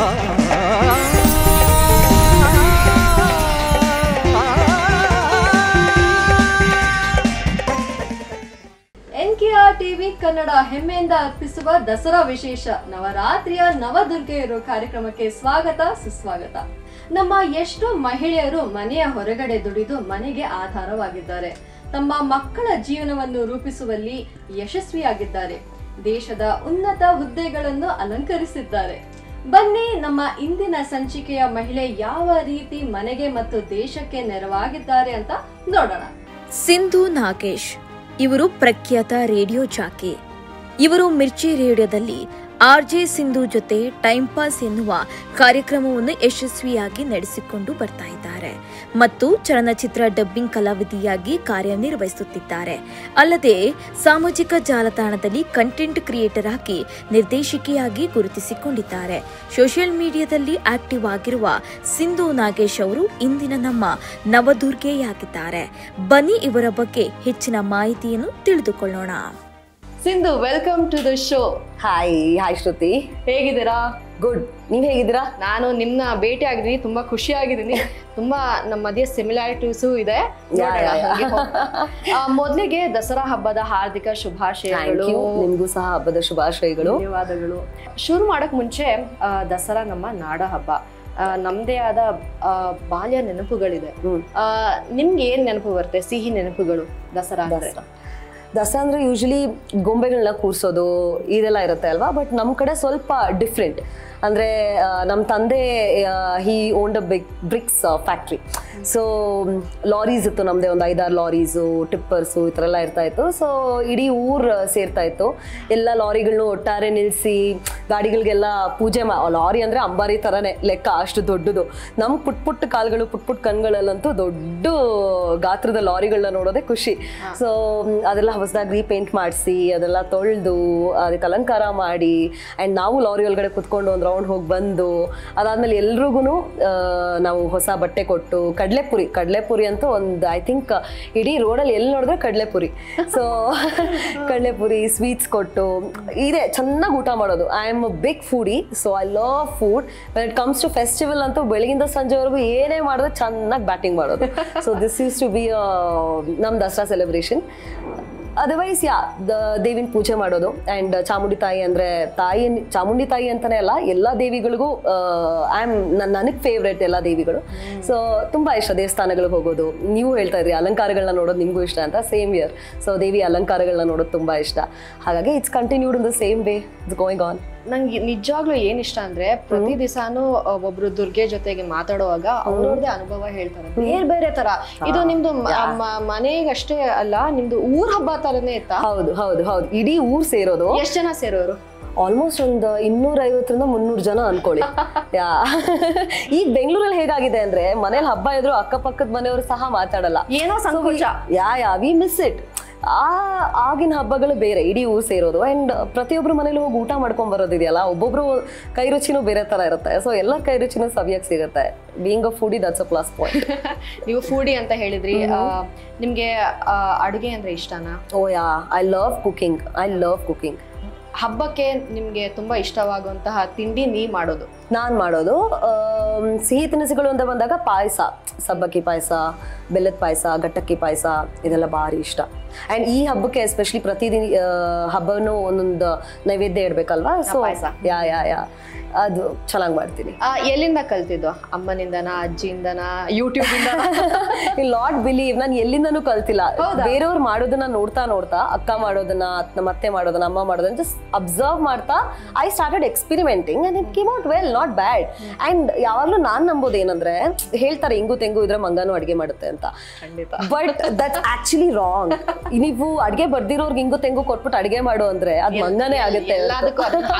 NKR TV Kannada ಹೆಮ್ಮೆಯಿಂದ ಅರ್ಪಿಸುವ ದಸರಾ ವಿಶೇಷ ನವರಾತ್ರಿಯ ನವದುರ್ಗೆಯರು ಕಾರ್ಯಕ್ರಮಕ್ಕೆ ಸ್ವಾಗತ ಸುಸ್ವಾಗತ. ನಮ್ಮ ಎಷ್ಟೋ ಮಹಿಳೆಯರು ಮನೆಯ ಹೊರಗಡೆ ದುಡಿದು ಮನೆಗೆ ಆಧಾರವಾಗಿದ್ದಾರೆ. ತಮ್ಮ ಮಕ್ಕಳ ಜೀವನವನ್ನು ರೂಪಿಸುವಲ್ಲಿ ಯಶಸ್ವಿಯಾಗಿದ್ದಾರೆ. ದೇಶದ ಉನ್ನತ ಹುದ್ದೆಗಳನ್ನು ಅಲಂಕರಿಸಿದ್ದಾರೆ. ಬನ್ನಿ ನಮ್ಮ ಇಂದಿನ ಸಂಚಿಕೆಯ ಮಹಿಳೆ ಯಾವ ರೀತಿ ಮನೆಗೆ ಮತ್ತು ದೇಶಕ್ಕೆ ನೆರವಾಗಿದ್ದಾರೆ ಅಂತ ನೋಡೋಣ. ಸಿಂಧು ನಾಗೇಶ್ ಇವರು ಪ್ರಖ್ಯಾತ ರೇಡಿಯೋ ಜಾಕಿ. ಇವರು ಮಿರ್ಚಿ ರೇಡಿಯೋದಲ್ಲಿ RJ ಸಿಂಧು ಜೊತೆ ಟೈಮ್ ಪಾಸ್ ಎನ್ನುವ ಕಾರ್ಯಕ್ರಮವನ್ನು ಯಶಸ್ವಿಯಾಗಿ ನಡೆಸಿಕೊಂಡು ಬರ್ತಾ ಇದ್ದಾರೆ ಮತ್ತು ಚಲನಚಿತ್ರ ಡಬ್ಬಿಂಗ್ ಕಲಾವಿದೆಯಾಗಿ ಕಾರ್ಯನಿರ್ವಹಿಸುತ್ತಿದ್ದಾರೆ. ಅಲ್ಲದೆ ಸಾಮಾಜಿಕ ಜಾಲತಾಣದಲ್ಲಿ ಕಂಟೆಂಟ್ ಕ್ರಿಯೇಟರ್ ಆಗಿ ನಿರ್ದೇಶಕಿಯಾಗಿ ಗುರುತಿಸಿಕೊಂಡಿದ್ದಾರೆ. ಸೋಷಿಯಲ್ ಮೀಡಿಯಾದಲ್ಲಿ ಆಕ್ಟಿವ್ ಆಗಿರುವ ಸಿಂಧು ನಾಗೇಶ್ ಅವರು ಇಂದಿನ ನಮ್ಮ ನವದುರ್ಗೆಯಾಗಿದ್ದಾರೆ. ಬನ್ನಿ ಇವರ ಬಗ್ಗೆ ಹೆಚ್ಚಿನ ಮಾಹಿತಿಯನ್ನು ತಿಳಿದುಕೊಳ್ಳೋಣ. Sindhu, welcome to the show. Hi Shruti, ಹೇಗಿದ್ದೀರಾ? ಗುಡ್. ನೀವ್ ಹೇಗಿದ್ದೀರಾ? ನಾನು ನಿಮ್ನ ಭೇಟಿ ಆಗಿದ್ದೀನಿ, ತುಂಬಾ ಖುಷಿ ಆಗಿದ್ದೀನಿ. ತುಂಬಾ ನಮ್ಮ ಮಧ್ಯೆ ಸಿಮಿಲಾರಿಟೀಸು ಇದೆ. ಮೊದಲಿಗೆ ದಸರಾ ಹಬ್ಬದ ಹಾರ್ದಿಕ ಶುಭಾಶಯಗಳು. ನಿಮ್ಗೂ ಸಹ ಹಬ್ಬದ ಶುಭಾಶಯಗಳು. ಧನ್ಯವಾದಗಳು. ಶುರು ಮಾಡಕ್ ಮುಂಚೆ ದಸರಾ ನಮ್ಮ ನಾಡ ಹಬ್ಬ, ನಮ್ದೇ ಆದ ಬಾಲ್ಯ ನೆನಪುಗಳಿದೆ. ನಿಮ್ಗೆ ಏನ್ ನೆನಪು ಬರುತ್ತೆ, ಸಿಹಿ ನೆನಪುಗಳು ದಸರಾ ಅಂದ್ರೆ? ದಸರಾ ಅಂದ್ರೆ ಯೂಶಲಿ ಗೊಂಬೆಗಳನ್ನ ಕೂರ್ಸೋದು ಇದೆಲ್ಲ ಇರುತ್ತೆ ಅಲ್ವಾ. ಬಟ್ ನಮ್ಮ ಕಡೆ ಸ್ವಲ್ಪ ಡಿಫ್ರೆಂಟ್. ಅಂದರೆ ನಮ್ಮ ತಂದೆ ಹಿ ಓನ್ಡ್ ಅ ಬ್ರಿಕ್ಸ್ ಫ್ಯಾಕ್ಟ್ರಿ. ಸೊ ಲಾರೀಸ್ ಇತ್ತು ನಮ್ಮದೇ, ಒಂದು 5-6 ಲಾರೀಸು, ಟಿಪ್ಪರ್ಸು ಈ ಥರ ಎಲ್ಲ ಇರ್ತಾ ಇತ್ತು. ಸೊ ಇಡೀ ಊರು ಸೇರ್ತಾ ಇತ್ತು. ಎಲ್ಲ ಲಾರಿಗಳನ್ನೂ ಒಟ್ಟಾರೆ ನಿಲ್ಲಿಸಿ ಗಾಡಿಗಳಿಗೆಲ್ಲ ಪೂಜೆ ಲಾರಿ ಅಂದರೆ ಅಂಬಾರಿ ಥರನೇ ಲೆಕ್ಕ, ಅಷ್ಟು ದೊಡ್ಡದು. ನಮ್ಮ ಪುಟ್ಟ ಕಾಲುಗಳು ಪುಟ್ಟ ಕಣ್ಗಳಲ್ಲಂತೂ ದೊಡ್ಡ ಗಾತ್ರದ ಲಾರಿಗಳನ್ನ ನೋಡೋದೇ ಖುಷಿ. ಸೊ ಅದೆಲ್ಲ ಹೊಸದಾಗಿ ರೀಪೇಂಟ್ ಮಾಡಿಸಿ ಅದೆಲ್ಲ ತೊಳೆದು ಅದಕ್ಕೆ ಅಲಂಕಾರ ಮಾಡಿ ಆ್ಯಂಡ್ ನಾವು ಲಾರಿ ಒಳಗಡೆ ಕುತ್ಕೊಂಡು ಒಂದು ರೌಂಡ್ ಹೋಗಿ ಬಂದು ಅದಾದ್ಮೇಲೆ ಎಲ್ರಿಗೂ ನಾವು ಹೊಸ ಬಟ್ಟೆ ಕೊಟ್ಟು ಕಡಲೆಪುರಿ ಅಂತೂ ಒಂದು ಐ ಥಿಂಕ್ ಇಡೀ ರೋಡಲ್ಲಿ ಎಲ್ಲಿ ನೋಡಿದ್ರೆ ಕಡಲೆಪುರಿ. ಸೊ ಕಡಲೆಪುರಿ ಸ್ವೀಟ್ಸ್ ಕೊಟ್ಟು ಇದೆ ಚೆನ್ನಾಗಿ ಊಟ ಮಾಡೋದು. I am a big foodie, so I love food. When it comes to festival ಅಂತೂ ಬೆಳಗಿಂದ ಸಂಜೆವರೆಗೂ ಏನೇ ಮಾಡಿದ್ರೆ ಚೆನ್ನಾಗಿ ಬ್ಯಾಟಿಂಗ್ ಮಾಡೋದು. So this is to be ನಮ್ಮ ದಸರಾ ಸೆಲೆಬ್ರೇಷನ್. ಅದರ್ವೈಸ್ ದೇವಿನ ಪೂಜೆ ಮಾಡೋದು ಆ್ಯಂಡ್ ಚಾಮುಂಡಿ ತಾಯಿ ಅಂದರೆ ಚಾಮುಂಡಿ ತಾಯಿ ಅಂತಲೇ ಅಲ್ಲ, ಎಲ್ಲ ದೇವಿಗಳಿಗೂ ನನಗೆ ಫೇವ್ರೇಟ್ ಎಲ್ಲ ದೇವಿಗಳು. ಸೊ ತುಂಬ ಇಷ್ಟ ದೇವಸ್ಥಾನಗಳಿಗೆ ಹೋಗೋದು. ನೀವು ಹೇಳ್ತಾ ಇದ್ರಿ ಅಲಂಕಾರಗಳನ್ನ ನೋಡೋದು ನಿಮಗೂ ಇಷ್ಟ ಅಂತ, ಸೇಮ್ ಇಯರ್. ಸೊ ದೇವಿ ಅಲಂಕಾರಗಳನ್ನ ನೋಡೋದು ತುಂಬ ಇಷ್ಟ. ಹಾಗಾಗಿ it's continued in the same way it's going on. ನಂಗೆ ನಿಜವಾಗ್ಲೂ ಏನ್ ಇಷ್ಟ ಅಂದ್ರೆ ಪ್ರತಿ ದಿವಸಾನು ಒಬ್ರು ದುರ್ಗೆ ಜೊತೆಗೆ ಮಾತಾಡುವಾಗ ಅವ್ರವ್ರದೇ ಅನುಭವ ಹೇಳ್ತಾರೆ, ಬೇರೆ ಬೇರೆ ತರ. ಇದು ನಿಮ್ದು ಮನೆಗಷ್ಟೇ ಅಲ್ಲ, ನಿಮ್ದು ಊರ್ ಹಬ್ಬ ತರನೇ ಇತ್ತ? ಹೌದು ಹೌದು ಹೌದು. ಇಡೀ ಊರ್ ಸೇರೋದು. ಎಷ್ಟ್ ಜನ ಸೇರೋರು? ಆಲ್ಮೋಸ್ಟ್ ಒಂದು 250-300 ಜನ ಅನ್ಕೊಳ್ಳಿ. ಈಗ ಬೆಂಗಳೂರಲ್ಲಿ ಹೇಗಾಗಿದೆ ಅಂದ್ರೆ ಮನೇಲಿ ಹಬ್ಬ ಇದ್ರು ಅಕ್ಕಪಕ್ಕದ ಮನೆಯವರು ಸಹ ಮಾತಾಡಲ್ಲ, ಏನೋ ಸಂಕೋಚ. V miss it. ಆಗಿನ ಹಬ್ಬಗಳು ಬೇರೆ, ಇಡೀ ಊರು ಸೇರೋದು ಆ್ಯಂಡ್ ಪ್ರತಿಯೊಬ್ಬರು ಮನೇಲಿ ಹೋಗಿ ಊಟ ಮಾಡ್ಕೊಂಡ್ ಬರೋದಿದೆಯಲ್ಲ, ಒಬ್ಬೊಬ್ರು ಕೈ ರುಚಿನೂ ಬೇರೆ ಥರ ಇರುತ್ತೆ. ಸೊ ಎಲ್ಲ ಕೈ ರುಚಿನೂ ಸವಿಯಕ್ಕೆ ಸಿಗುತ್ತೆ. Being a foodie that's a plus point. ನೀವು ಫುಡಿ ಅಂತ ಹೇಳಿದ್ರಿ, ನಿಮ್ಗೆ ಅಡುಗೆ ಅಂದ್ರೆ ಇಷ್ಟನಾ? ಓ ಯಾ, ಐ ಲವ್ ಕುಕಿಂಗ್. ಹಬ್ಬಕ್ಕೆ ನಿಮ್ಗೆ ತುಂಬಾ ಇಷ್ಟವಾಗುವಂತಹ ತಿಂಡಿ ನೀವ್ ಮಾಡೋದು? ನಾನು ಮಾಡೋದು ಸಿಹಿ ತಿನಿಸುಗಳು ಅಂತ ಬಂದಾಗ ಪಾಯಸ, ಸಬ್ಬಕ್ಕಿ ಪಾಯಸ, ಬೆಲ್ಲದ ಪಾಯಸ, ಗಟ್ಟಕ್ಕಿ ಪಾಯಸ, ಇದೆಲ್ಲ ಭಾರಿ ಇಷ್ಟ. ಆ್ಯಂಡ್ ಈ ಹಬ್ಬಕ್ಕೆ ಎಸ್ಪೆಷಲಿ ಪ್ರತಿದಿನ ಹಬ್ಬನೂ ಒಂದೊಂದು ನೈವೇದ್ಯ ಇಡಬೇಕಲ್ವಾ. ಸೊ ಯಾ ಅದು ಚೆನ್ನಾಗಿ ಮಾಡ್ತೀನಿ. ಎಲ್ಲಿಂದ ಕಲ್ತಿದ್ದು? ಅಮ್ಮನಿಂದನಾ, ಅಜ್ಜಿಯಿಂದನಾ, ಯೂಟ್ಯೂಬ್ ಇಂದ? ಲಾಟ್ ಬಿಲೀವ್, ನಾನು ಎಲ್ಲಿಂದನೂ ಕಲ್ತಿಲ್ಲ. ಬೇರೆಯವ್ರು ಮಾಡೋದನ್ನ ನೋಡ್ತಾ ಅಕ್ಕ ಮಾಡೋದನ್ನ, ನಮ್ಮ ಅತ್ತೆ ಮಾಡೋದನ್ನ, ಅಮ್ಮ ಮಾಡೋದನ್ನ ಜಸ್ಟ್ ಅಬ್ಸರ್ವ್ ಮಾಡ್ತಾ I started experimenting and it came out well, not bad. And ಯಾವಾಗಲೂ ನಾನು ನಂಬೋದು ಏನಂದ್ರೆ, ಹೇಳ್ತಾರೆ ಇಂಗು ತೆಂಗು ಇದ್ರೆ ಮಂಗನೂ ಅಡುಗೆ ಮಾಡುತ್ತೆ ಅಂತ. But that's actually wrong. ನೀವು ಅಡುಗೆ ಬರ್ದಿರೋರ್ಗೆ ಇಂಗು ತೆಂಗು ಕೊಟ್ಬಿಟ್ಟು ಅಡುಗೆ ಮಾಡು ಅಂದ್ರೆ ಅದು ಮಂಗನೇ ಆಗುತ್ತೆ.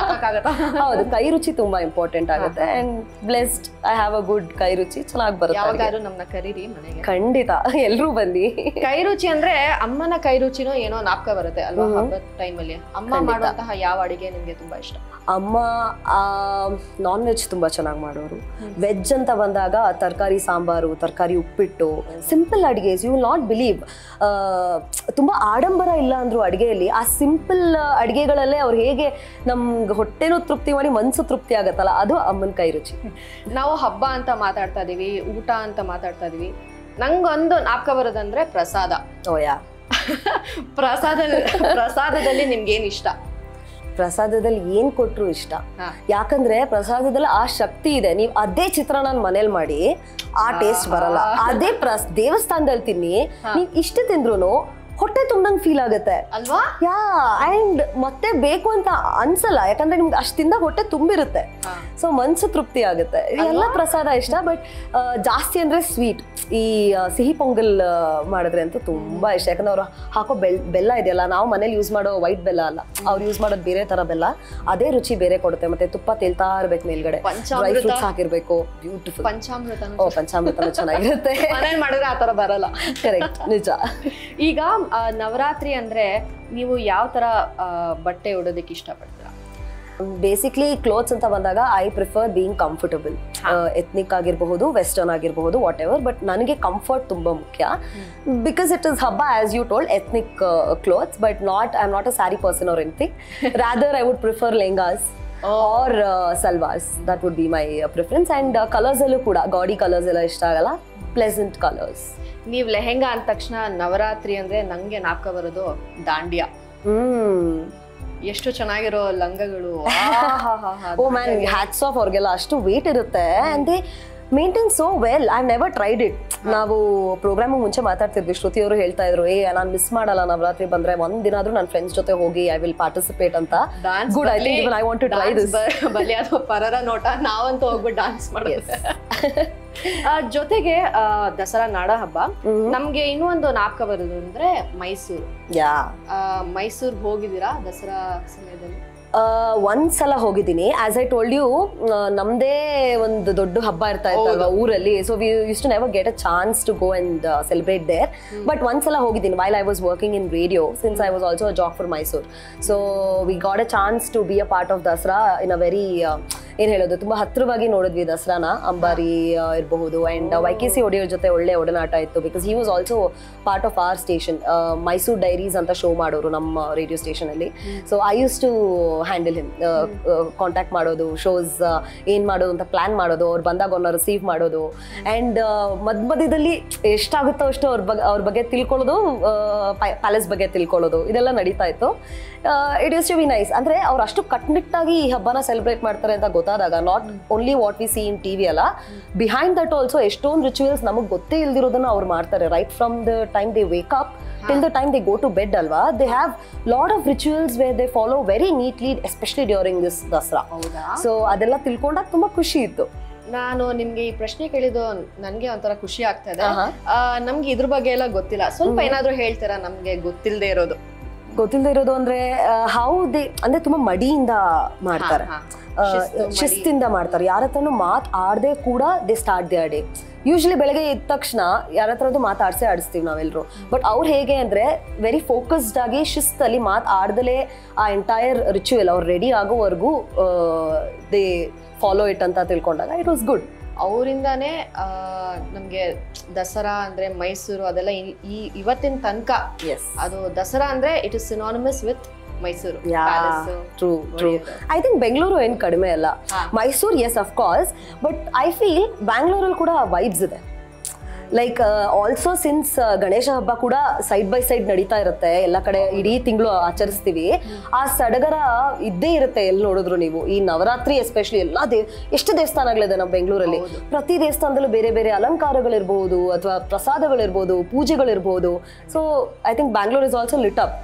ಹೌದು, ಕೈ ರುಚಿ ತುಂಬಾ ಇಂಪಾರ್ಟೆಂಟ್ ಆಗುತ್ತೆ. And blessed I have a good ಕೈ ರುಚಿ, ಚೆನ್ನಾಗಿ ಬರುತ್ತೆ. ಯಾವಾಗಾದ್ರೂ ನಮ್ಮನ್ನ ಕರೀರಿ ಮನೆಗೆ. ಖಂಡಿತ, ಎಲ್ಲರೂ ಬನ್ನಿ. ಕೈ ರುಚಿ ಅಂದ್ರೆ ಅಮ್ಮನ ಕೈ ರುಚಿನೋ ಏನೋ ನಾಪ್ಕ ಬರುತ್ತೆ ಅಲ್ವಾ ಹಬ್ಬದ ಟೈಮಲ್ಲಿ. ಅಮ್ಮ ಮಾಡುವಂತಹ ಯಾವ ಅಡಿಗೆ ನಿಮ್ಗೆ ತುಂಬಾ ಇಷ್ಟ? ಅಮ್ಮ ನಾನ್ ವೆಜ್ ತುಂಬ ಚೆನ್ನಾಗಿ ಮಾಡೋರು. ವೆಜ್ ಅಂತ ಬಂದಾಗ ತರಕಾರಿ ಸಾಂಬಾರು, ತರಕಾರಿ ಉಪ್ಪಿಟ್ಟು, ಸಿಂಪಲ್ ಅಡುಗೆಸ್, ಯು ವಿಲ್ ನಾಟ್ ಬಿಲೀವ್. ತುಂಬ ಆಡಂಬರ ಇಲ್ಲ ಅಂದರು ಅಡುಗೆಯಲ್ಲಿ. ಆ ಸಿಂಪಲ್ ಅಡುಗೆಗಳಲ್ಲೇ ಅವ್ರು ಹೇಗೆ ನಮ್ಗೆ ಹೊಟ್ಟೆನೂ ತೃಪ್ತಿ ಮಾಡಿ ಮನಸ್ಸು ತೃಪ್ತಿ ಆಗುತ್ತಲ್ಲ, ಅದು ಅಮ್ಮನ ಕೈ ರುಚಿ. ನಾವು ಹಬ್ಬ ಅಂತ ಮಾತಾಡ್ತಾ ಇದೀವಿ, ಊಟ ಅಂತ ಮಾತಾಡ್ತಾ ಇದೀವಿ. ನಂಗೊಂದು ನಾಪಕ ಬರೋದಂದ್ರೆ ಪ್ರಸಾದ. ಓಯಾ. ಪ್ರಸಾದದಲ್ಲಿ ನಿಮ್ಗೆ ಏನ್ ಇಷ್ಟ? ಪ್ರಸಾದದಲ್ಲಿ ಏನ್ ಕೊಟ್ರು ಇಷ್ಟ. ಯಾಕಂದ್ರೆ ಪ್ರಸಾದದಲ್ಲಿ ಆ ಶಕ್ತಿ ಇದೆ. ನೀವು ಅದೇ ಚಿತ್ರಾನ್ನ ಮನೇಲಿ ಮಾಡಿ ಆ ಟೇಸ್ಟ್ ಬರಲ್ಲ. ಅದೇ ದೇವಸ್ಥಾನದಲ್ಲಿ ತಿನ್ನಿ, ನೀವ್ ಇಷ್ಟ ತಿಂದ್ರು ಹೊಟ್ಟೆ ತುಂಬಂಗ್ ಫೀಲ್ ಆಗುತ್ತೆ ಅಲ್ವಾ? ಯಾ, ಅಂಡ್ ಮತ್ತೆ ಬೇಕು ಅಂತ ಅನ್ಸಲ್ಲ, ಯಾಕಂದ್ರೆ ನಿಮ್ಗೆ ಅಷ್ಟಿಂದ ಹೊಟ್ಟೆ ತುಂಬಿರುತ್ತೆ. ಸೊ ಮನ್ಸು ತೃಪ್ತಿ ಆಗುತ್ತೆ. ಎಲ್ಲ ಪ್ರಸಾದ ಇಷ್ಟ. ಬಟ್ ಜಾಸ್ತಿ ಅಂದ್ರೆ ಸ್ವೀಟ್, ಈ ಸಿಹಿ ಪೊಂಗಲ್ ಮಾಡಿದ್ರೆ ಅಂತೂ ತುಂಬಾ ಇಷ್ಟ. ಯಾಕಂದ್ರೆ ಅವ್ರು ಹಾಕೋ ಬೆಲ್ಲ ಇದೆಯಲ್ಲ, ನಾವು ಮನೇಲಿ ಯೂಸ್ ಮಾಡೋ ವೈಟ್ ಬೆಲ್ಲ ಅಲ್ಲ, ಅವ್ರು ಯೂಸ್ ಮಾಡೋದು ಬೇರೆ ತರ ಬೆಲ್ಲ. ಅದೇ ರುಚಿ ಬೇರೆ ಕೊಡುತ್ತೆ. ಮತ್ತೆ ತುಪ್ಪ ತೇಲ್ತಾ ಇರ್ಬೇಕು ಮೇಲ್ಗಡೆ, ಡ್ರೈ ಫ್ರೂಟ್ಸ್ ಹಾಕಿರ್ಬೇಕು. ಬ್ಯೂಟಿಫುಲ್. ಪಂಚಾಮೃತನೂ ಚೆನ್ನಾಗಿರುತ್ತೆ. ಮನೇಲಿ ಮಾಡಿದ್ರೆ ಆತರ ಬರಲ್ಲ. ಕರೆಕ್ಟ್, ನಿಜ. ಈಗ ನವರಾತ್ರಿ ಅಂದ್ರೆ ನೀವು ಯಾವ ತರ ಬಟ್ಟೆ ಉಡೋದಕ್ಕೆ ಇಷ್ಟಪಡ್ತೀರಾ? ಬೇಸಿಕ್ಲಿ ಕ್ಲೋತ್ಸ್ ಅಂತ ಬಂದಾಗ I prefer being comfortable. Ethnic ಆಗಿರಬಹುದು, ವೆಸ್ಟರ್ನ್ ಆಗಿರಬಹುದು, ವಾಟ್ ಎವರ್. ಬಟ್ ನನಗೆ ಕಂಫರ್ಟ್ ತುಂಬಾ ಮುಖ್ಯ. ಬಿಕಾಸ್ ಇಟ್ ಇಸ್ ಹಬ್ಬ, as you told, ethnic clothes. But I am not a sari person or anything. Rather I would prefer lehengas or salwars. That would be my preference. And colors allu kuda gaudy colors ella ishta agalla, pleasant colors. ನೀವು ಲೆಹೆಂಗಾ ಅಂದ ತಕ್ಷಣ ನವರಾತ್ರಿ ಅಂದ್ರೆ ನಂಗೆ ನಾಪಕ ಬರೋದು ದಾಂಡಿಯಾ. ಎಷ್ಟು ಚೆನ್ನಾಗಿರೋ ಲಂಗಗಳು. ಓ man, hats off ಅವ್ರಿಗೆಲ್ಲ. ಅಷ್ಟು ವೇಟ್ ಇರುತ್ತೆ and they maintain so well. I've never tried it. ನಾವು ಪ್ರೋಗ್ರಾಮ್ ಮುಂಚೆ ಮಾತಾಡ್ತಿದ್ವಿ, ಶ್ರುತಿ ಅವರು ಹೇಳ್ತಾ ಇದ್ರು, ನಾನು ಮಿಸ್ ಮಾಡಲ್ಲ ನವರಾತ್ರಿ ಬಂದ್ರೆ ಒಂದ್ ದಿನ ಆದ್ರೂ ನನ್ನ ಫ್ರೆಂಡ್ಸ್ ಜೊತೆ ಹೋಗಿ ಐ ವಿಲ್ ಪಾರ್ಟಿಸಿಪೇಟ್ ಅಂತ. Good, I think even I want to try this. ಬಲಿ ಅದು ಪರರ ನೋಟ, ನಾವಂತೂ ಹೋಗ್ಬಿಟ್ಟು ಡಾನ್ಸ್ ಮಾಡೋದು. ಜೊತೆಗೆ ದಸರಾ ನಾಡ ಹಬ್ಬ. ನಮ್ಗೆ ಇನ್ನೂ ಒಂದು ನಾಪಕ ಬರೋದು ಅಂದ್ರೆ ಮೈಸೂರು. ಮೈಸೂರ್ಗೆ ಹೋಗಿದ್ದೀರಾ ದಸರಾ ಸಮಯದಲ್ಲಿ? ಒಂದ್ಸಲ ಹೋಗಿದ್ದೀನಿ. ಆಸ್ ಐ ಟೋಲ್ಡ್ ಯು, ನಮ್ದೇ ಒಂದು ದೊಡ್ಡ ಹಬ್ಬ ಇರ್ತಾ ಇತ್ತಲ್ವಾ ಊರಲ್ಲಿ. So we use to never get a chance to go and celebrate there. But ಒಂದ್ಸಲ ಹೋಗಿದ್ದೀನಿ while I was working in radio, since I was also a job for Mysore. So we got a chance to be a part of Dasara in a very, ಏನ್ ಹೇಳೋದು, ತುಂಬಾ ಹತ್ರವಾಗಿ ನೋಡಿದ್ವಿ ದಸರಾನ. ಅಂಬಾರಿ ಇರಬಹುದು and YKC ಒಡೆಯವ್ರ ಜೊತೆ ಒಳ್ಳೆ ಒಡನಾಟ ಇತ್ತು. Because he was also part of our station. Mysore diaries ಅಂತ ಶೋ ಮಾಡೋರು ನಮ್ಮ ರೇಡಿಯೋ ಸ್ಟೇಷನ್ ಅಲ್ಲಿ. So I use to handle him, contact ಮಾಡೋದು, ಶೋಸ್ ಏನ್ ಮಾಡೋದು ಅಂತ ಪ್ಲಾನ್ ಮಾಡೋದು, ಅವ್ರು ಬಂದಾಗ ಅವ್ರನ್ನ ರಿಸೀವ್ ಮಾಡೋದು. ಅಂಡ್ ಮಧ್ಯದಲ್ಲಿ ಎಷ್ಟಾಗುತ್ತೋ ಅಷ್ಟು ಅವ್ರ ಬಗ್ಗೆ ತಿಳ್ಕೊಳ್ಳೋದು, ಪ್ಯಾಲೇಸ್ ಬಗ್ಗೆ ತಿಳ್ಕೊಳ್ಳೋದು, ಇದೆಲ್ಲ ನಡೀತಾ ಇತ್ತು. It use to be nice. ಅಂದ್ರೆ ಅವ್ರು ಅಷ್ಟು ಕಟ್ನಿಟ್ಟಾಗಿ ಈ ಹಬ್ಬನ ಸೆಲೆಬ್ರೇಟ್ ಮಾಡ್ತಾರೆ ಅಂತ ಗೊತ್ತಾದಾಗ, not only what we C in TV ಅಲ್ಲ, ಬಿಹೈಂಡ್ ದಟ್ ಆಲ್ಸೋ ಎಷ್ಟೊಂದು ರಿಚುವಲ್ಸ್ ನಮಗೆ ಗೊತ್ತೇ ಇಲ್ದಿರೋದನ್ನ ಅವ್ರು ಮಾಡ್ತಾರೆ. Right from the time they wake up till the time they go to bed alva, they have lot of rituals where they follow very neatly, especially during this Dasra. So adella tilkonda ತುಂಬಾ ಖುಷಿ ಇತ್ತು. ನಾನು ನಿಮ್ಗೆ ಈ ಪ್ರಶ್ನೆ ಕೇಳಿದ್ದು ನನ್ಗೆ ಒಂಥರ ಖುಷಿ ಆಗ್ತಾ ಇದೆ. ನಮ್ಗೆ ಇದ್ರ ಬಗ್ಗೆ ಎಲ್ಲ ಗೊತ್ತಿಲ್ಲ, ಸ್ವಲ್ಪ ಏನಾದ್ರು ಹೇಳ್ತೀರಾ ನಮ್ಗೆ ಗೊತ್ತಿಲ್ಲದೆ ಇರೋದು? ಗೊತ್ತಿಲ್ಲದೆ ಇರೋದು ಅಂದ್ರೆ ಹೌ ದೇ, ಅಂದ್ರೆ ತುಂಬಾ ಮಡಿಯಿಂದ ಮಾಡ್ತಾರೆ, ಶಿಸ್ತಿಂದ ಮಾಡ್ತಾರೆ. ಯಾರ ಹತ್ರನೂ ಮಾತು ಆಡದೆ ಕೂಡ they start they day. Usually ಬೆಳಗ್ಗೆ ಎದ್ದ ತಕ್ಷಣ ಯಾರ ಹತ್ರದ್ದು ಮಾತಾಡ್ಸೇ ಆಡಿಸ್ತೀವಿ ನಾವೆಲ್ಲರೂ. ಬಟ್ ಅವ್ರು ಹೇಗೆ ಅಂದ್ರೆ ವೆರಿ ಫೋಕಸ್ಡ್ ಆಗಿ ಶಿಸ್ತಲ್ಲಿ ಮಾತು ಆಡ್ದಲೇ ಆ ಎಂಟೈರ್ ರಿಚುವಲ್ ಅವ್ರು ರೆಡಿ ಆಗೋವರೆಗೂ ದೇ ಫಾಲೋ ಇಟ್ ಅಂತ ತಿಳ್ಕೊಂಡಾಗ ಇಟ್ ವಾಸ್ ಗುಡ್. ಅವರಿಂದಾನೇ ನಮ್ಗೆ ದಸರಾ ಅಂದ್ರೆ ಮೈಸೂರು ಅದೆಲ್ಲ ಇವತ್ತಿನ ತನಕ ಅದು ದಸರಾ ಅಂದ್ರೆ it is synonymous with Mysuru. True. I think Bengaluru ಏನ್ ಕಡಿಮೆ ಅಲ್ಲ. Mysuru yes of course, but I feel ಬ್ಯಾಂಗ್ಳೂರಲ್ಲಿ ಕೂಡ ವೈಬ್ಸ್ ಇದೆ. ಲೈಕ್ ಆಲ್ಸೋ ಸಿನ್ಸ್ ಗಣೇಶ ಹಬ್ಬ ಕೂಡ ಸೈಡ್ ಬೈ ಸೈಡ್ ನಡೀತಾ ಇರುತ್ತೆ ಎಲ್ಲ ಕಡೆ, ಇಡೀ ತಿಂಗಳು ಆಚರಿಸ್ತೀವಿ. ಆ ಸಡಗರ ಇದ್ದೇ ಇರುತ್ತೆ ಎಲ್ಲಿ ನೋಡಿದ್ರು ನೀವು. ಈ ನವರಾತ್ರಿ ಎಸ್ಪೆಷಲಿ ಎಲ್ಲ ಎಷ್ಟು ದೇವಸ್ಥಾನಗಳಿದೆ ನಮ್ಮ ಬೆಂಗಳೂರಲ್ಲಿ. ಪ್ರತಿ ದೇವಸ್ಥಾನದಲ್ಲೂ ಬೇರೆ ಬೇರೆ ಅಲಂಕಾರಗಳಿರ್ಬೋದು, ಅಥವಾ ಪ್ರಸಾದಗಳಿರ್ಬೋದು, ಪೂಜೆಗಳಿರ್ಬೋದು. So I think Bangalore is also lit up.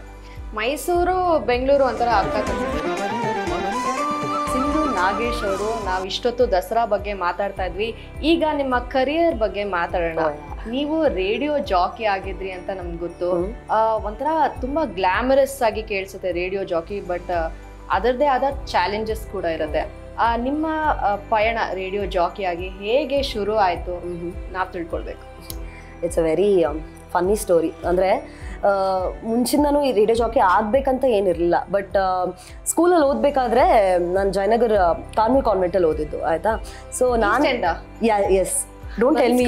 Mysuru Bengaluru ಒಂಥರ ಅರ್ಥ. ಸಿಂಧು ನಾಗೇಶ್ ಅವರು, ನಾವು ಇಷ್ಟೊತ್ತು ದಸರಾ ಬಗ್ಗೆ ಮಾತಾಡ್ತಾ ಇದ್ವಿ. ಈಗ ನಿಮ್ಮ ಕರಿಯರ್ ಬಗ್ಗೆ ಮಾತಾಡೋಣ. ನೀವು ರೇಡಿಯೋ ಜಾಕಿ ಆಗಿದ್ರಿ ಅಂತ ನಮ್ಗೆ ಗೊತ್ತು. ಒಂಥರ ತುಂಬಾ ಗ್ಲಾಮರಸ್ ಆಗಿ ಕೇಳಿಸುತ್ತೆ ರೇಡಿಯೋ ಜಾಕಿ, ಬಟ್ ಅದರದೇ ಆದ ಚಾಲೆಂಜಸ್ ಕೂಡ ಇರುತ್ತೆ. ನಿಮ್ಮ ಪಯಣ ರೇಡಿಯೋ ಜಾಕಿ ಆಗಿ ಹೇಗೆ ಶುರು ಆಯ್ತು ನಾವು ತಿಳ್ಕೊಳ್ಬೇಕು. It's a very funny story. ಅಂದರೆ ಮುಂಚಿಂದನೂ ಈ ರೇಡಿಯೋ ಜಾಕಿ ಆಗ್ಬೇಕಂತ ಏನಿರಲಿಲ್ಲ. ಬಟ್ ಸ್ಕೂಲಲ್ಲಿ ಓದಬೇಕಾದ್ರೆ ನಾನು ಜಯನಗರ್ ಕಾರ್ಮಿಕ್ ಕಾನ್ವೆಂಟಲ್ಲಿ ಓದಿದ್ದು ಆಯ್ತಾ. ಸೊ ನಾನು yes don't tell me.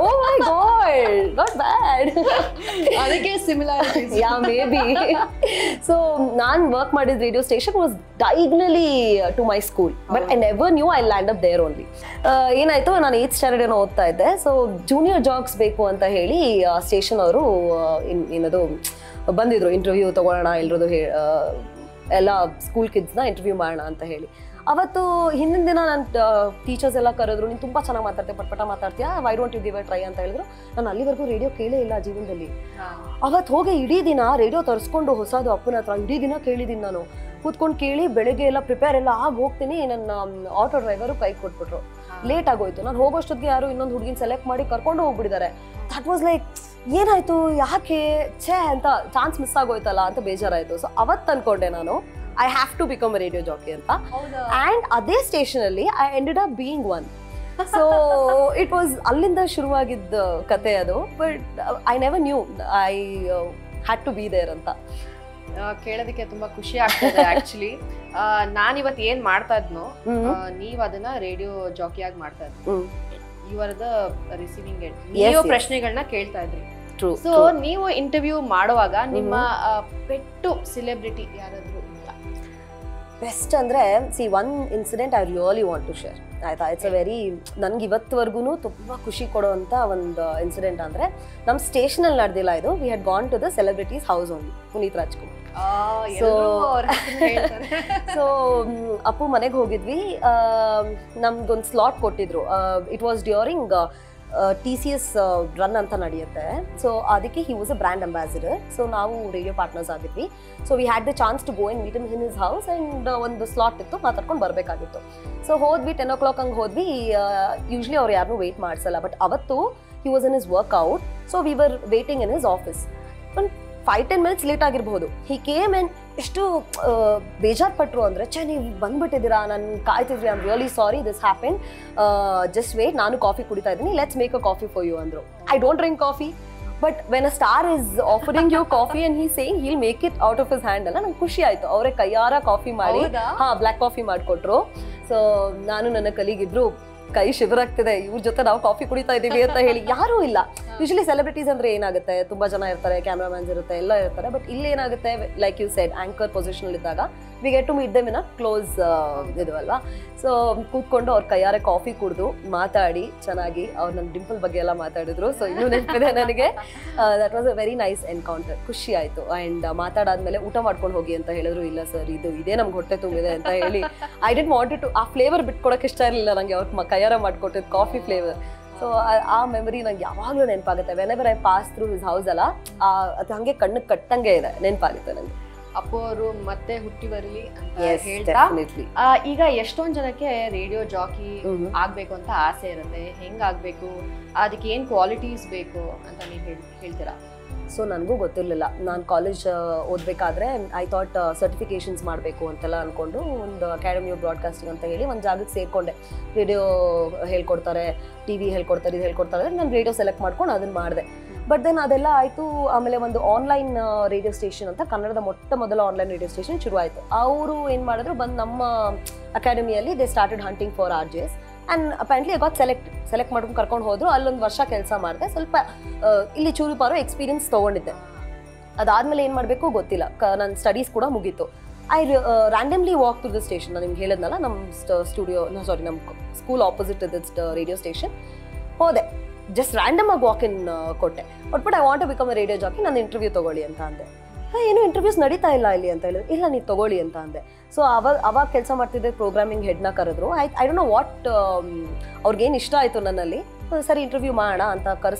Oh my god, not bad. ಅದಕ್ಕೆ similarities. Yeah maybe. So ನಾನು ವರ್ಕ್ ಮಾಡಿದ radio station was diagonally to my school, but I never knew I land up there only. ಏನಾಯ್ತು, ನಾನು 8th standard ಏನೋ ಓದ್ತಾ ಇದ್ದೆ. So junior jobs ಬೇಕು ಅಂತ ಹೇಳಿ ಸ್ಟೇಷನ್ ಅವರು ಏನದು ಬಂದಿದ್ರು, ಇಂಟರ್ವ್ಯೂ ತಗೊಳ್ಳೋಣ ಎಲ್ರದ್ದು ಎಲ್ಲ ಸ್ಕೂಲ್ ಕಿಡ್ಸ್ನ ಇಂಟರ್ವ್ಯೂ ಮಾಡೋಣ ಅಂತ ಹೇಳಿ. ಅವತ್ತು ಹಿಂದಿನ ದಿನ ನನ್ನ ಟೀಚರ್ಸ್ ಎಲ್ಲ ಕರೆದ್ರು, ನೀನು ತುಂಬ ಚೆನ್ನಾಗಿ ಮಾತಾಡ್ತೀಯ, ಪಟ್ಪಟ ಮಾತಾಡ್ತೀಯಾ, why don't you give a try ಅಂತ ಹೇಳಿದ್ರು. ನಾನು ಅಲ್ಲಿವರೆಗೂ ರೇಡಿಯೋ ಕೇಳೇ ಇಲ್ಲ ಜೀವನದಲ್ಲಿ. ಅವತ್ತು ಹೋಗಿ ಇಡೀ ದಿನ ರೇಡಿಯೋ ತರಿಸ್ಕೊಂಡು ಹೊಸದು ಅಪ್ಪನ ಹತ್ರ ಇಡೀ ದಿನ ಕೇಳಿದ್ದೀನಿ. ನಾನು ಕೂತ್ಕೊಂಡು ಕೇಳಿ ಬೆಳಗ್ಗೆ ಎಲ್ಲ ಪ್ರಿಪೇರ್ ಎಲ್ಲ ಆಗಿ ಹೋಗ್ತೀನಿ. ನನ್ನ ಆಟೋ ಡ್ರೈವರು ಕೈ ಕೊಟ್ಬಿಟ್ರು. ಲೇಟ್ ಆಗೋಯ್ತು. ನಾನು ಹೋಗೋಷ್ಟೊತ್ತಿಗೆ ಯಾರು ಇನ್ನೊಂದು ಹುಡುಗಿನ ಸೆಲೆಕ್ಟ್ ಮಾಡಿ ಕರ್ಕೊಂಡು ಹೋಗ್ಬಿಟ್ಟಿದ್ದಾರೆ. ದಟ್ ವಾಸ್ ಲೈಕ್ ಏನಾಯ್ತು, ಯಾಕೆ ಛೇ ಅಂತ, ಚಾನ್ಸ್ ಮಿಸ್ ಆಗೋಯ್ತಲ್ಲ ಅಂತ ಬೇಜಾರಾಯಿತು. ಸೊ ಅವತ್ತು ಅನ್ಕೊಂಡೆ ನಾನು I have to become a radio jockey ಅಂತ. ಆ್ಯಂಡ್ ಅದೇ ಸ್ಟೇಷನಲ್ಲಿ I ended up being one. So it was ಅಲ್ಲಿಂದ ಶುರುವಾಗಿದ್ದ ಕತೆ ಅದು. But I never knew I had to be there ಅಂತ. ಕೇಳೋದಕ್ಕೆ ತುಂಬಾ ಖುಷಿ ಆಗ್ತದೆ. ಆಕ್ಚುಲಿ ನಾನಿವತ್ತು ಏನ್ ಮಾಡ್ತಾ ಇದ್ನೋ ನೀವ್ ಅದನ್ನ ರೇಡಿಯೋ ಜಾಕಿಯಾಗಿ ಮಾಡ್ತಾ ಇದ್ವಿ. You are the receiving end. ನೀವು ಪ್ರಶ್ನೆಗಳನ್ನ ಕೇಳ್ತಾ ಇದ್ರಿ. ಸೊ ನೀವು ಇಂಟರ್ವ್ಯೂ ಮಾಡುವಾಗ ನಿಮ್ಮ ಪೆಟ್ಟು ಸೆಲೆಬ್ರಿಟಿ ಯಾರಾದ್ರೂ ಬೆಸ್ಟ್ ಅಂದರೆ one incident I really want to share ಆಯ್ತಾ. ಇಟ್ಸ್ ಅ ವೆರಿ ನನ್ಗೆ ಇವತ್ತುವರೆಗೂ ತುಂಬ ಖುಷಿ ಕೊಡುವಂಥ ಒಂದು ಇನ್ಸಿಡೆಂಟ್ ಅಂದರೆ ನಮ್ಮ ಸ್ಟೇಷನಲ್ಲಿ ನಡೆದಿಲ್ಲ ಇದು. We had gone to the celebrities house only, Puneeth Rajkumar. So Appu ಮನೆಗೆ ಹೋಗಿದ್ವಿ. ನಮ್ಗೊಂದು ಸ್ಲಾಟ್ ಕೊಟ್ಟಿದ್ರು. It was during TCS run ಅಂತ ನಡೆಯುತ್ತೆ. ಸೊ ಅದಕ್ಕೆ he was a brand ambassador. So ನಾವು ರೇಡಿಯೋ ಪಾರ್ಟ್ನರ್ಸ್ ಆಗಿದ್ವಿ. So we had the chance to go and meet in his house. And ಒಂದು ಸ್ಲಾಟ್ ಇತ್ತು, ಮಾತಾಡ್ಕೊಂಡು ಬರಬೇಕಾಗಿತ್ತು. ಸೊ ಹೋದ್ವಿ, 10 o'clock ಹಂಗೆ ಹೋದ್ವಿ. ಯೂಶ್ವಲಿ ಅವ್ರು ಯಾರನ್ನೂ ವೆಯ್ಟ್ ಮಾಡಿಸಲ್ಲ. ಬಟ್ ಅವತ್ತು he was in his workout. So we were waiting in his office. ಒಂದು 5-10 minutes ಲೇಟ್ ಆಗಿರ್ಬೋದು. ಹಿ ಕೇಮ್ ಆ್ಯಂಡ್ ಎಷ್ಟು ಬೇಜಾರು ಪಟ್ಟರು ಅಂದರೆ, ಛೇ ನೀವು ಬಂದ್ಬಿಟ್ಟಿದ್ದೀರಾ, ನಾನು ಕಾಯ್ತಿದ್ರಿ, I am really sorry, this happen, just wait, ನಾನು ಕಾಫಿ ಕುಡಿತಾ ಇದ್ದೀನಿ, let's make a coffee for you ಅಂದರು. I don't drink coffee, but when a star is offering you coffee and he saying he'll make it out of his hand ಅಲ್ಲ, ನಂಗೆ ಖುಷಿ ಆಯಿತು. ಅವರೇ ಕೈಯಾರ ಕಾಫಿ ಮಾಡಿ ಬ್ಲ್ಯಾಕ್ ಕಾಫಿ ಮಾಡಿಕೊಟ್ರು. So ನಾನು ನನ್ನ ಕಲೀಗಿಬ್ರು ಕೈ ಶಿವರಾಗ್ತಿದೆ, ಇವ್ರ ಜೊತೆ ನಾವು ಕಾಫಿ ಕುಡಿತಾ ಇದ್ದೀವಿ ಅಂತ ಹೇಳಿ. ಯಾರೂ ಇಲ್ಲ. ಯೂಶಲಿ ಸೆಲೆಬ್ರಿಟೀಸ್ ಅಂದರೆ ಏನಾಗುತ್ತೆ, ತುಂಬ ಜನ ಇರ್ತಾರೆ, ಕ್ಯಾಮ್ರಾಮ್ಯಾನ್ಸ್ ಇರುತ್ತೆ, ಎಲ್ಲ ಇರ್ತಾರೆ. ಬಟ್ ಇಲ್ಲಿ ಏನಾಗುತ್ತೆ, ಲೈಕ್ ಯು ಸೆಡ್, ಆಂಕರ್ ಪೊಸಿಷನಲ್ಲಿ ಇದ್ದಾಗ we get to meet them in a close ಇದು ಅಲ್ವಾ. ಸೊ ಕೂತ್ಕೊಂಡು ಅವ್ರ ಕೈಯಾರೆ ಕಾಫಿ ಕುಡಿದು ಮಾತಾಡಿ ಚೆನ್ನಾಗಿ ಅವ್ರು ನನ್ನ ಡಿಂಪಲ್ ಬಗ್ಗೆ ಎಲ್ಲ ಮಾತಾಡಿದ್ರು. ಸೊ ಇನ್ನೂ ನೆನಪಿದೆ ನನಗೆ. That was a very nice encounter. ಖುಷಿ ಆಯಿತು. ಆ್ಯಂಡ್ ಮಾತಾಡಾದ್ಮೇಲೆ ಊಟ ಮಾಡ್ಕೊಂಡು ಹೋಗಿ ಅಂತ ಹೇಳಿದ್ರು. ಇಲ್ಲ ಸರ್, ಇದೇ ನಮ್ಗೆ ಹೊಟ್ಟೆ ತುಂಬಿದೆ ಅಂತ ಹೇಳಿ ಐ ಡಿಡ್ ವಾಂಟ್ ಟು ಆ ಫ್ಲೇವರ್ ಬಿಟ್ಕೊಡೋಕೆ ಇಷ್ಟ ಇರಲಿಲ್ಲ ನನಗೆ. ಅವ್ರ ಕೈಯಾರ ಮಾಡಿಕೊಟ್ಟಿದ್ದು ಕಾಫಿ ಫ್ಲೇವರ್. ಸೊ ಆ ಮೆಮರಿ ನಂಗೆ ಯಾವಾಗಲೂ ನೆನಪಾಗುತ್ತೆ. Whenever I pass through his house ಅಲ್ಲ, ಅದು ಹಾಗೆ ಕಣ್ಣಿಗೆ ಕಟ್ಟಂಗೆ ಇದೆ, ನೆನಪಾಗುತ್ತೆ ನನಗೆ. ಅಪ್ಪು ಅವರು ಮತ್ತೆ ಹುಟ್ಟಿ ಬರಲಿ ಅಂತ ಹೇಳ್ತಾ, ಈಗ ಎಷ್ಟೊಂದು ಜನಕ್ಕೆ ರೇಡಿಯೋ ಜಾಕಿ ಆಗ್ಬೇಕು ಅಂತ ಆಸೆ ಇರುತ್ತೆ. ಹೆಂಗಾಗ್ಬೇಕು, ಅದಕ್ಕೆ ಏನ್ ಕ್ವಾಲಿಟೀಸ್ ಬೇಕು ಅಂತ ನೀವು ಹೇಳ್ತೀರಾ? ಸೊ ನನಗೂ ಗೊತ್ತಿರಲಿಲ್ಲ. ನಾನು ಕಾಲೇಜ್ ಓದಬೇಕಾದ್ರೆ ಐ ಥಾಟ್ ಸರ್ಟಿಫಿಕೇಷನ್ಸ್ ಮಾಡಬೇಕು ಅಂತೆಲ್ಲ ಅಂದ್ಕೊಂಡು ಒಂದು ಅಕಾಡೆಮಿ ಆಫ್ ಬ್ರಾಡ್ಕಾಸ್ಟಿಂಗ್ ಅಂತ ಹೇಳಿ ಒಂದು ಜಾಗಕ್ಕೆ ಸೇರಿಕೊಂಡೆ. ರೇಡಿಯೋ ಹೇಳ್ಕೊಡ್ತಾರೆ, TV ಹೇಳ್ಕೊಡ್ತಾರೆ, ಇದು ಹೇಳ್ಕೊಡ್ತಾರೆ. ನಾನು ರೇಡಿಯೋ ಸೆಲೆಕ್ಟ್ ಮಾಡ್ಕೊಂಡು ಅದನ್ನು ಮಾಡಿದೆ. ಬಟ್ ದೆನ್ ಅದೆಲ್ಲ ಆಯಿತು. ಆಮೇಲೆ ಒಂದು ಆನ್ಲೈನ್ ರೇಡಿಯೋ ಸ್ಟೇಷನ್ ಅಂತ, ಕನ್ನಡದ ಮೊದಲ ಆನ್ಲೈನ್ ರೇಡಿಯೋ ಸ್ಟೇಷನ್ ಶುರು ಆಯಿತು. ಅವರು ಏನು ಮಾಡಿದ್ರು, ಬಂದು ನಮ್ಮ ಅಕಾಡೆಮಿಯಲ್ಲಿ they started hunting for RJs. And apparently I got select ಮಾಡ್ಕೊಂಡು ಕರ್ಕೊಂಡು ಹೋದ್ರು. ಅಲ್ಲೊಂದು ವರ್ಷ ಕೆಲಸ ಮಾಡಿದೆ. ಸ್ವಲ್ಪ ಇಲ್ಲಿ ಚೂರುಪಾರು ಎಕ್ಸ್ಪೀರಿಯನ್ಸ್ ತೊಗೊಂಡಿದ್ದೆ. ಅದಾದಮೇಲೆ ಏನು ಮಾಡಬೇಕು ಗೊತ್ತಿಲ್ಲ. ನನ್ನ ಸ್ಟಡೀಸ್ ಕೂಡ ಮುಗೀತು. I randomly walk to the station. ನಾನು ನಿಮ್ಗೆ ಹೇಳಿದ್ನಲ್ಲ, ನಮ್ಮ ನಮ್ಮ ಸ್ಕೂಲ್ ಆಪೋಸಿಟ್ ಇದ್ದ ರೇಡಿಯೋ ಸ್ಟೇಷನ್ ಹೋದೆ. ಜಸ್ಟ್ ರ್ಯಾಂಡಮ್ ಆಗಿ ವಾಕ್ ಇನ್ ಕೊಟ್ಟೆ. But I want to become a radio jockey, ನಾನು ಇಂಟರ್ವ್ಯೂ ತೊಗೊಳ್ಳಿ ಅಂತ ಅಂದೆ. ಏನು ಇಂಟರ್ವ್ಯೂಸ್ ನಡೀತಾ ಇಲ್ಲ ಇಲ್ಲಿ ಅಂತ ಹೇಳಿದ್ರು. ಇಲ್ಲ, ನೀವು ತೊಗೊಳ್ಳಿ ಅಂತ ಅಂದೆ. ಸೊ ಅವಾಗ ಕೆಲಸ ಮಾಡ್ತಿದ್ದೆ ಪ್ರೋಗ್ರಾಮಿಂಗ್ ಹೆಡ್ನ ಕರೆದ್ರು. ಐ ಡೋಂಟ್ ನೋ ವಾಟ್ ಅವ್ರಿಗೇನು ಇಷ್ಟ ಆಯಿತು ನನ್ನಲ್ಲಿ. ಸರಿ ಇಂಟರ್ವ್ಯೂ ಮಾಡೋಣ ಅಂತ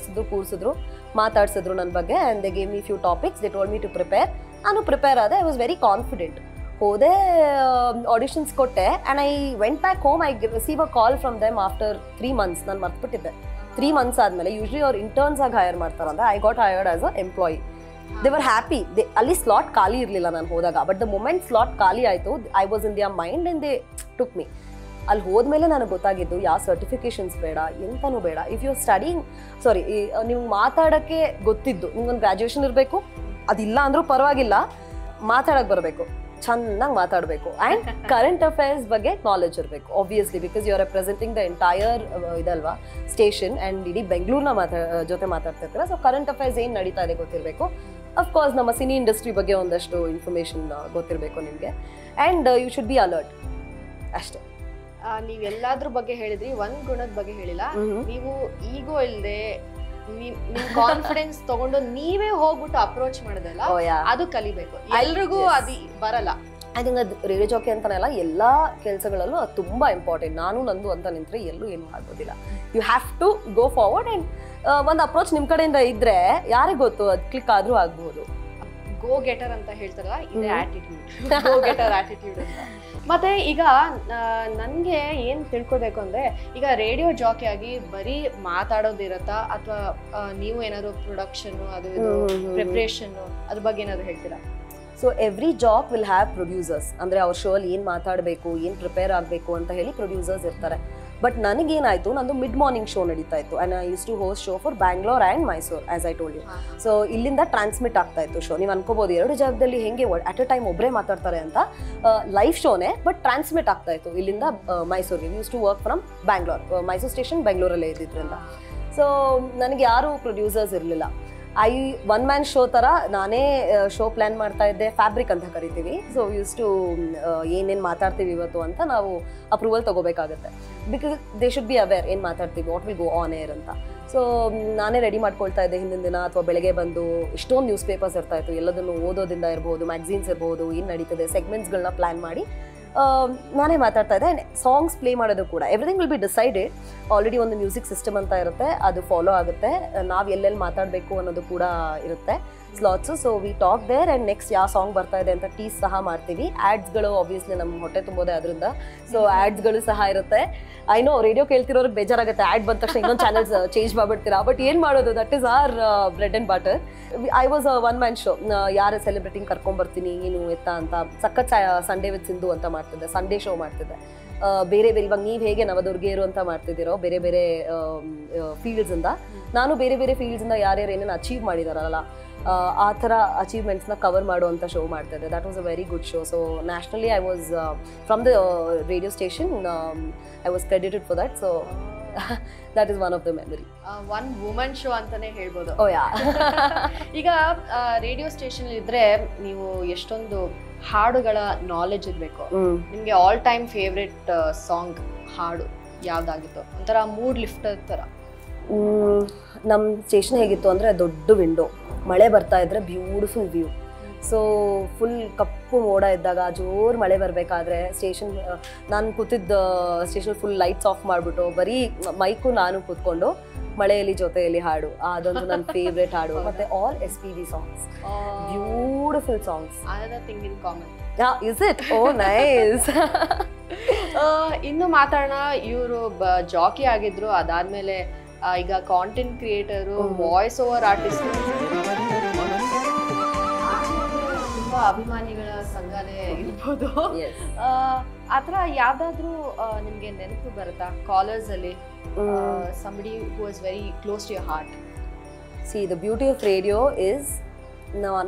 ಕೂರಿಸಿದ್ರು, ಮಾತಾಡ್ಸಿದ್ರು ನನ್ನ ಬಗ್ಗೆ. And they gave me few topics, they told me to prepare. ನಾನು ಪ್ರಿಪೇರ್ ಆದೆ. I was very confident. ಹೋದೆ, ಆಡಿಷನ್ಸ್ ಕೊಟ್ಟೆ. And I went back home. I receive a call from them after 3 months. ನಾನು ಮರ್ತ್ಬಿಟ್ಟಿದ್ದೆ. 3 months ಆದಮೇಲೆ usually ಅವ್ರು interns ಆಗಿ hire ಮಾಡ್ತಾರಂದ್ರೆ, I got hired as a employee. They were happy. ಅಲ್ಲಿ slot ಖಾಲಿ ಇರಲಿಲ್ಲ ನಾನು ಹೋದಾಗ. ಬಟ್ ದ ಮೊಮೆಂಟ್ ಸ್ಲಾಟ್ ಖಾಲಿ ಆಯಿತು, I was in their mind and they took me. ಅಲ್ಲಿ ಹೋದ್ಮೇಲೆ ನನಗೆ ಗೊತ್ತಾಗಿದ್ದು, ಯಾವ ಸರ್ಟಿಫಿಕೇಷನ್ಸ್ ಬೇಡ, ಎಂತನೂ ಬೇಡ. ಇಫ್ ಯು ಸ್ಟಡಿಂಗ್ ನಿಮ್ಗೆ ಮಾತಾಡೋಕ್ಕೆ ಗೊತ್ತಿದ್ದು, ನಿಮ್ಗೊಂದು ಗ್ರ್ಯಾಜುಯೇಷನ್ ಇರಬೇಕು, ಅದಿಲ್ಲ ಅಂದ್ರೂ ಪರವಾಗಿಲ್ಲ, ಮಾತಾಡಕ್ ಬರಬೇಕು, ಚೆನ್ನಾಗಿ ಮಾತಾಡಬೇಕು. ಆ್ಯಂಡ್ ಕರೆಂಟ್ ಅಫೇರ್ಸ್ ಬಗ್ಗೆ ನಾಲೆಜ್ ಇರಬೇಕು obviously, because you are representing the entire ಇದಲ್ವಾ ಸ್ಟೇಷನ್ ಆ್ಯಂಡ್ ಇಡೀ ಬೆಂಗಳೂರಿನ ಜೊತೆ ಮಾತಾಡ್ತಿರ್ತೀರ. ಸೊ ಕರೆಂಟ್ ಅಫೇರ್ಸ್ ಏನು ನಡೀತಾ ಇದೆ ಗೊತ್ತಿರಬೇಕು. ಅಫ್ಕೋರ್ಸ್ ನಮ್ಮ ಸಿನಿ ಇಂಡಸ್ಟ್ರಿ ಬಗ್ಗೆ ಒಂದಷ್ಟು ಇನ್ಫಾರ್ಮೇಷನ್ ಗೊತ್ತಿರಬೇಕು ನಿಮಗೆ. And you should be alert ಅಷ್ಟೇ. ನೀವೆಲ್ಲದ್ರ ಬಗ್ಗೆ ಹೇಳಿದ್ರಿ, ಒಂದ್ ಗುಣದ ಬಗ್ಗೆ ಹೇಳಿಲ್ಲ. ನೀವು ಈಗೋ ಇಲ್ದೆ ನಿಮ್ ಕಾನ್ಫಿಡೆನ್ಸ್ ತಗೊಂಡು ನೀವೇ ಹೋಗ್ಬಿಟ್ಟು ಅಪ್ರೋಚ್ ಮಾಡೋದಲ್ಲ, ಅದು ಕಲಿಬೇಕು. ಎಲ್ರಿಗೂ ಅದು ಬರಲ್ಲ. ಐ ಥಿಂಕ್ ಅದು ರೇಡಿಯೋ ಜಾಕಿ ಅಂತಾನೆ ಅಲ್ಲ, ಎಲ್ಲ ಕೆಲಸಗಳಲ್ಲೂ ಅದು ತುಂಬಾ ಇಂಪಾರ್ಟೆಂಟ್. ನಾನು ನಂದು ಅಂತ ನಿಂತ್ರೆ ಎಲ್ಲೂ ಏನು ಆಗೋದಿಲ್ಲ. You have to go forward and ಒಂದು ಅಪ್ರೋಚ್ ನಿಮ್ಮ ಕಡೆಯಿಂದ ಇದ್ರೆ ಯಾರಿಗೆ ಗೊತ್ತು, ಅದು ಕ್ಲಿಕ್ ಆದ್ರೂ ಆಗ್ಬೋದು. ಗೋ ಗೆಟರ್ ಅಂತ ಹೇಳ್ತಾರಲ್ಲ, ಇದೇ ಆಟಿಟ್ಯೂಡ್, ಗೋ ಗೆಟರ್ ಆಟಿಟ್ಯೂಡ್ ಅಂತ. ಮತ್ತೆ ಈಗ ನನ್ಗೆ ಏನ್ ತಿಳ್ಕೊಬೇಕು ಅಂದ್ರೆ, ಈಗ ರೇಡಿಯೋ ಜಾಕಿ ಆಗಿ ಬರೀ ಮಾತಾಡೋದಿರತ್ತಾ, ಅಥವಾ ನೀವು ಏನಾದ್ರು ಪ್ರೊಡಕ್ಷನ್ ಅದು ಇದು ಪ್ರಿಪ್ರೇಷನ್ ಅದ್ರ ಬಗ್ಗೆ ಏನಾದ್ರು ಹೇಳ್ತೀರಾ? So every job will have producers. ಅಂದರೆ ಅವ್ರ ಶೋ ಅಲ್ಲಿ ಏನು ಮಾತಾಡಬೇಕು, ಏನು ಪ್ರಿಪೇರ್ ಆಗಬೇಕು ಅಂತ ಹೇಳಿ ಪ್ರೊಡ್ಯೂಸರ್ಸ್ ಇರ್ತಾರೆ. ಬಟ್ ನನಗೇನಾಯಿತು, ನಂದು ಮಿಡ್ ಮಾರ್ನಿಂಗ್ ಶೋ ನಡೀತಾ ಇತ್ತು. And I use to host show for Bangalore and Mysuru, as I told you. So ಇಲ್ಲಿಂದ ಟ್ರಾನ್ಸ್ಮಿಟ್ ಆಗ್ತಾ ಇತ್ತು ಶೋ. ನೀವು ಅನ್ಕೋಬೋದು ಎರಡು ಜಾಗದಲ್ಲಿ ಹೆಂಗೆ ಅಟ್ ಅ ಟೈಮ್ ಒಬ್ಬರೇ ಮಾತಾಡ್ತಾರೆ ಅಂತ. ಲೈವ್ ಶೋನೇ, ಬಟ್ ಟ್ರಾನ್ಸ್ಮಿಟ್ ಆಗ್ತಾ ಇತ್ತು ಇಲ್ಲಿಂದ ಮೈಸೂರಿಗೆ. Used to work from Bangalore, Mysuru station ಬೆಂಗಳೂರಲ್ಲೇ ಇದ್ದಿದ್ರಿಂದ. ಸೊ ನನಗೆ ಯಾರೂ ಪ್ರೊಡ್ಯೂಸರ್ಸ್ ಇರಲಿಲ್ಲ. ಒನ್ ಮ್ಯಾನ್ ಶೋ ಥರ ನಾನೇ ಶೋ ಪ್ಲ್ಯಾನ್ ಮಾಡ್ತಾ ಇದ್ದೆ. ಫ್ಯಾಬ್ರಿಕ್ ಅಂತ ಕರಿತೀವಿ. ಸೊ ಯೂಸ್ ಟು ಏನೇನು ಮಾತಾಡ್ತೀವಿ ಇವತ್ತು ಅಂತ ನಾವು ಅಪ್ರೂವಲ್ ತೊಗೋಬೇಕಾಗುತ್ತೆ. Because they should be aware ಏನು ಮಾತಾಡ್ತೀವಿ, what will go on air ಅಂತ. ಸೊ ನಾನೇ ರೆಡಿ ಮಾಡ್ಕೊಳ್ತಾ ಇದ್ದೆ ಹಿಂದಿನ ದಿನ, ಅಥವಾ ಬೆಳಗ್ಗೆ ಬಂದು ಇಷ್ಟೊಂದು ನ್ಯೂಸ್ ಪೇಪರ್ಸ್ ಇರ್ತಾ ಇತ್ತು, ಎಲ್ಲದನ್ನು ಓದೋದ್ರಿಂದ ಇರ್ಬೋದು, ಮ್ಯಾಗ್ಝೀನ್ಸ್ ಇರ್ಬೋದು, ಏನು ನಡೀತದೆ ಸೆಗ್ಮೆಂಟ್ಸ್ಗಳನ್ನ ಪ್ಲ್ಯಾನ್ ಮಾಡಿ ನಾನೇ ಮಾತಾಡ್ತಾ ಇದ್ದೆ. ಸಾಂಗ್ಸ್ ಪ್ಲೇ ಮಾಡೋದು ಕೂಡ everything will be decided. Already ಒಂದು ಮ್ಯೂಸಿಕ್ ಸಿಸ್ಟಮ್ ಅಂತ ಇರುತ್ತೆ, ಅದು ಫಾಲೋ ಆಗುತ್ತೆ. ನಾವು ಎಲ್ಲೆಲ್ಲಿ ಮಾತಾಡಬೇಕು ಅನ್ನೋದು ಕೂಡ ಇರುತ್ತೆ, slots. So we talk there and next ಯಾವ ಸಾಂಗ್ ಬರ್ತಾ ಇದೆ ಅಂತ ಟೀಸ್ ಸಹ ಮಾಡ್ತೀವಿ. ಆ್ಯಡ್ಸ್ಗಳು ಆಬ್ವಿಯಸ್ಲಿ ನಮ್ಮ ಹೊಟ್ಟೆ ತುಂಬೋದೆ ಅದರಿಂದ. ಸೊ ಆ್ಯಡ್ಸ್ಗಳು ಸಹ ಇರುತ್ತೆ. ಐ ನೋ ರೇಡಿಯೋ ಕೇಳ್ತಿರೋರಿಗೆ ಬೇಜಾರಾಗುತ್ತೆ, ಆ್ಯಡ್ ಬಂದ ತಕ್ಷಣ ಇನ್ನೊಂದು ಚಾನಲ್ಸ್ ಚೇಂಜ್ ಮಾಡ್ಬಿಡ್ತೀರಾ. ಬಟ್ ಏನು ಮಾಡೋದು, that is our bread and butter. I was one man show. ಯಾರು ಸೆಲೆಬ್ರಿಟಿಂಗ್ ಕರ್ಕೊಂಬರ್ತೀನಿ ಏನು ಎತ್ತ ಅಂತ. ಸಖತ್ ಸಂಡೇ ವಿತ್ ಸಿಂಧು ಅಂತ ಮಾಡ್ತಿದ್ದೆ, ಸಂಡೇ ಶೋ ಮಾಡ್ತಿದ್ದೆ. ಬೇರೆ ಬೇರೆ, ಇವಾಗ ನೀವು ಹೇಗೆ ನವದುರ್ಗಿಯರು ಅಂತ ಮಾಡ್ತಿದ್ದೀರೋ ಬೇರೆ ಬೇರೆ ಫೀಲ್ಡ್ಸಿಂದ, ನಾನು ಬೇರೆ ಬೇರೆ ಫೀಲ್ಡ್ಸಿಂದ ಯಾರ್ಯಾರು ಏನೇನು ಅಚೀವ್ ಮಾಡಿದಾರಲ್ಲ ಆ ಥರ ಅಚೀವ್ಮೆಂಟ್ಸ್ನ ಕವರ್ ಮಾಡುವಂಥ ಶೋ ಮಾಡ್ತಿದ್ದೆ. That was a very good show. So nationally I was from the radio station I was credited for that. So that is one of the memory. One woman show ಅಂತಾನೆ ಹೇಳ್ಬೋದು. Oh yeah. ಈಗ radio station ಇದ್ರೆ ನೀವು ಎಷ್ಟೊಂದು ಹಾಡುಗಳ knowledge ಇರಬೇಕು. ನಿಮಗೆ all time favourite song ಹಾಡು ಯಾವ್ದಾಗಿತ್ತು? ಒಂಥರ ಮೂಡ್ ಲಿಫ್ಟರ್ ತರ. ನಮ್ಮ ಸ್ಟೇಷನ್ ಹೇಗಿತ್ತು ಅಂದರೆ ದೊಡ್ಡ ವಿಂಡೋ, ಮಳೆ ಬರ್ತಾ ಇದ್ರೆ ಬ್ಯೂಟಿಫುಲ್ ವ್ಯೂ. ಸೊ ಫುಲ್ ಕಪ್ಪು ಮೋಡ ಇದ್ದಾಗ ಜೋರು ಮಳೆ ಬರಬೇಕಾದ್ರೆ ಸ್ಟೇಷನ್, ನಾನು ಕೂತಿದ್ದ ಸ್ಟೇಷನ್ ಫುಲ್ ಲೈಟ್ಸ್ ಆಫ್ ಮಾಡಿಬಿಟ್ಟು ಬರೀ ಮೈಕು ನಾನು ಕೂತ್ಕೊಂಡು ಮಳೆಯಲ್ಲಿ ಜೊತೆಯಲ್ಲಿ ಹಾಡು, ಅದೊಂದು ನನ್ನ ಫೇವ್ರೆಟ್ ಹಾಡು. ಮತ್ತು all SPB songs, beautiful songs. Another thing in common. Is it? Oh nice. ಇನ್ನು ಮಾತಾಡೋಣ. ಇವರು ಜಾಕಿ ಆಗಿದ್ರು, ಅದಾದ್ಮೇಲೆ ಈಗ content creator, voice over artist, ತುಂಬಾ ಅಭಿಮಾನಿಗಳ ಸಂಘನೇ ಇರ್ಬೋದು. ಆತರ ಯಾವ್ದಾದ್ರು ನಿಮ್ಗೆ ನೆನಪು ಬರುತ್ತಾ ಕಾಲರ್ಸ್ ಅಲ್ಲಿ? somebody who is very close to your heart. See, the beauty of radio is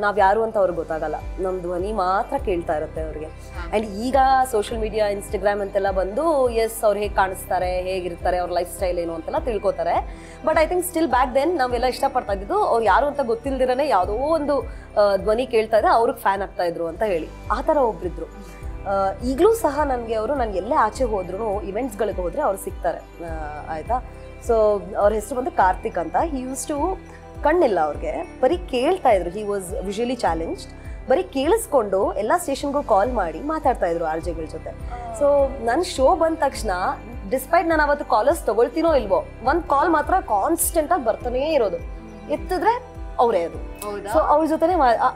ನಾವು ಯಾರು ಅಂತ ಅವ್ರಿಗೆ ಗೊತ್ತಾಗಲ್ಲ, ನಮ್ಮ ಧ್ವನಿ ಮಾತ್ರ ಕೇಳ್ತಾ ಇರುತ್ತೆ ಅವ್ರಿಗೆ. ಆ್ಯಂಡ್ ಈಗ ಸೋಷಿಯಲ್ ಮೀಡಿಯಾ, ಇನ್ಸ್ಟಾಗ್ರಾಮ್ ಅಂತೆಲ್ಲ ಬಂದು ಎಸ್ ಅವ್ರು ಹೇಗೆ ಕಾಣಿಸ್ತಾರೆ, ಹೇಗಿರ್ತಾರೆ, ಅವ್ರ ಲೈಫ್ ಸ್ಟೈಲ್ ಏನು ಅಂತೆಲ್ಲ ತಿಳ್ಕೊತಾರೆ. But I think still back then ನಾವೆಲ್ಲ ಇಷ್ಟಪಡ್ತಾ ಇದ್ದಿದ್ದು ಅವ್ರು ಯಾರು ಅಂತ ಗೊತ್ತಿಲ್ದಿರೇ ಯಾವುದೋ ಒಂದು ಧ್ವನಿ ಕೇಳ್ತಾ ಇದ್ರೆ ಅವ್ರಿಗೆ ಫ್ಯಾನ್ ಆಗ್ತಾ ಇದ್ರು ಅಂತ ಹೇಳಿ. ಆ ಥರ ಒಬ್ಬರಿದ್ರು. ಈಗಲೂ ಸಹ ನನಗೆ ಅವರು, ನನಗೆ ಎಲ್ಲೇ ಆಚೆ ಹೋದ್ರೂ ಇವೆಂಟ್ಸ್ಗಳಿಗೆ ಹೋದರೆ ಅವ್ರು ಸಿಗ್ತಾರೆ, ಆಯಿತಾ. ಸೊ ಅವ್ರ ಹೆಸರು ಬಂದು ಕಾರ್ತಿಕ್ ಅಂತ. ಹಿ ಯೂಸ್ ಟು, ಕಣ್ಣಿಲ್ಲ ಅವ್ರಿಗೆ, ಬರೀ ಕೇಳ್ತಾ ಇದ್ರು. He was visually challenged. ಬರೀ ಕೇಳಿಸ್ಕೊಂಡು ಎಲ್ಲ ಸ್ಟೇಷನ್ಗೂ ಕಾಲ್ ಮಾಡಿ ಮಾತಾಡ್ತಾ ಇದ್ರು RJಗಳ ಜೊತೆ. ಸೊ ನನ್ನ ಶೋ ಬಂದ ತಕ್ಷಣ, ಡಿಸ್ಪೈಟ್ ನಾನು ಅವತ್ತು ಕಾಲರ್ಸ್ ತೊಗೊಳ್ತೀನೋ ಇಲ್ವೋ, ಒಂದು ಕಾಲ್ ಮಾತ್ರ ಕಾನ್ಸ್ಟೆಂಟಾಗಿ ಬರ್ತಾನೇ ಇರೋದು. ಎತ್ತಿದ್ರೆ ಅವರೇ ಅದು. ಸೊ ಅವ್ರ ಜೊತೆ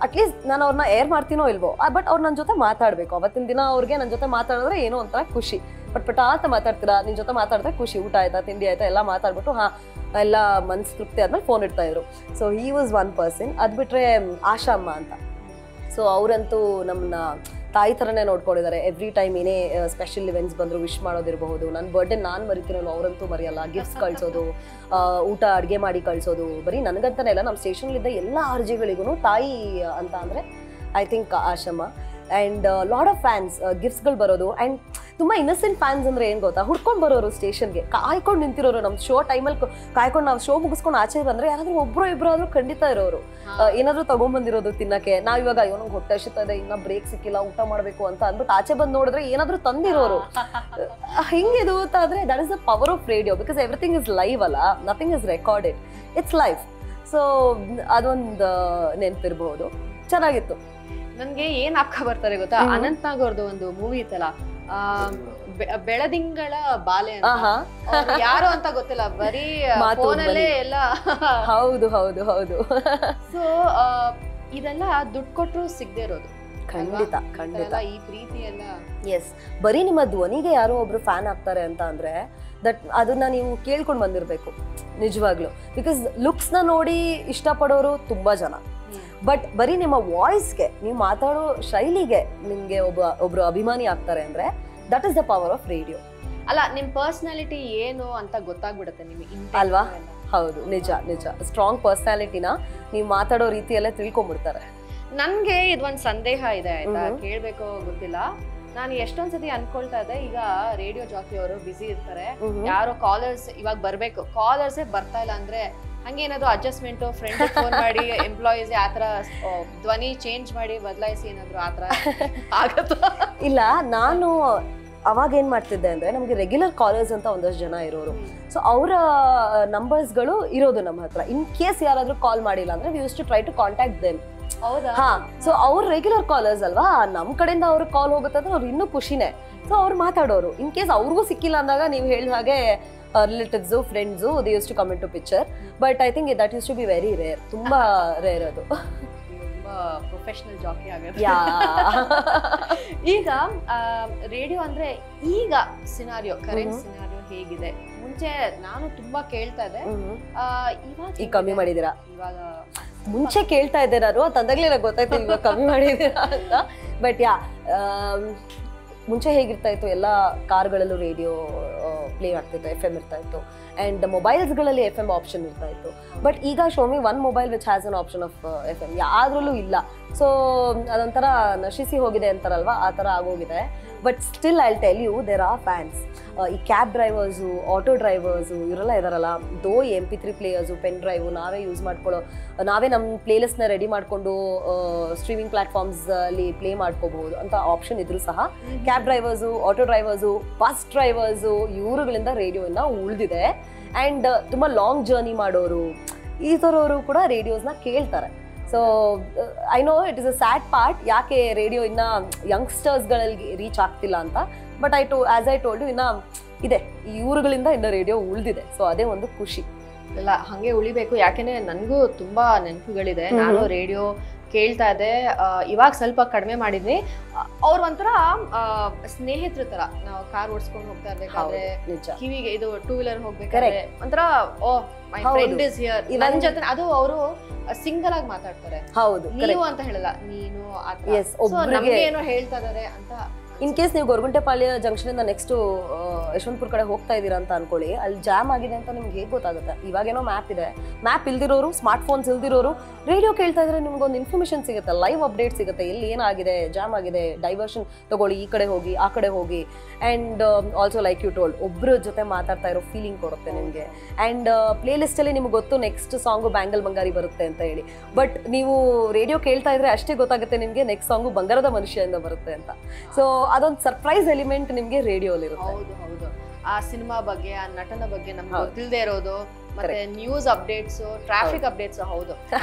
ಅಟ್ಲೀಸ್ಟ್ ನಾನು ಅವ್ರನ್ನ ಏರ್ ಮಾಡ್ತೀನೋ ಇಲ್ವೋ, ಬಟ್ ಅವ್ರು ನನ್ನ ಜೊತೆ ಮಾತಾಡಬೇಕು. ಅವತ್ತಿನ ದಿನ ಅವ್ರಿಗೆ ನನ್ನ ಜೊತೆ ಮಾತಾಡಿದ್ರೆ ಏನೋ ಒಂಥರ ಖುಷಿ. ಪಟ್ ಅಂತ ಮಾತಾಡ್ತೀರಾ, ನಿನ್ನ ಜೊತೆ ಮಾತಾಡಿದ್ರೆ ಖುಷಿ. ಊಟ ಆಯ್ತಾ, ತಿಂಡಿ ಆಯ್ತಾ ಎಲ್ಲ ಮಾತಾಡ್ಬಿಟ್ಟು ಎಲ್ಲ ಮನ್ಸು ತೃಪ್ತಿ ಆದ್ಮೇಲೆ ಫೋನ್ ಇಡ್ತಾ ಇದ್ರು. So he was one person. ಅದು ಬಿಟ್ರೆ ಆಶಾ ಅಮ್ಮ ಅಂತ, ಸೊ ಅವರಂತೂ ನಮ್ಮನ್ನ ತಾಯಿ ಥರನೇ ನೋಡ್ಕೊಂಡಿದ್ದಾರೆ. ಎವ್ರಿ ಟೈಮ್ ಏನೇ ಸ್ಪೆಷಲ್ ಇವೆಂಟ್ಸ್ ಬಂದರೂ ವಿಶ್ ಮಾಡೋದಿರಬಹುದು, ನನ್ನ ಬರ್ಡೇ ನಾನು ಮರಿತೀನೋ ಅವರಂತೂ ಮರೆಯಲ್ಲ. ಗಿಫ್ಟ್ಸ್ ಕಳಿಸೋದು, ಊಟ ಅಡುಗೆ ಮಾಡಿ ಕಳಿಸೋದು, ಬರೀ ನನಗಂತಾನೆ ಇಲ್ಲ, ನಮ್ಮ ಸ್ಟೇಷನ್ಲಿದ್ದ ಎಲ್ಲ ಆರ್ಜಿಗಳಿಗೂ ತಾಯಿ ಅಂತ ಅಂದರೆ I think Ashamma. And lot of fans, ಗಿಫ್ಟ್ಸ್ಗಳು ಬರೋದು. ಆ್ಯಂಡ್ ತುಂಬ ಇನ್ನಸೆಂಟ್ ಫ್ಯಾನ್ಸ್ ಅಂದರೆ ಏನು ಗೊತ್ತಾ, ಹುಡ್ಕೊಂಡು ಬರೋರು, ಸ್ಟೇಷನ್ಗೆ ಕಾಯ್ಕೊಂಡು ನಿಂತಿರೋರು. ನಮ್ಮ ಶೋ ಟೈಮಲ್ಲಿ ಕಾಯ್ಕೊಂಡು ನಾವು ಶೋ ಮುಗಿಸ್ಕೊಂಡು ಆಚೆ ಬಂದರೆ ಯಾರಾದರೂ ಒಬ್ಬರು ಇಬ್ಬರು ಆದರೂ ಖಂಡಿತ ಇರೋರು. ಏನಾದರೂ ತೊಗೊಂಬಂದಿರೋದು ತಿನ್ನಕ್ಕೆ. ನಾವು ಇವಾಗ ಅಯ್ಯೋ ನಂಗೆ ಹೊಟ್ಟೆ ಹಸಿತಾ ಇದೆ, ಇನ್ನೂ ಬ್ರೇಕ್ ಸಿಕ್ಕಿಲ್ಲ, ಊಟ ಮಾಡಬೇಕು ಅಂತ ಅಂದ್ಬಿಟ್ಟು ಆಚೆ ಬಂದು ನೋಡಿದ್ರೆ ಏನಾದರೂ ತಂದಿರೋರು. ಹೆಂಗಿದು ಅಂತ ಅಂದರೆ that is the power of radio. Because everything is live ಅಲ್ಲ, nothing is recorded, it's live. So ಅದೊಂದು ನೆನಪಿರ್ಬೋದು. ಚೆನ್ನಾಗಿತ್ತು. ನನ್ಗೆ ಏನ್ ಅಕ್ಕ ಬರ್ತಾರೆ ಗೊತ್ತಾ, ಅನಂತ್ ನಾಗ್ ಅವ್ರದ್ದು ಒಂದು ಮೂವಿ ಇತ್ತಲ್ಲ, ಬೆಳದಿಂಗಳ ಬಾಲೆ ಅಂತ. ಅವ್ರು ಯಾರು ಅಂತ ಗೊತ್ತಿಲ್ಲ, ಬರೀ ಫೋನಲ್ಲೇ ಎಲ್ಲ. ಹೌದು ಹೌದು ಹೌದು. ಸೊ ಇದೆಲ್ಲ ದುಡ್ಡು ಕೊಟ್ಟರು ಸಿಗದೆ ಇರೋದು. ಖಂಡಿತ ಖಂಡಿತ. ಈ ಪ್ರೀತಿ ಎಲ್ಲ ಎಸ್, ಬರೀ ನಿಮ್ಮ ಧ್ವನಿಗೆ ಯಾರೋ ಒಬ್ರು ಫ್ಯಾನ್ ಆಗ್ತಾರೆ ಅಂತ ಅಂದ್ರೆ ಅದನ್ನ ನೀವು ಕೇಳ್ಕೊಂಡು ಬಂದಿರಬೇಕು ನಿಜವಾಗ್ಲು. ಬಿಕಾಸ್ ಲುಕ್ಸ್ನ ನೋಡಿ ಇಷ್ಟಪಡೋರು ತುಂಬಾ ಜನ, ಬಟ್ ಬರೀ ನಿಮ್ಮ ವಾಯ್ಸ್ಗೆ, ನೀವು ಮಾತಾಡೋ ಶೈಲಿಗೆ ನಿಮ್ಗೆ ಒಬ್ರು ಅಭಿಮಾನಿ ಆಗ್ತಾರೆ ಅಂದ್ರೆ that is the power of radio. ಅಲ್ಲ, ನಿಮ್ ಪರ್ಸನಾಲಿಟಿ ಏನು ಅಂತ ಗೊತ್ತಾಗ್ಬಿಡುತ್ತೆ ನಿಮಗೆ ಅಲ್ವಾ? ಹೌದು, ನಿಜ ನಿಜ. ಸ್ಟ್ರಾಂಗ್ ಪರ್ಸನಾಲಿಟಿನ ನೀವು ಮಾತಾಡೋ ರೀತಿಯಲ್ಲೇ ತಿಳ್ಕೊಂಡ್ಬಿಡ್ತಾರೆ. ನನ್ಗೆ ಇದೊಂದ್ ಸಂದೇಹ ಇದೆ, ಆಯ್ತಾ, ಕೇಳ್ಬೇಕೋ ಗೊತ್ತಿಲ್ಲ. ನಾನು ಎಷ್ಟೊಂದ್ಸತಿ ಅನ್ಕೊಳ್ತಾ ಇದ್ದೆ, ಈಗ ರೇಡಿಯೋ ಜಾಕಿ ಅವರು ಬಿಸಿ ಇರ್ತಾರೆ, ಯಾರೋ ಕಾಲರ್ಸ್ ಇವಾಗ ಬರ್ಬೇಕು, ಕಾಲರ್ಸೇ ಬರ್ತಾ ಇಲ್ಲ ಅಂದ್ರೆ ಹಂಗೇನಾದ್ರು ಅಡ್ಜಸ್ಟ್ಮೆಂಟ್, ಫ್ರೆಂಡ್ ಫೋನ್ ಮಾಡಿ ಎಂಪ್ಲಾಯೀಸ್ ಆತರ ಧ್ವನಿ ಚೇಂಜ್ ಮಾಡಿ ಬದಲಾಯಿಸಿ ಏನಾದ್ರು ಆತರ ಆಗತ್ತಾ? ಇಲ್ಲ, ನಾನು ಅವಾಗ ಏನ್ ಮಾಡ್ತಿದ್ದೆ ಅಂದ್ರೆ, ನಮ್ಗೆ ರೆಗ್ಯುಲರ್ ಕಾಲರ್ಸ್ ಅಂತ ಒಂದಷ್ಟು ಜನ ಇರೋರು. ಸೊ ಅವರ ನಂಬರ್ಸ್ಗಳು ಇರೋದು ನಮ್ಮ ಹತ್ರ. ಇನ್ ಕೇಸ್ ಯಾರಾದ್ರೂ ಕಾಲ್ ಮಾಡಿಲ್ಲ ಅಂದ್ರೆ we use to try to contact them. ಹೌದಾ? ಹಾ. ಸೊ ಅವ್ರು ರೆಗ್ಯುಲರ್ ಕಾಲರ್ಸ್ ಅಲ್ವಾ, ನಮ್ ಕಡೆಯಿಂದ ಅವ್ರಿಗೆ ಕಾಲ್ ಹೋಗುತ್ತೆ ಅಂದ್ರೆ ಅವ್ರು ಇನ್ನೂ ಖುಷಿನೇ. ಸೊ ಅವ್ರು ಮಾತಾಡೋರು. ಇನ್ ಕೇಸ್ ಅವ್ರಿಗೂ ಸಿಕ್ಕಿಲ್ಲ ಅಂದಾಗ ನೀವು ಹೇಳಿದ ಹಾಗೆ relatives, friends, they used to come into picture. But I think that used to be very rare, ತುಂಬಾ ರೇರ್ ಅದು. ತುಂಬಾ ಪ್ರೊಫೆಷನಲ್ ಜಾಕಿ ಆಗುತ್ತೆ. ಈಗ ರೇಡಿಯೋ ಅಂದ್ರೆ ಈಗ ಸಿನಾರಿಯೋ, ಕರೆಂಟ್ ಸಿನಾರಿಯೋ ಹೇಗಿದೆ? ಮುಂಚೆ ನಾನು ತುಂಬಾ ಕೇಳ್ತಾ ಇದ್ದೆ, ಇವಾಗ ಈಗ ಕಮ್ಮಿ ಮಾಡಿದೀರಾ? ಇವಾಗ ಮುಂಚೆ ಕೇಳ್ತಾ ಇದ್ದೆ ನಾನು, ತಂದಾಗ್ಲೇ ನಂಗೆ ಗೊತ್ತಾಯ್ತು ಇವಾಗ ಕಮ್ಮಿ ಮಾಡಿದೀರಾ ಅಂತ. ಬಟ್ ಮುಂಚೆ ಹೇಗಿರ್ತಾ ಇತ್ತು, ಎಲ್ಲ ಕಾರ್ಗಳಲ್ಲೂ ರೇಡಿಯೋ ಪ್ಲೇ ಆಗ್ತಿತ್ತು, FM ಇರ್ತಾ ಇತ್ತು. ಆ್ಯಂಡ್ ಮೊಬೈಲ್ಸ್ಗಳಲ್ಲಿ FM ಆಪ್ಷನ್ ಇರ್ತಾ ಇತ್ತು. ಬಟ್ ಈಗ Xiaomi one mobile which has an option of FM, ಯಾವ್ದ್ರಲ್ಲೂ ಇಲ್ಲ. ಸೊ ಅದೊಂಥರ ನಶಿಸಿ ಹೋಗಿದೆ ಅಂತಾರಲ್ವಾ, ಆ ಥರ ಆಗೋಗಿದೆ. But still I tell you, there are fans. ಈ ಕ್ಯಾಬ್ ಡ್ರೈವರ್ಸು, ಆಟೋ ಡ್ರೈವರ್ಸು, ಇವರೆಲ್ಲ ಇದಾರಲ್ಲ, though MP3 players, pen drive ನಾವೇ ಯೂಸ್ ಮಾಡ್ಕೊಳ್ಳೋ, ನಾವೇ ನಮ್ಮ ಪ್ಲೇಲಿಸ್ಟ್ನ ರೆಡಿ ಮಾಡಿಕೊಂಡು ಸ್ಟ್ರೀಮಿಂಗ್ ಪ್ಲಾಟ್ಫಾರ್ಮ್ಸ್ ಅಲ್ಲಿ ಪ್ಲೇ ಮಾಡ್ಕೋಬಹುದು ಅಂತ ಆಪ್ಷನ್ ಇದ್ರು ಸಹ, cab drivers, auto drivers, bus drivers, ಇವರುಗಳಿಂದ ರೇಡಿಯೋನ ಉಳಿದಿದೆ. ಆ್ಯಂಡ್ ತುಂಬ ಲಾಂಗ್ ಜರ್ನಿ ಮಾಡೋರು, ಈ ಥರವರು ಕೂಡ ರೇಡಿಯೋಸ್ನ ಕೇಳ್ತಾರೆ. So I know it is a sad part, ಯಾಕೆ ರೇಡಿಯೋ ಇನ್ನ ಯಂಗ್ಸ್ಟರ್ಸ್ಗಳಲ್ಲಿ ರೀಚ್ ಆಗ್ತಿಲ್ಲ ಅಂತ. But as I told you, ಇನ್ನ ಇದೆ, ಇವ್ರುಗಳಿಂದ ಇನ್ನ ರೇಡಿಯೋ ಉಳಿದಿದೆ. ಸೊ ಅದೇ ಒಂದು ಖುಷಿ. ಇಲ್ಲ, ಹಂಗೆ ಉಳಿಬೇಕು. ಯಾಕೆಂದ್ರೆ ನನಗೂ ತುಂಬಾ ನೆನಪುಗಳಿದೆ. ನಾನು ರೇಡಿಯೋ ಕೇಳ್ತಾ ಇದ್ದೆ, ಇವಾಗ ಸ್ವಲ್ಪ ಕಡಿಮೆ ಮಾಡಿದ್ವಿ. ಅವ್ರು ಒಂಥರ ಸ್ನೇಹಿತರ ತರ, ನಾವು ಕಾರ್ ಓಡಿಸ್ಕೊಂಡು ಹೋಗ್ತಾ ಇರ್ಬೇಕಾದ್ರೆ ಕಿವಿಗೆ ಇದು ಟೂ ವೀಲರ್ ಹೋಗ್ಬೇಕಾದ್ರೆ ಒಂಥರ ಓ ಮೈ ಫ್ರೆಂಡ್ ಇಸ್ ಹಿಯರ್ ನನ್ ಜೊತೆ. ಅದು ಅವರು ಸಿಂಗಲ್ ಆಗಿ ಮಾತಾಡ್ತಾರೆ, ಹೌದು ನೀವು ಅಂತ ಹೇಳಲ್ಲ, ನೀನು ನಮ್ಗೆ ಏನೋ ಹೇಳ್ತಾ ಇದಾರೆ ಅಂತ. ಇನ್ ಕೇಸ್ ನೀವು ಗೊರಗುಂಟೆಪಾಳ್ಯ ಜಂಕ್ಷನ್ ಇಂದ ನೆಕ್ಸ್ಟ್ ಯಶವಂತಪುರ ಕಡೆ ಹೋಗ್ತಾ ಇದೀರಾ ಅಂತ ಅನ್ಕೊಳ್ಳಿ, ಅಲ್ಲಿ ಜಾಮ್ ಆಗಿದೆ ಅಂತ ನಿಮ್ಗೆ ಹೇಗೆ ಗೊತ್ತಾಗುತ್ತೆ? ಇವಾಗೇನೋ ಮ್ಯಾಪ್ ಇದೆ, ಮ್ಯಾಪ್ ಇಲ್ದಿರೋರು, ಸ್ಮಾರ್ಟ್ ಫೋನ್ಸ್ ಇಲ್ದಿರೋರು ರೇಡಿಯೋ ಕೇಳ್ತಾ ಇದ್ರೆ ನಿಮ್ಗೊಂದು ಇನ್ಫಾರ್ಮೇಶನ್ ಸಿಗುತ್ತೆ, ಲೈವ್ ಅಪ್ಡೇಟ್ ಸಿಗುತ್ತೆ, ಎಲ್ಲಿ ಏನಾಗಿದೆ, ಜಾಮ್ ಆಗಿದೆ, ಡೈವರ್ಷನ್ ತಗೊಳ್ಳಿ, ಈ ಕಡೆ ಹೋಗಿ ಆ ಕಡೆ ಹೋಗಿ. And also like you told, ಒಬ್ಬರ ಜೊತೆ ಮಾತಾಡ್ತಾ ಇರೋ ಫೀಲಿಂಗ್ ಕೊಡುತ್ತೆ ನಿಮಗೆ. ಆ್ಯಂಡ್ ಪ್ಲೇ ಲಿಸ್ಟಲ್ಲಿ ನಿಮ್ಗೆ ಗೊತ್ತು ನೆಕ್ಸ್ಟ್ ಸಾಂಗು ಬ್ಯಾಂಗಲ್ ಬಂಗಾರಿ ಬರುತ್ತೆ ಅಂತ ಹೇಳಿ, ಬಟ್ ನೀವು ರೇಡಿಯೋ ಕೇಳ್ತಾ ಇದ್ರೆ ಅಷ್ಟೇ ಗೊತ್ತಾಗುತ್ತೆ ನಿಮಗೆ ನೆಕ್ಸ್ಟ್ ಸಾಂಗು ಬಂಗಾರದ ಮನುಷ್ಯದಿಂದ ಬರುತ್ತೆ ಅಂತ. ಸೊ ಅದೊಂದು ಸರ್ಪ್ರೈಸ್ ಎಲಿಮೆಂಟ್ ನಿಮ್ಗೆ ರೇಡಿಯೋಲಿ ಇರುತ್ತೆ. ಹೌದು ಹೌದು, ಆ ಸಿನಿಮಾ ಬಗ್ಗೆ, ಆ ನಟನ ಬಗ್ಗೆ ನಮ್ಗೆ ಗೊತ್ತಿಲ್ಲದೆ ಇರೋದು, ಮತ್ತೆ ನ್ಯೂಸ್ ಅಪ್ಡೇಟ್ಸ್, ಟ್ರಾಫಿಕ್ ಅಪ್ಡೇಟ್ಸ್. ಹೌದು,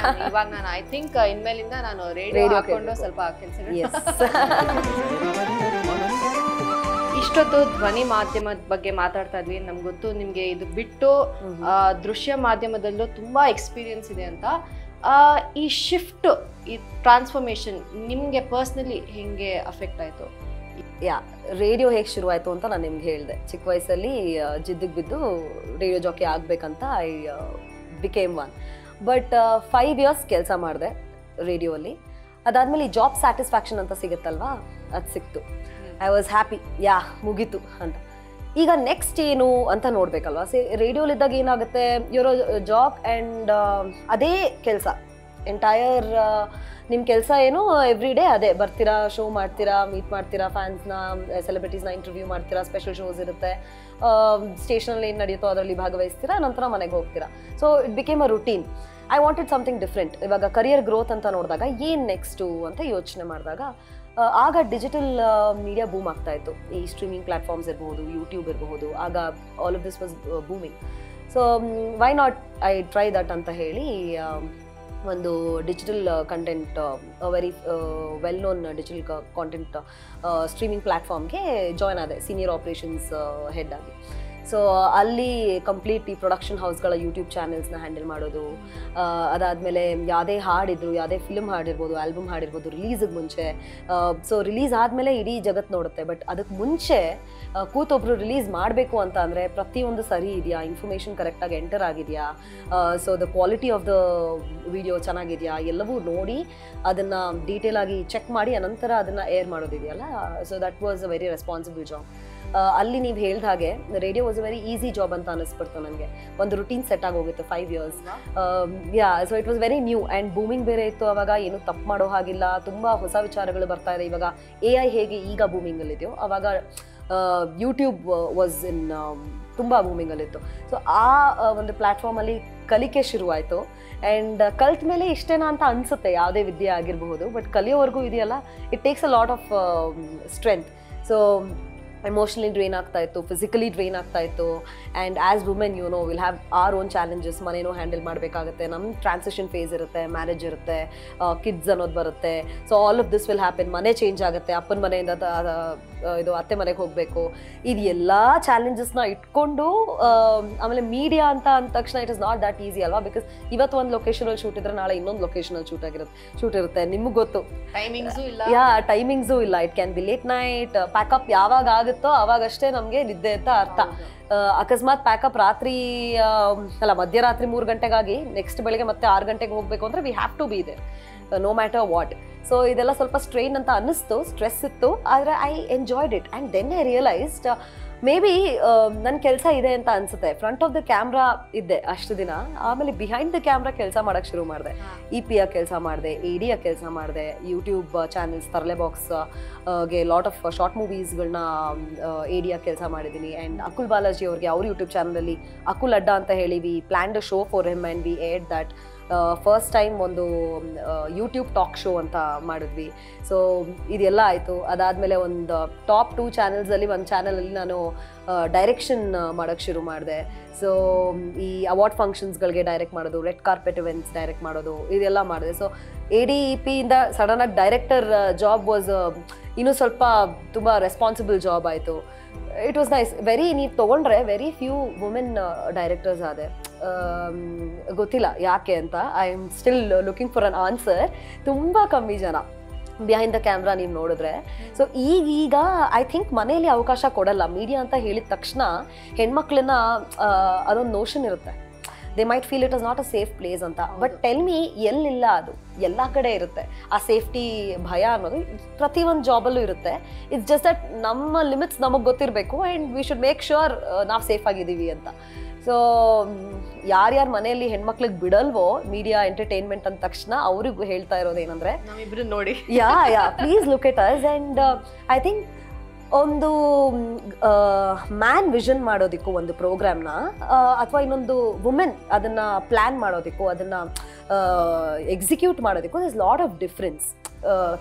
ಇವಾಗ ನಾನು ಐ ಥಿಂಕ್ ಇನ್ಮೇಲಿಂದ ನಾನು ರೇಡಿಯೋ ಹಾಕೊಂಡು ಸ್ವಲ್ಪ ಕೆಲಸಗಳು. ಇಷ್ಟೊತ್ತು ಧ್ವನಿ ಮಾಧ್ಯಮದ ಬಗ್ಗೆ ಮಾತಾಡ್ತಾ ಇದ್ವಿ. ನಮ್ಗೆ ಗೊತ್ತು ನಿಮ್ಗೆ ಇದು ಬಿಟ್ಟು ದೃಶ್ಯ ಮಾಧ್ಯಮದಲ್ಲೂ ತುಂಬಾ ಎಕ್ಸ್ಪೀರಿಯನ್ಸ್ ಇದೆ ಅಂತ. ಈ ಶಿಫ್ಟ್, ಈ ಟ್ರಾನ್ಸ್ಫಾರ್ಮೇಶನ್ ನಿಮ್ಗೆ ಪರ್ಸ್ನಲಿ ಹೆಂಗೆ ಅಫೆಕ್ಟ್ ಆಯ್ತು? ರೇಡಿಯೋ ಹೇಗೆ ಶುರುವಾಯಿತು ಅಂತ ನಾನು ನಿಮ್ಗೆ ಹೇಳಿದೆ. ಚಿಕ್ಕ ವಯಸ್ಸಲ್ಲಿ ಜಿದ್ದಿಗೆ ಬಿದ್ದು ರೇಡಿಯೋ ಜಾಕಿ ಆಗಬೇಕಂತ I became one. But 5 years ಕೆಲಸ ಮಾಡಿದೆ ರೇಡಿಯೋಲಿ. ಅದಾದ್ಮೇಲೆ ಈ ಜಾಬ್ ಸ್ಯಾಟಿಸ್ಫ್ಯಾಕ್ಷನ್ ಅಂತ ಸಿಗುತ್ತಲ್ವಾ, ಅದು ಸಿಕ್ತು. ಐ ವಾಸ್ ಹ್ಯಾಪಿ, ಮುಗೀತು ಅಂತ. ಈಗ ನೆಕ್ಸ್ಟ್ ಏನು ಅಂತ ನೋಡ್ಬೇಕಲ್ವಾ. ರೇಡಿಯೋಲಿದ್ದಾಗ ಏನಾಗುತ್ತೆ, ಇರೋ ಜಾಬ್ ಆ್ಯಂಡ್ ಅದೇ ಕೆಲಸ ಎಂಟೈರ್ ನಿಮ್ಮ ಕೆಲಸ ಏನು ಎವ್ರಿ ಡೇ ಅದೇ, ಬರ್ತೀರಾ, ಶೋ ಮಾಡ್ತೀರಾ, ಮೀಟ್ ಮಾಡ್ತೀರಾ ಫ್ಯಾನ್ಸ್ನ, ಸೆಲೆಬ್ರಿಟೀಸ್ನ ಇಂಟರ್ವ್ಯೂ ಮಾಡ್ತೀರಾ, ಸ್ಪೆಷಲ್ ಶೋಸ್ ಇರುತ್ತೆ, ಸ್ಟೇಷನಲ್ಲಿ ಏನು ನಡೆಯುತ್ತೋ ಅದರಲ್ಲಿ ಭಾಗವಹಿಸ್ತೀರಾ, ನಂತರ ಮನೆಗೆ ಹೋಗ್ತೀರಾ. So it became a routine. I wanted something different. ಇವಾಗ ಕರಿಯರ್ ಗ್ರೋತ್ ಅಂತ ನೋಡಿದಾಗ ಏನು ನೆಕ್ಸ್ಟು ಅಂತ ಯೋಚನೆ ಮಾಡಿದಾಗ ಆಗ ಡಿಜಿಟಲ್ ಮೀಡಿಯಾ ಬೂಮ್ ಆಗ್ತಾ ಇತ್ತು. ಈ ಸ್ಟ್ರೀಮಿಂಗ್ ಪ್ಲಾಟ್ಫಾರ್ಮ್ಸ್ ಇರ್ಬೋದು, ಯೂಟ್ಯೂಬ್ ಇರಬಹುದು, ಆಗ all of this was booming. So why not I try that ಅಂತ ಹೇಳಿ ಒಂದು digital content, very well known digital content streaming ಪ್ಲ್ಯಾಟ್ಫಾರ್ಮ್ಗೆ ಜಾಯ್ನ್ ಆದೆ ಸೀನಿಯರ್ ಆಪ್ರೇಷನ್ಸ್ ಹೆಡ್ ಆಗಿ. ಸೊ ಅಲ್ಲಿ ಕಂಪ್ಲೀಟ್ ಈ ಪ್ರೊಡಕ್ಷನ್ ಹೌಸ್ಗಳ ಯೂಟ್ಯೂಬ್ ಚಾನೆಲ್ಸ್ನ ಹ್ಯಾಂಡಲ್ ಮಾಡೋದು, ಅದಾದಮೇಲೆ ಯಾವುದೇ ಹಾಡಿದ್ರು, ಯಾವುದೇ ಫಿಲ್ಮ್ ಹಾಡಿರ್ಬೋದು, ಆಲ್ಬಮ್ ಹಾಡಿರ್ಬೋದು ರಿಲೀಸಿಗೆ ಮುಂಚೆ. ಸೊ ರಿಲೀಸ್ ಆದಮೇಲೆ ಇಡೀ ಜಗತ್ತು ನೋಡುತ್ತೆ, ಬಟ್ ಅದಕ್ಕೆ ಮುಂಚೆ ಕೂತೊಬ್ರು ರಿಲೀಸ್ ಮಾಡಬೇಕು ಅಂತ ಅಂದರೆ ಪ್ರತಿಯೊಂದು ಸರಿ ಇದೆಯಾ, ಇನ್ಫಾರ್ಮೇಷನ್ ಕರೆಕ್ಟಾಗಿ ಎಂಟರ್ ಆಗಿದೆಯಾ, so the quality of the video ಚೆನ್ನಾಗಿದೆಯಾ, ಎಲ್ಲವೂ ನೋಡಿ ಅದನ್ನು ಡೀಟೇಲ್ ಆಗಿ ಚೆಕ್ ಮಾಡಿ ಅನಂತರ ಅದನ್ನು ಏರ್ ಮಾಡೋದಿದೆಯಲ್ಲ. So that was a very responsible job. ಅಲ್ಲಿ ನೀವು ಹೇಳ್ದ ಹಾಗೆ radio was a very easy job ಅಂತ ಅನಿಸ್ಬಿಡ್ತು ನನಗೆ. ಒಂದು ರುಟೀನ್ ಸೆಟ್ ಆಗಿ ಹೋಗುತ್ತೆ 5 years. So it was very new and booming ಬೇರೆ ಇತ್ತು. ಅವಾಗ ಏನು ತಪ್ಪು ಮಾಡೋ ಹಾಗಿಲ್ಲ, ತುಂಬ ಹೊಸ ವಿಚಾರಗಳು ಬರ್ತಾ ಇದೆ. ಇವಾಗ AI ಹೇಗೆ ಈಗ ಬೂಮಿಂಗಲ್ಲಿದೆಯೋ ಅವಾಗ ಯೂಟ್ಯೂಬ್ ವಾಸ್ ಇನ್ ತುಂಬ ಬೂಮಿಂಗಲ್ಲಿತ್ತು. ಸೊ ಆ ಒಂದು ಪ್ಲ್ಯಾಟ್ಫಾರ್ಮಲ್ಲಿ ಕಲಿಕೆ ಶುರುವಾಯಿತು. ಆ್ಯಂಡ್ ಕಲ್ತ ಮೇಲೆ ಇಷ್ಟೇನಾ ಅಂತ ಅನಿಸುತ್ತೆ, ಯಾವುದೇ ವಿದ್ಯೆ ಆಗಿರಬಹುದು, ಬಟ್ ಕಲಿಯೋವರೆಗೂ ಇದೆಯಲ್ಲ, it takes a lot of strength. So emotionally drain ಆಗ್ತಾ ಇತ್ತು, ಫಿಸಿಕಲಿ ಡ್ರೈನ್ ಆಗ್ತಾ ಇತ್ತು. And as women will have our own challenges. ಮನೇನೋ ಹ್ಯಾಂಡಲ್ ಮಾಡಬೇಕಾಗುತ್ತೆ, ನಮ್ಮ ಟ್ರಾನ್ಸಿಷನ್ ಫೇಸ್ ಇರುತ್ತೆ, ಮ್ಯಾರೇಜ್ ಇರುತ್ತೆ, ಕಿಡ್ಸ್ ಅನ್ನೋದು ಬರುತ್ತೆ. So all of this will happen. ಮನೆ ಚೇಂಜ್ ಆಗುತ್ತೆ, ಅಪ್ಪನ ಮನೆಯಿಂದ ಇದು ಅತ್ತೆ ಮನೆಗೆ ಹೋಗಬೇಕು. ಇದು ಎಲ್ಲ ಚಾಲೆಂಜಸ್ನ ಇಟ್ಕೊಂಡು ಆಮೇಲೆ ಮೀಡಿಯಾ ಅಂತ ಅಂದ ತಕ್ಷಣ it is not that easy ಅಲ್ವಾ. ಬಿಕಾಸ್ ಇವತ್ತು ಒಂದು ಲೊಕೇಶನಲ್ಲಿ ಶೂಟ್ ಇದ್ರೆ ನಾಳೆ ಇನ್ನೊಂದು ಲೊಕೇಶನಲ್ಲಿ ಶೂಟ್ ಇರುತ್ತೆ. ನಿಮಗೆ ಗೊತ್ತು, ಟೈಮಿಂಗ್ಸು ಇಲ್ಲ. It can be late night. Pack up ಯಾವಾಗ ಆಗುತ್ತೋ ಅವಾಗಷ್ಟೇ ನಮಗೆ ನಿದ್ದೆ ಅಂತ ಅರ್ಥ. ಅಕಸ್ಮಾತ್ ಪ್ಯಾಕಪ್ ರಾತ್ರಿ ಮಧ್ಯರಾತ್ರಿ 3 ಗಂಟೆಗಾಗಿ ನೆಕ್ಸ್ಟ್ ಬೆಳಗ್ಗೆ ಮತ್ತೆ 6 ಗಂಟೆಗೆ ಹೋಗಬೇಕು ಅಂದರೆ we have to be there no matter what. So ಇದೆಲ್ಲ ಸ್ವಲ್ಪ ಸ್ಟ್ರೈನ್ ಅಂತ ಅನ್ನಿಸ್ತು, ಸ್ಟ್ರೆಸ್ ಇತ್ತು, ಆದರೆ I enjoyed it. And then I realised maybe ನನ್ನ ಕೆಲಸ ಇದೆ ಅಂತ ಅನಿಸುತ್ತೆ. ಫ್ರಂಟ್ ಆಫ್ ದ ಕ್ಯಾಮ್ರಾ ಇದ್ದೆ ಅಷ್ಟು ದಿನ, ಆಮೇಲೆ ಬಿಹೈಂಡ್ ದ ಕ್ಯಾಮ್ರಾ ಕೆಲಸ ಮಾಡೋಕ್ಕೆ ಶುರು ಮಾಡಿದೆ. EP ಕೆಲಸ ಮಾಡಿದೆ, AD ಕೆಲಸ ಮಾಡಿದೆ, ಯೂಟ್ಯೂಬ್ ಚಾನೆಲ್ಸ್ ತರಲೆ ಬಾಕ್ಸ್ಗೆ ಲಾಟ್ ಆಫ್ ಶಾರ್ಟ್ ಮೂವೀಸ್ಗಳನ್ನ AD ಕೆಲಸ ಮಾಡಿದ್ದೀನಿ. ಆ್ಯಂಡ್ ಅಕುಲ್ ಬಾಲಾಜಿ ಅವ್ರಿಗೆ ಅವ್ರ ಯೂಟ್ಯೂಬ್ ಚಾನಲಲ್ಲಿ ಅಕುಲ್ ಅಡ್ಡ ಅಂತ ಹೇಳಿ we planned a show for him and we aired that. First time ಒಂದು ಯೂಟ್ಯೂಬ್ ಟಾಕ್ ಶೋ ಅಂತ ಮಾಡಿದ್ವಿ. ಸೊ ಇದೆಲ್ಲ ಆಯಿತು. ಅದಾದಮೇಲೆ ಒಂದು ಟಾಪ್ 2 ಚಾನೆಲ್ಸಲ್ಲಿ ಒಂದು ಚಾನಲಲ್ಲಿ ನಾನು ಡೈರೆಕ್ಷನ್ ಮಾಡೋಕ್ಕೆ ಶುರು ಮಾಡಿದೆ. ಸೊ ಈ ಅವಾರ್ಡ್ ಫಂಕ್ಷನ್ಸ್ಗಳಿಗೆ ಡೈರೆಕ್ಟ್ ಮಾಡೋದು, ರೆಡ್ ಕಾರ್ಪೆಟ್ ಇವೆಂಟ್ಸ್ ಡೈರೆಕ್ಟ್ ಮಾಡೋದು, ಇದೆಲ್ಲ ಮಾಡಿದೆ. ಸೊ AD EP ಇಂದ ಸಡನ್ನಾಗಿ ಡೈರೆಕ್ಟರ್ ಜಾಬ್ ವಾಸ್ ಇನ್ನೂ ಸ್ವಲ್ಪ ತುಂಬ ರೆಸ್ಪಾನ್ಸಿಬಲ್ ಜಾಬ್ ಆಯಿತು. It was nice. ನೀವು ತೊಗೊಂಡ್ರೆ ವೆರಿ ಫ್ಯೂ ವುಮೆನ್ ಡೈರೆಕ್ಟರ್ಸ್ ಆದೆ. ಗೊತ್ತಿಲ್ಲ ಯಾಕೆ ಅಂತ. I am still looking for an answer. ತುಂಬ ಕಮ್ಮಿ ಜನ ಬಿಹೈಂಡ್ ದ ಕ್ಯಾಮ್ರಾ ನೀವು ನೋಡಿದ್ರೆ. ಸೊ ಈಗ ಐ ಥಿಂಕ್ ಮನೆಯಲ್ಲಿ ಅವಕಾಶ ಕೊಡಲ್ಲ. ಮೀಡಿಯಾ ಅಂತ ಹೇಳಿದ ತಕ್ಷಣ ಹೆಣ್ಮಕ್ಳನ್ನ ಅದೊಂದು ನೋಷನ್ ಇರುತ್ತೆ. They might feel it is not a safe place ಅಂತ. ಬಟ್ ಟೆಲ್ ಮಿ, ಎಲ್ಲಿಲ್ಲ, ಅದು ಎಲ್ಲ ಕಡೆ ಇರುತ್ತೆ. ಆ ಸೇಫ್ಟಿ ಭಯ ಅನ್ನೋದು ಪ್ರತಿಯೊಂದು ಜಾಬಲ್ಲೂ ಇರುತ್ತೆ. ಇಟ್ಸ್ ಜಸ್ಟ್ ದಟ್ ನಮ್ಮ ಲಿಮಿಟ್ಸ್ ನಮಗೆ ಗೊತ್ತಿರಬೇಕು and we should make sure ನಾವು ಸೇಫ್ ಆಗಿದ್ದೀವಿ ಅಂತ. ಸೊ ಯಾರ್ಯಾರು ಮನೆಯಲ್ಲಿ ಹೆಣ್ಮಕ್ಳಿಗೆ ಬಿಡಲ್ವೋ ಮೀಡಿಯಾ ಎಂಟರ್ಟೈನ್ಮೆಂಟ್ ಅಂದ ತಕ್ಷಣ ಅವ್ರಿಗೂ ಹೇಳ್ತಾ ಇರೋದು ಏನಂದ್ರೆ, ನಾವಿಬ್ರು ನೋಡಿ, please look at us. And I think ಒಂದು ಮ್ಯಾನ್ ವಿಷನ್ ಮಾಡೋದಕ್ಕೂ ಒಂದು ಪ್ರೋಗ್ರಾಮ್ನ, ಅಥವಾ ಇನ್ನೊಂದು ವುಮೆನ್ ಅದನ್ನು ಪ್ಲ್ಯಾನ್ ಮಾಡೋದಕ್ಕೂ, ಅದನ್ನು ಎಕ್ಸಿಕ್ಯೂಟ್ ಮಾಡೋದಕ್ಕೂ this lot of difference,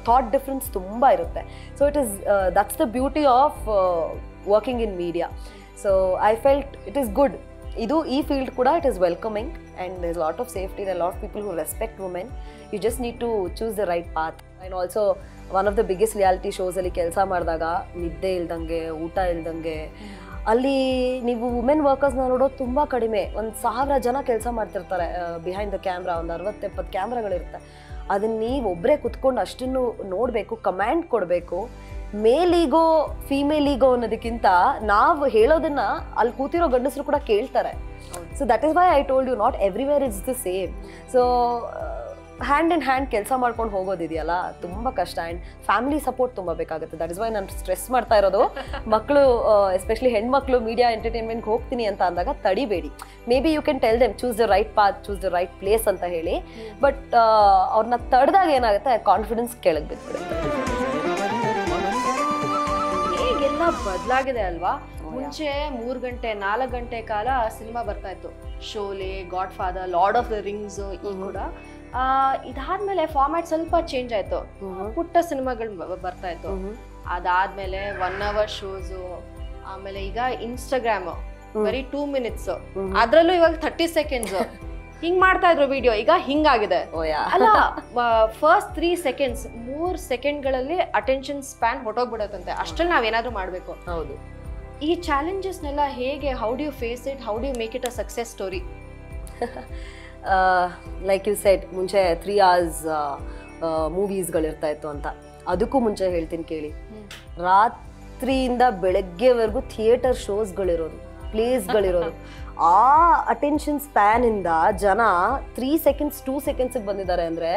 thought difference ತುಂಬ ಇರುತ್ತೆ. So it is that's the beauty of working in media. So I felt it is good. ಈ ಫೀಲ್ಡ್ ಕೂಡ it is welcoming and there is lot of safety, there lot of people who respect women. You just need to choose the right path. And also one of the biggest reality ಶೋಸಲ್ಲಿ ಕೆಲಸ ಮಾಡಿದಾಗ ನಿದ್ದೆ ಇಲ್ದಂಗೆ, ಊಟ ಇಲ್ದಂಗೆ, ಅಲ್ಲಿ ನೀವು women ವರ್ಕರ್ಸ್ನ ನೋಡೋದು ತುಂಬ ಕಡಿಮೆ. 1,000 ಜನ ಕೆಲಸ ಮಾಡ್ತಿರ್ತಾರೆ ಬಿಹೈಂಡ್ ದ ಕ್ಯಾಮ್ರಾ. ಒಂದು 60-70 ಕ್ಯಾಮ್ರಾಗಳಿರುತ್ತೆ. ಅದನ್ನು ನೀವು ಒಬ್ಬರೇ ಕುತ್ಕೊಂಡು ಅಷ್ಟನ್ನು ನೋಡಬೇಕು, ಕಮ್ಯಾಂಡ್ ಕೊಡಬೇಕು. ಮೇಲ್ ಈಗೋ ಫೀಮೇಲ್ ಈಗೋ ಅನ್ನೋದಕ್ಕಿಂತ ನಾವು ಹೇಳೋದನ್ನ ಅಲ್ಲಿ ಕೂತಿರೋ ಗಂಡಸರು ಕೂಡ ಕೇಳ್ತಾರೆ. So that is why I told you, not everywhere it's the same. So hand in hand ಕೆಲಸ ಮಾಡ್ಕೊಂಡು ಹೋಗೋದಿದೆಯಲ್ಲ ತುಂಬ ಕಷ್ಟ. ಆ್ಯಂಡ್ ಫ್ಯಾಮಿಲಿ ಸಪೋರ್ಟ್ ತುಂಬ ಬೇಕಾಗುತ್ತೆ. ದಟ್ ಇಸ್ ವೈ ನಾನು ಸ್ಟ್ರೆಸ್ ಮಾಡ್ತಾ ಇರೋದು. ಮಕ್ಕಳು ಎಸ್ಪೆಷಲಿ ಹೆಣ್ಮಕ್ಳು ಮೀಡಿಯಾ ಎಂಟರ್ಟೈನ್ಮೆಂಟ್ಗೆ ಹೋಗ್ತೀನಿ ಅಂತ ಅಂದಾಗ ತಡಿಬೇಡಿ. Maybe you can tell them choose the right path, choose the right place ಅಂತ ಹೇಳಿ. ಬಟ್ ಅವ್ರನ್ನ ತಡೆದಾಗ ಏನಾಗುತ್ತೆ, ಕಾನ್ಫಿಡೆನ್ಸ್ ಕೆಳಗೆ ಬಿದ್ದುಬಿಡುತ್ತೆ. ಹೇಗೆಲ್ಲ ಬದಲಾಗಿದೆ ಅಲ್ವಾ. ಮುಂಚೆ 3 ಗಂಟೆ 4 ಗಂಟೆ ಕಾಲ ಸಿನಿಮಾ ಬರ್ತಾ ಇತ್ತು. Sholay, god father, lord of the rings. ಈ ಕೂಡ ಇದಾದ್ಮೇಲೆ ಫಾರ್ಮ್ಯಾಟ್ ಸ್ವಲ್ಪ ಚೇಂಜ್ ಆಯ್ತು. ಪುಟ್ಟ ಸಿನಿಮಾಗಳು ಬರ್ತಾ ಇತ್ತು. ಅದಾದ್ಮೇಲೆ 1 hour ಶೋಸು, ಆಮೇಲೆ ಈಗ ಇನ್ಸ್ಟಾಗ್ರಾಮ್ ಬರೀ 2 minutes, ಅದ್ರಲ್ಲೂ ಇವಾಗ 30 seconds ಹಿಂಗ್ ಮಾಡ್ತಾ ಇದ್ರು ವಿಡಿಯೋ. ಈಗ ಹಿಂಗಾಗಿದೆ ಅಲ್ಲ. ಫಸ್ಟ್ 3 seconds 3 ಸೆಕೆಂಡ್ಗಳಲ್ಲಿ ಅಟೆನ್ಷನ್ ಸ್ಪ್ಯಾನ್ ಹೊಟ್ಟೋಗ್ಬಿಡತ್ತಂತೆ. ಅಷ್ಟ್ರಲ್ಲಿ ನಾವೇನಾದ್ರೂ ಮಾಡ್ಬೇಕು. ಹೌದು. ಈ ಚಾಲೆಂಜಸ್ನೆಲ್ಲ ಹೇಗೆ, how do you face it, how do you make it a success story? Like you said, ಮುಂಚೆ 3 hours ಮೂವೀಸ್ಗಳಿರ್ತಾ ಇತ್ತು ಅಂತ. ಅದಕ್ಕೂ ಮುಂಚೆ ಹೇಳ್ತೀನಿ ಕೇಳಿ, ರಾತ್ರಿಯಿಂದ ಬೆಳಗ್ಗೆವರೆಗೂ ಥಿಯೇಟರ್ ಶೋಸ್ಗಳಿರೋದು, ಪ್ಲೇಸ್ಗಳಿರೋದು. ಆ ಅಟೆನ್ಷನ್ ಸ್ಪ್ಯಾನಿಂದ ಜನ 3 seconds 2 seconds ಬಂದಿದ್ದಾರೆ ಅಂದರೆ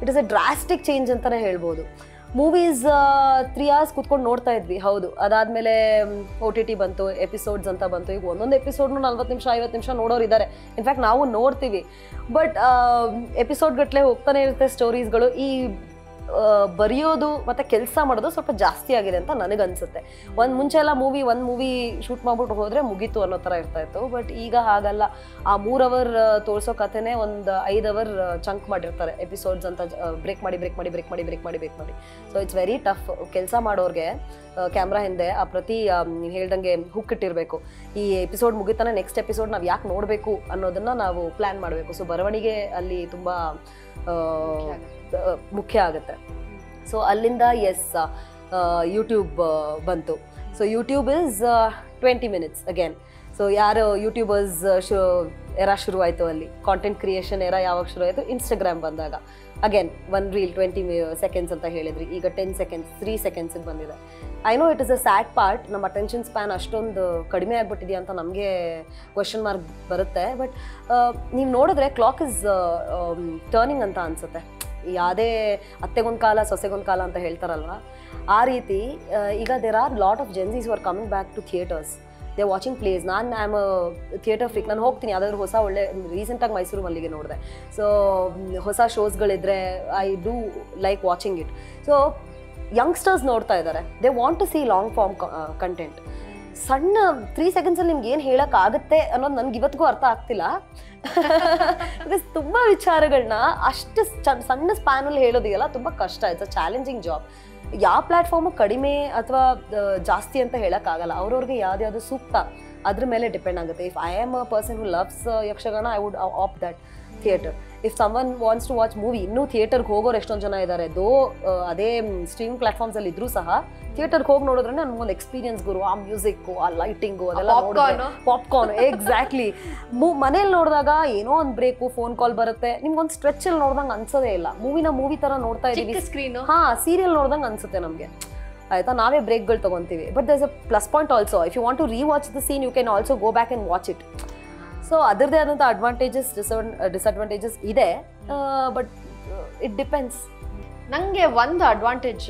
it is a drastic change ಅಂತಲೇ ಹೇಳ್ಬೋದು. ಮೂವೀಸ್ 3 hours ಕೂತ್ಕೊಂಡು ನೋಡ್ತಾ ಇದ್ವಿ, ಹೌದು. ಅದಾದಮೇಲೆ OTT ಬಂತು, ಎಪಿಸೋಡ್ಸ್ ಅಂತ ಬಂತು. ಈಗ ಒಂದೊಂದು ಎಪಿಸೋಡ್ನು 40 ನಿಮಿಷ 50 ನಿಮಿಷ ನೋಡೋರು ಇದ್ದಾರೆ. ಇನ್ಫ್ಯಾಕ್ಟ್ ನಾವು ನೋಡ್ತೀವಿ. ಬಟ್ ಎಪಿಸೋಡ್ ಗಟ್ಟಲೆ ಹೋಗ್ತಾನೆ ಇರುತ್ತೆ ಸ್ಟೋರೀಸ್ಗಳು. ಈ ಬರೆಯೋದು ಮತ್ತು ಕೆಲಸ ಮಾಡೋದು ಸ್ವಲ್ಪ ಜಾಸ್ತಿ ಆಗಿದೆ ಅಂತ ನನಗನ್ಸುತ್ತೆ. ಮುಂಚೆ ಎಲ್ಲ ಒಂದು ಮೂವಿ ಶೂಟ್ ಮಾಡ್ಬಿಟ್ಟು ಹೋದರೆ ಮುಗೀತು ಅನ್ನೋ ಥರ ಇರ್ತಾಯಿತ್ತು. ಬಟ್ ಈಗ ಹಾಗಲ್ಲ. ಆ 3 hour ತೋರಿಸೋ ಕಥೆನೇ ಒಂದು 5 hour ಚಂಕ್ ಮಾಡಿರ್ತಾರೆ ಎಪಿಸೋಡ್ಸ್ ಅಂತ. ಬ್ರೇಕ್ ಮಾಡಿ ಸೊ ಇಟ್ಸ್ ವೆರಿ ಟಫ್. ಕೆಲಸ ಮಾಡೋರಿಗೆ ಕ್ಯಾಮ್ರಾ ಹಿಂದೆ ಆ ಪ್ರತಿ ನೀವು ಹೇಳ್ದಂಗೆ ಹುಕ್ ಇಟ್ಟಿರಬೇಕು. ಈ ಎಪಿಸೋಡ್ ಮುಗಿತಾನೆ ನೆಕ್ಸ್ಟ್ ಎಪಿಸೋಡ್ ನಾವು ಯಾಕೆ ನೋಡಬೇಕು ಅನ್ನೋದನ್ನು ನಾವು ಪ್ಲ್ಯಾನ್ ಮಾಡಬೇಕು. ಸೊ ಬರವಣಿಗೆ ಅಲ್ಲಿ ತುಂಬ ಮುಖ್ಯ ಆಗುತ್ತೆ. ಸೊ ಅಲ್ಲಿಂದ ಯೂಟ್ಯೂಬ್ ಬಂತು. So YouTube is 20 minutes again. So ಯಾರು ಯೂಟ್ಯೂಬರ್ಸ್ ಎರಾ ಶುರು ಆಯಿತು, ಅಲ್ಲಿ ಕಾಂಟೆಂಟ್ ಕ್ರಿಯೇಷನ್ ಎರಾ ಯಾವಾಗ ಶುರು ಆಯಿತು, ಇನ್ಸ್ಟಾಗ್ರಾಮ್ ಬಂದಾಗ ಅಗೇನ್ 1 reel 20 seconds ಅಂತ ಹೇಳಿದ್ರಿ. ಈಗ 10 seconds 3 seconds ಬಂದಿದೆ. I know it is a sad part. ನಮ್ಮ ಅಟೆನ್ಷನ್ ಸ್ಪ್ಯಾನ್ ಅಷ್ಟೊಂದು ಕಡಿಮೆ ಆಗ್ಬಿಟ್ಟಿದೆಯಾ ಅಂತ ನಮಗೆ ಕ್ವೆಶನ್ ಮಾರ್ಕ್ ಬರುತ್ತೆ. ಬಟ್ ನೀವು ನೋಡಿದ್ರೆ ಕ್ಲಾಕ್ ಇಸ್ ಟರ್ನಿಂಗ್ ಅಂತ ಅನಿಸುತ್ತೆ. ಯಾವುದೇ ಅತ್ತೆಗೊಂದು ಕಾಲ ಸೊಸೆಗೊಂದು ಕಾಲ ಅಂತ ಹೇಳ್ತಾರಲ್ವ, ಆ ರೀತಿ ಈಗ there are lot of GenZs who are coming back to theatres. They watching plays. ನಾನು ಐ ಆಮ್ ಥಿಯೇಟರ್ ಫ್ರೀಕ್. ನಾನು ಹೋಗ್ತೀನಿ ಯಾವುದಾದ್ರು ಹೊಸ ಒಳ್ಳೆ. ರೀಸೆಂಟಾಗಿ ಮೈಸೂರು ಮಲ್ಲಿಗೆ ನೋಡಿದೆ. ಸೊ ಹೊಸ ಶೋಸ್ಗಳಿದ್ರೆ I do like watching it. So youngsters ನೋಡ್ತಾ ಇದ್ದಾರೆ. They want to see long form content. ಸಣ್ಣ 3 secondsಲ್ಲಿ ನಿಮ್ಗೆ ಏನು ಹೇಳೋಕ್ಕಾಗುತ್ತೆ ಅನ್ನೋದು ನನಗೆ ಇವತ್ತಿಗೂ ಅರ್ಥ ಆಗ್ತಿಲ್ಲ. ಬಿಕಾಸ್ ತುಂಬ ವಿಚಾರಗಳನ್ನ ಅಷ್ಟು ಸಣ್ಣ ಸ್ಪ್ಯಾನಲ್ಲಿ ಹೇಳೋದಿಲ್ಲ, ತುಂಬ ಕಷ್ಟ. It's a challenging job. ಯಾವ ಪ್ಲ್ಯಾಟ್ಫಾರ್ಮು ಕಡಿಮೆ ಅಥವಾ ಜಾಸ್ತಿ ಅಂತ ಹೇಳೋಕ್ಕಾಗಲ್ಲ. ಅವ್ರವ್ರಿಗೆ ಯಾವ್ದು ಸೂಕ್ತ ಅದ್ರ ಮೇಲೆ ಡಿಪೆಂಡ್ ಆಗುತ್ತೆ. If I am a person who loves Yakshagana, I would opt that theatre. If someone wants to watch movie, ಇನ್ನೂ ಥಿಯೇಟರ್ಗೆ ಹೋಗೋರು ಎಷ್ಟೊಂದು ಜನ ಇದ್ದಾರೆ. ಅದೇ ಸ್ಟ್ರೀಮಿಂಗ್ ಪ್ಲಾಟ್ಫಾರ್ಮ್ಸಲ್ಲಿ ಇದ್ರೂ ಸಹ ಥಿಯೇಟರ್ಗೆ ಹೋಗಿ ನೋಡಿದ್ರೆ ನಮ್ಗೊಂದು ಎಕ್ಸ್ಪೀರಿಯನ್ಸ್ ಗುರು. ಆ ಮ್ಯೂಸಿಕ್ಕು, ಆ ಲೈಟಿಂಗು, ಅದೆಲ್ಲ ಪಾಪ್ಕಾರ್ನ್ ಎಕ್ಸಾಕ್ಟ್ಲಿ. ಮನೇಲಿ ನೋಡಿದಾಗ ಏನೋ ಒಂದು ಬ್ರೇಕು, ಫೋನ್ ಕಾಲ್ ಬರುತ್ತೆ, ನಿಮ್ಗೊಂದು ಸ್ಟ್ರೆಚಲ್ಲಿ ನೋಡ್ದಂಗೆ ಅನ್ಸೋದೇ ಇಲ್ಲ. ಮೂವಿ ಥರ ನೋಡ್ತಾ ಇದ್ದೀವಿ ಸ್ಕ್ರೀನ್. ಸೀರಿಯಲ್ ನೋಡ್ದಂಗೆ ಅನ್ಸುತ್ತೆ ನಮಗೆ. ಆಯ್ತಾ, ನಾವೇ ಬ್ರೇಕ್ಗಳು ತೊಗೊತೀವಿ. But there is a plus point also. If you want to rewatch the scene, you can also go back and watch it. So ಅದರದೇ ಆದಂಥ ಅಡ್ವಾಂಟೇಜಸ್ ಡಿಸ್ಅಡ್ವಾಂಟೇಜಸ್ ಇದೆ. But it depends. ನಂಗೆ ಒಂದು ಅಡ್ವಾಂಟೇಜ್,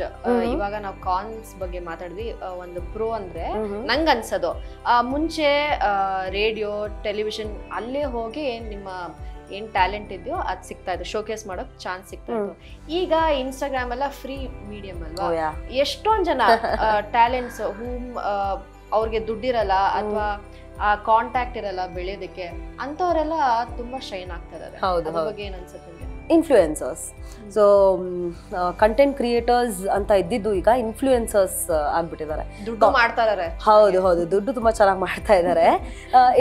ಇವಾಗ ನಾವು ಕಾನ್ಸ್ ಬಗ್ಗೆ ಮಾತಾಡಿದ್ವಿ, ಒಂದು ಪ್ರೋ ಅಂದ್ರೆ ನಂಗೆ ಅನ್ಸೋದು, ಮುಂಚೆ ರೇಡಿಯೋ ಟೆಲಿವಿಷನ್ ಅಲ್ಲೇ ಹೋಗಿ ನಿಮ್ಮ ಏನ್ ಟ್ಯಾಲೆಂಟ್ ಇದೆಯೋ ಅದು ಸಿಗ್ತಾ ಇತ್ತು, ಶೋಕೇಸ್ ಮಾಡೋಕ್ ಚಾನ್ಸ್ ಸಿಗ್ತಾ ಇತ್ತು. ಈಗ ಇನ್ಸ್ಟಾಗ್ರಾಮ್ ಎಲ್ಲ ಫ್ರೀ ಮೀಡಿಯಂ ಅಲ್ವಾ. ಎಷ್ಟೊಂದ್ ಜನ ಟ್ಯಾಲೆಂಟ್ಸ್ ಅವ್ರಿಗೆ ದುಡ್ಡಿರಲ್ಲ ಅಥವಾ ಕಾಂಟ್ಯಾಕ್ಟ್ ಇರಲ್ಲ ಬೆಳೆಯೋದಕ್ಕೆ, ಅಂತವರೆಲ್ಲ ತುಂಬಾ ಶೈನ್ ಆಗ್ತಾ ಇದ್ದಾರೆ. ಅದ್ರ ಬಗ್ಗೆ ಏನ್ ಅನ್ಸುತ್ತೆ? ಇನ್ಫ್ಲೂಯೆನ್ಸರ್ಸ್. ಸೊ ಕಂಟೆಂಟ್ ಕ್ರಿಯೇಟರ್ಸ್ ಅಂತ ಇದ್ದಿದ್ದು ಈಗ ಇನ್ಫ್ಲೂಯೆನ್ಸರ್ಸ್ ಆಗ್ಬಿಟ್ಟಿದ್ದಾರೆ. ದುಡ್ಡು ಮಾಡ್ತಾ ಇದ್ದಾರೆ. ಹೌದು, ದುಡ್ಡು ತುಂಬಾ ಚೆನ್ನಾಗಿ ಮಾಡ್ತಾ ಇದ್ದಾರೆ.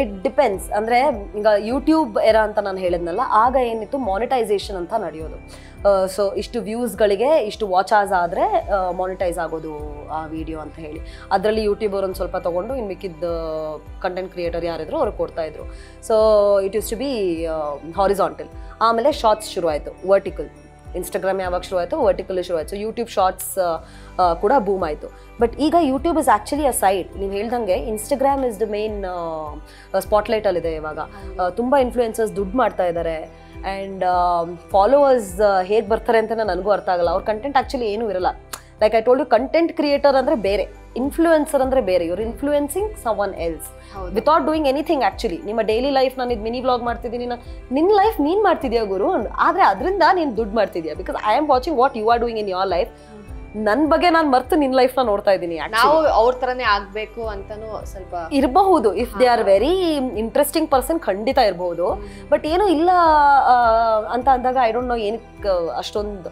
It depends. ಅಂದ್ರೆ ಈಗ ಯೂಟ್ಯೂಬ್ ಎರಾ ಅಂತ ನಾನು ಹೇಳಿದ್ನಲ್ಲ, ಆಗ ಏನಿತ್ತು ಮಾನಿಟೈಸೇಷನ್ ಅಂತ ನಡೆಯೋದು. ಸೊ ಇಷ್ಟು ವ್ಯೂಸ್ಗಳಿಗೆ ಇಷ್ಟು ವಾಚ್ ಅವರ್ಸ್ ಆದರೆ ಮಾನಿಟೈಸ್ ಆಗೋದು ಆ ವಿಡಿಯೋ ಅಂತ ಹೇಳಿ. ಅದರಲ್ಲಿ ಯೂಟ್ಯೂಬರ್ ಒಂದು ಸ್ವಲ್ಪ ತೊಗೊಂಡು ಇನ್ನು ಮಿಕ್ಕಿದ್ದ ಕಂಟೆಂಟ್ ಕ್ರಿಯೇಟರ್ ಯಾರಿದ್ರು ಅವ್ರಿಗೆ ಕೊಡ್ತಾಯಿದ್ರು. So it use to be horizontal. ಆಮೇಲೆ ಶಾರ್ಟ್ಸ್ ಶುರು ಆಯಿತು, ವರ್ಟಿಕಲ್. ಇನ್ಸ್ಟಾಗ್ರಾಮ್ ಯಾವಾಗ ಶುರು ಆಯಿತು, ವರ್ಟಿಕಲ್ ಶುರು ಆಯಿತು. ಯೂಟ್ಯೂಬ್ ಶಾರ್ಟ್ಸ್ ಕೂಡ ಬೂಮ್ ಆಯಿತು. ಬಟ್ ಈಗ YouTube is actually a side. ನೀವು ಹೇಳ್ದಂಗೆ ಇನ್ಸ್ಟಾಗ್ರಾಮ್ ಇಸ್ ದ ಮೇನ್ ಸ್ಪಾಟ್ಲೈಟಲ್ಲಿದೆ ಇವಾಗ. ತುಂಬ ಇನ್ಫ್ಲೂಯೆನ್ಸರ್ಸ್ ದುಡ್ಡು ಮಾಡ್ತಾ ಇದ್ದಾರೆ. ಆ್ಯಂಡ್ ಫಾಲೋವರ್ಸ್ ಹೇಗೆ ಬರ್ತಾರೆ ಅಂತ ನನಗೂ ಅರ್ಥ ಆಗಲ್ಲ. ಅವ್ರ ಕಂಟೆಂಟ್ ಆ್ಯಕ್ಚುಲಿ ಏನೂ ಇರಲ್ಲ. Like I told you, content creator ಅಂದರೆ ಬೇರೆ, ಇನ್ಫ್ಲೂಯೆನ್ಸರ್ ಅಂದರೆ ಬೇರೆ. ಇವ್ರು influencing someone else without doing anything. Actually ನಿಮ್ಮ ಡೈಲಿ ಲೈಫ್, ನಾನು ಇದು ಮಿನಿ ವ್ಲಾಗ್ ಮಾಡ್ತಿದ್ದೀನಿ, ನಿನ್ನ ಲೈಫ್ ನೀನು ಮಾಡ್ತಿದ್ಯಾ ಗುರು, ಆದರೆ ಅದರಿಂದ ನೀನು ದುಡ್ಡು ಮಾಡ್ತಿದ್ಯಾ. Because I am watching what you are doing in your life. ನನ್ನ ಬಗ್ಗೆ ನಾನು ಮರ್ತು ನಿನ್ನ ಲೈಫ್ನ ನೋಡ್ತಾ ಇದ್ದೀನಿ. ನಾವು ಅವ್ರ ಥರನೇ ಆಗಬೇಕು ಅಂತಲೂ ಸ್ವಲ್ಪ ಇರಬಹುದು. If they are very interesting person ಖಂಡಿತ ಇರಬಹುದು. ಬಟ್ ಏನೂ ಇಲ್ಲ ಅಂತ ಅಂದಾಗ ಐ ಡೋಂಟ್ ನೋ ಏನಕ್ಕೆ ಅಷ್ಟೊಂದು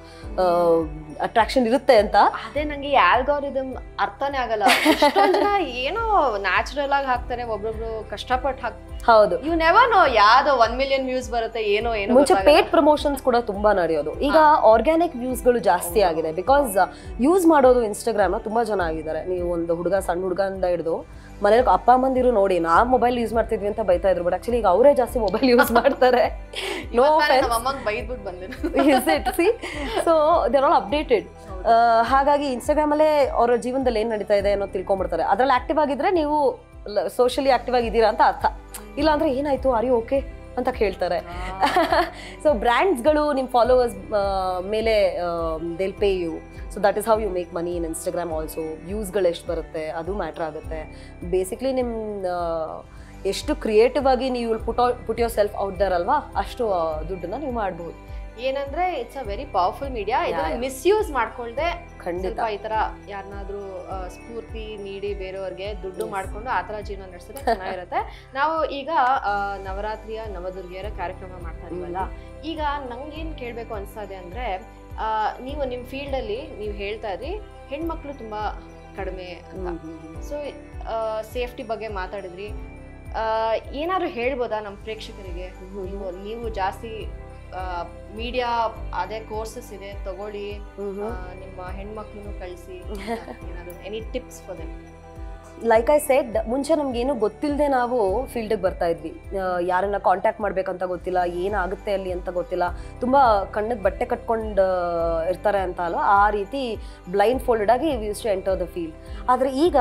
ಅಟ್ರಾಕ್ಷನ್ ಇರುತ್ತೆ ಅಂತ. ಅದೇ ನಂಗೆ ಈ ಆಲ್ಗಾರಿದಮ್ ಅರ್ಥನೇ ಆಗಲ್ಲ. ಎಷ್ಟೊಂದ್ ಜನ ಏನೋ ನ್ಯಾಚುರಲ್ ಆಗಿ ಹಾಕ್ತಾರೆ, ಒಬ್ರೊಬ್ರು ಕಷ್ಟಪಟ್ಟು ಹೌದು. ಯು ನೆವರ್ ನೋ ಯಾವ್ದೋ 1 million ವ್ಯೂಸ್ ಬರುತ್ತೆ, ಏನೋ ಏನೋ. ಮುಂಚೆ ಪೇಡ್ ಪ್ರಮೋಷನ್ಸ್ ಕೂಡ ತುಂಬಾ ನಡೆಯೋದು. ಈಗ ಆರ್ಗ್ಯಾನಿಕ್ ವ್ಯೂಸ್ಗಳು ಜಾಸ್ತಿ ಆಗಿದೆ. ಬಿಕಾಸ್ ಯೂಸ್ ಮಾಡೋದು ಇನ್ಸ್ಟಾಗ್ರಾಮ್ ತುಂಬಾ ಜನ ಆಗಿದ್ದಾರೆ. ನೀವು ಒಂದು ಸಣ್ಣ ಹುಡುಗಂದ ಹಿಡಿದು ಮನೇಲಿ ಅಪ್ಪ ಅಮ್ಮಂದಿರು ನೋಡಿ, ನಾವು ಮೊಬೈಲ್ ಯೂಸ್ ಮಾಡ್ತಿದ್ವಿ ಅಂತ ಬೈತಾ ಇದ್ರು. ಬಟ್ ಆಕ್ಚುಲಿ ಈಗ ಅವರೇ ಜಾಸ್ತಿ ಮೊಬೈಲ್ ಯೂಸ್ ಮಾಡ್ತಾರೆ. No so they're all updated. ಹಾಗಾಗಿ ಇನ್ಸ್ಟಾಗ್ರಾಮಲ್ಲೇ ಅವರ ಜೀವನದಲ್ಲಿ ಏನು ನಡೀತಾ ಇದೆ ಅನ್ನೋ ತಿಳ್ಕೊಂಡ್ಬಿಡ್ತಾರೆ. ಅದ್ರಲ್ಲಿ ಆಕ್ಟಿವ್ ಆಗಿದ್ರೆ ನೀವು ಸೋಷಿಯಲಿ ಆಕ್ಟಿವ್ ಆಗಿದ್ದೀರಾ ಅಂತ ಅರ್ಥ. ಇಲ್ಲ ಅಂದ್ರೆ ಏನಾಯ್ತು, ಆರ್ ಯು ಓಕೆ ಅಂತ ಕೇಳ್ತಾರೆ. ಸೊ ಬ್ರ್ಯಾಂಡ್ಸ್ಗಳು ನಿಮ್ಮ ಫಾಲೋವರ್ಸ್ ಮೇಲೆ they'll pay you. So that is how you make money in Instagram also. ವ್ಯೂಸ್ಗಳು ಎಷ್ಟು ಬರುತ್ತೆ ಅದು ಮ್ಯಾಟ್ರ್ ಆಗುತ್ತೆ. ಬೇಸಿಕ್ಲಿ ನಿಮ್ಮ ಎಷ್ಟು ಕ್ರಿಯೇಟಿವ್ ಆಗಿ ನೀವು put yourself out there ಅಲ್ವಾ, ಅಷ್ಟು ದುಡ್ಡನ್ನ ನೀವು ಮಾಡ್ಬೋದು. ಏನಂದ್ರೆ it's a very powerful media. ಇದನ್ನ ಮಿಸ್ಯೂಸ್ ಮಾಡ್ಕೊಳ್ದೆ ಖಂಡಿತ ಈ ತರ ಯಾರನ್ನಾದ್ರೂ ಸ್ಫೂರ್ತಿ ನೀಡಿ ಬೇರೆಯವ್ರಿಗೆ ದುಡ್ಡು ಮಾಡ್ಕೊಂಡು ಆ ತರ ಜೀವನ ನಡೆಸಿದ್ರೆ ಚೆನ್ನಾಗಿರುತ್ತೆ. ನಾವು ಈಗ ನವರಾತ್ರಿಯ ನವದುರ್ಗಿಯರ ಕಾರ್ಯಕ್ರಮ ಮಾಡ್ತಾ ಇದೀವಲ್ಲ, ಈಗ ನಂಗೇನ್ ಕೇಳ್ಬೇಕು ಅನ್ಸ್ತಾ ಇದೆ ಅಂದ್ರೆ, ನೀವು ನಿಮ್ಮ ಫೀಲ್ಡ್ ಅಲ್ಲಿ ನೀವು ಹೇಳ್ತಾ ಇದ್ರಿ ಹೆಣ್ಮಕ್ಳು ತುಂಬಾ ಕಡಿಮೆ ಅಂತ. ಸೊ ಸೇಫ್ಟಿ ಬಗ್ಗೆ ಮಾತಾಡಿದ್ರಿ. ಏನಾದ್ರು ಹೇಳ್ಬೋದಾ ನಮ್ಮ ಪ್ರೇಕ್ಷಕರಿಗೆ? ನೀವು ಜಾಸ್ತಿ ಮೀಡಿಯಾ ಅದೇ ಕೋರ್ಸಸ್ ಇದೆ ತಗೊಳ್ಳಿ, ನಿಮ್ಮ ಹೆಣ್ಮಕ್ಳನ್ನು ಕಳಿಸಿ, any tips for them? Like I shed, ಮುಂಚೆ ನಮ್ಗೇನು ಗೊತ್ತಿಲ್ಲದೆ ನಾವು ಫೀಲ್ಡಿಗೆ ಬರ್ತಾ ಇದ್ವಿ. ಯಾರನ್ನ ಕಾಂಟ್ಯಾಕ್ಟ್ ಮಾಡ್ಬೇಕಂತ ಗೊತ್ತಿಲ್ಲ, ಏನಾಗುತ್ತೆ ಅಲ್ಲಿ ಅಂತ ಗೊತ್ತಿಲ್ಲ, ತುಂಬ ಕಣ್ಣಿಗೆ ಬಟ್ಟೆ ಕಟ್ಕೊಂಡು ಇರ್ತಾರೆ ಅಂತ ಅಲ್ವ, ಆ ರೀತಿ ಬ್ಲೈಂಡ್ ಫೋಲ್ಡೆಡ್ ಆಗಿ we use to enter the field. ಆದರೆ ಈಗ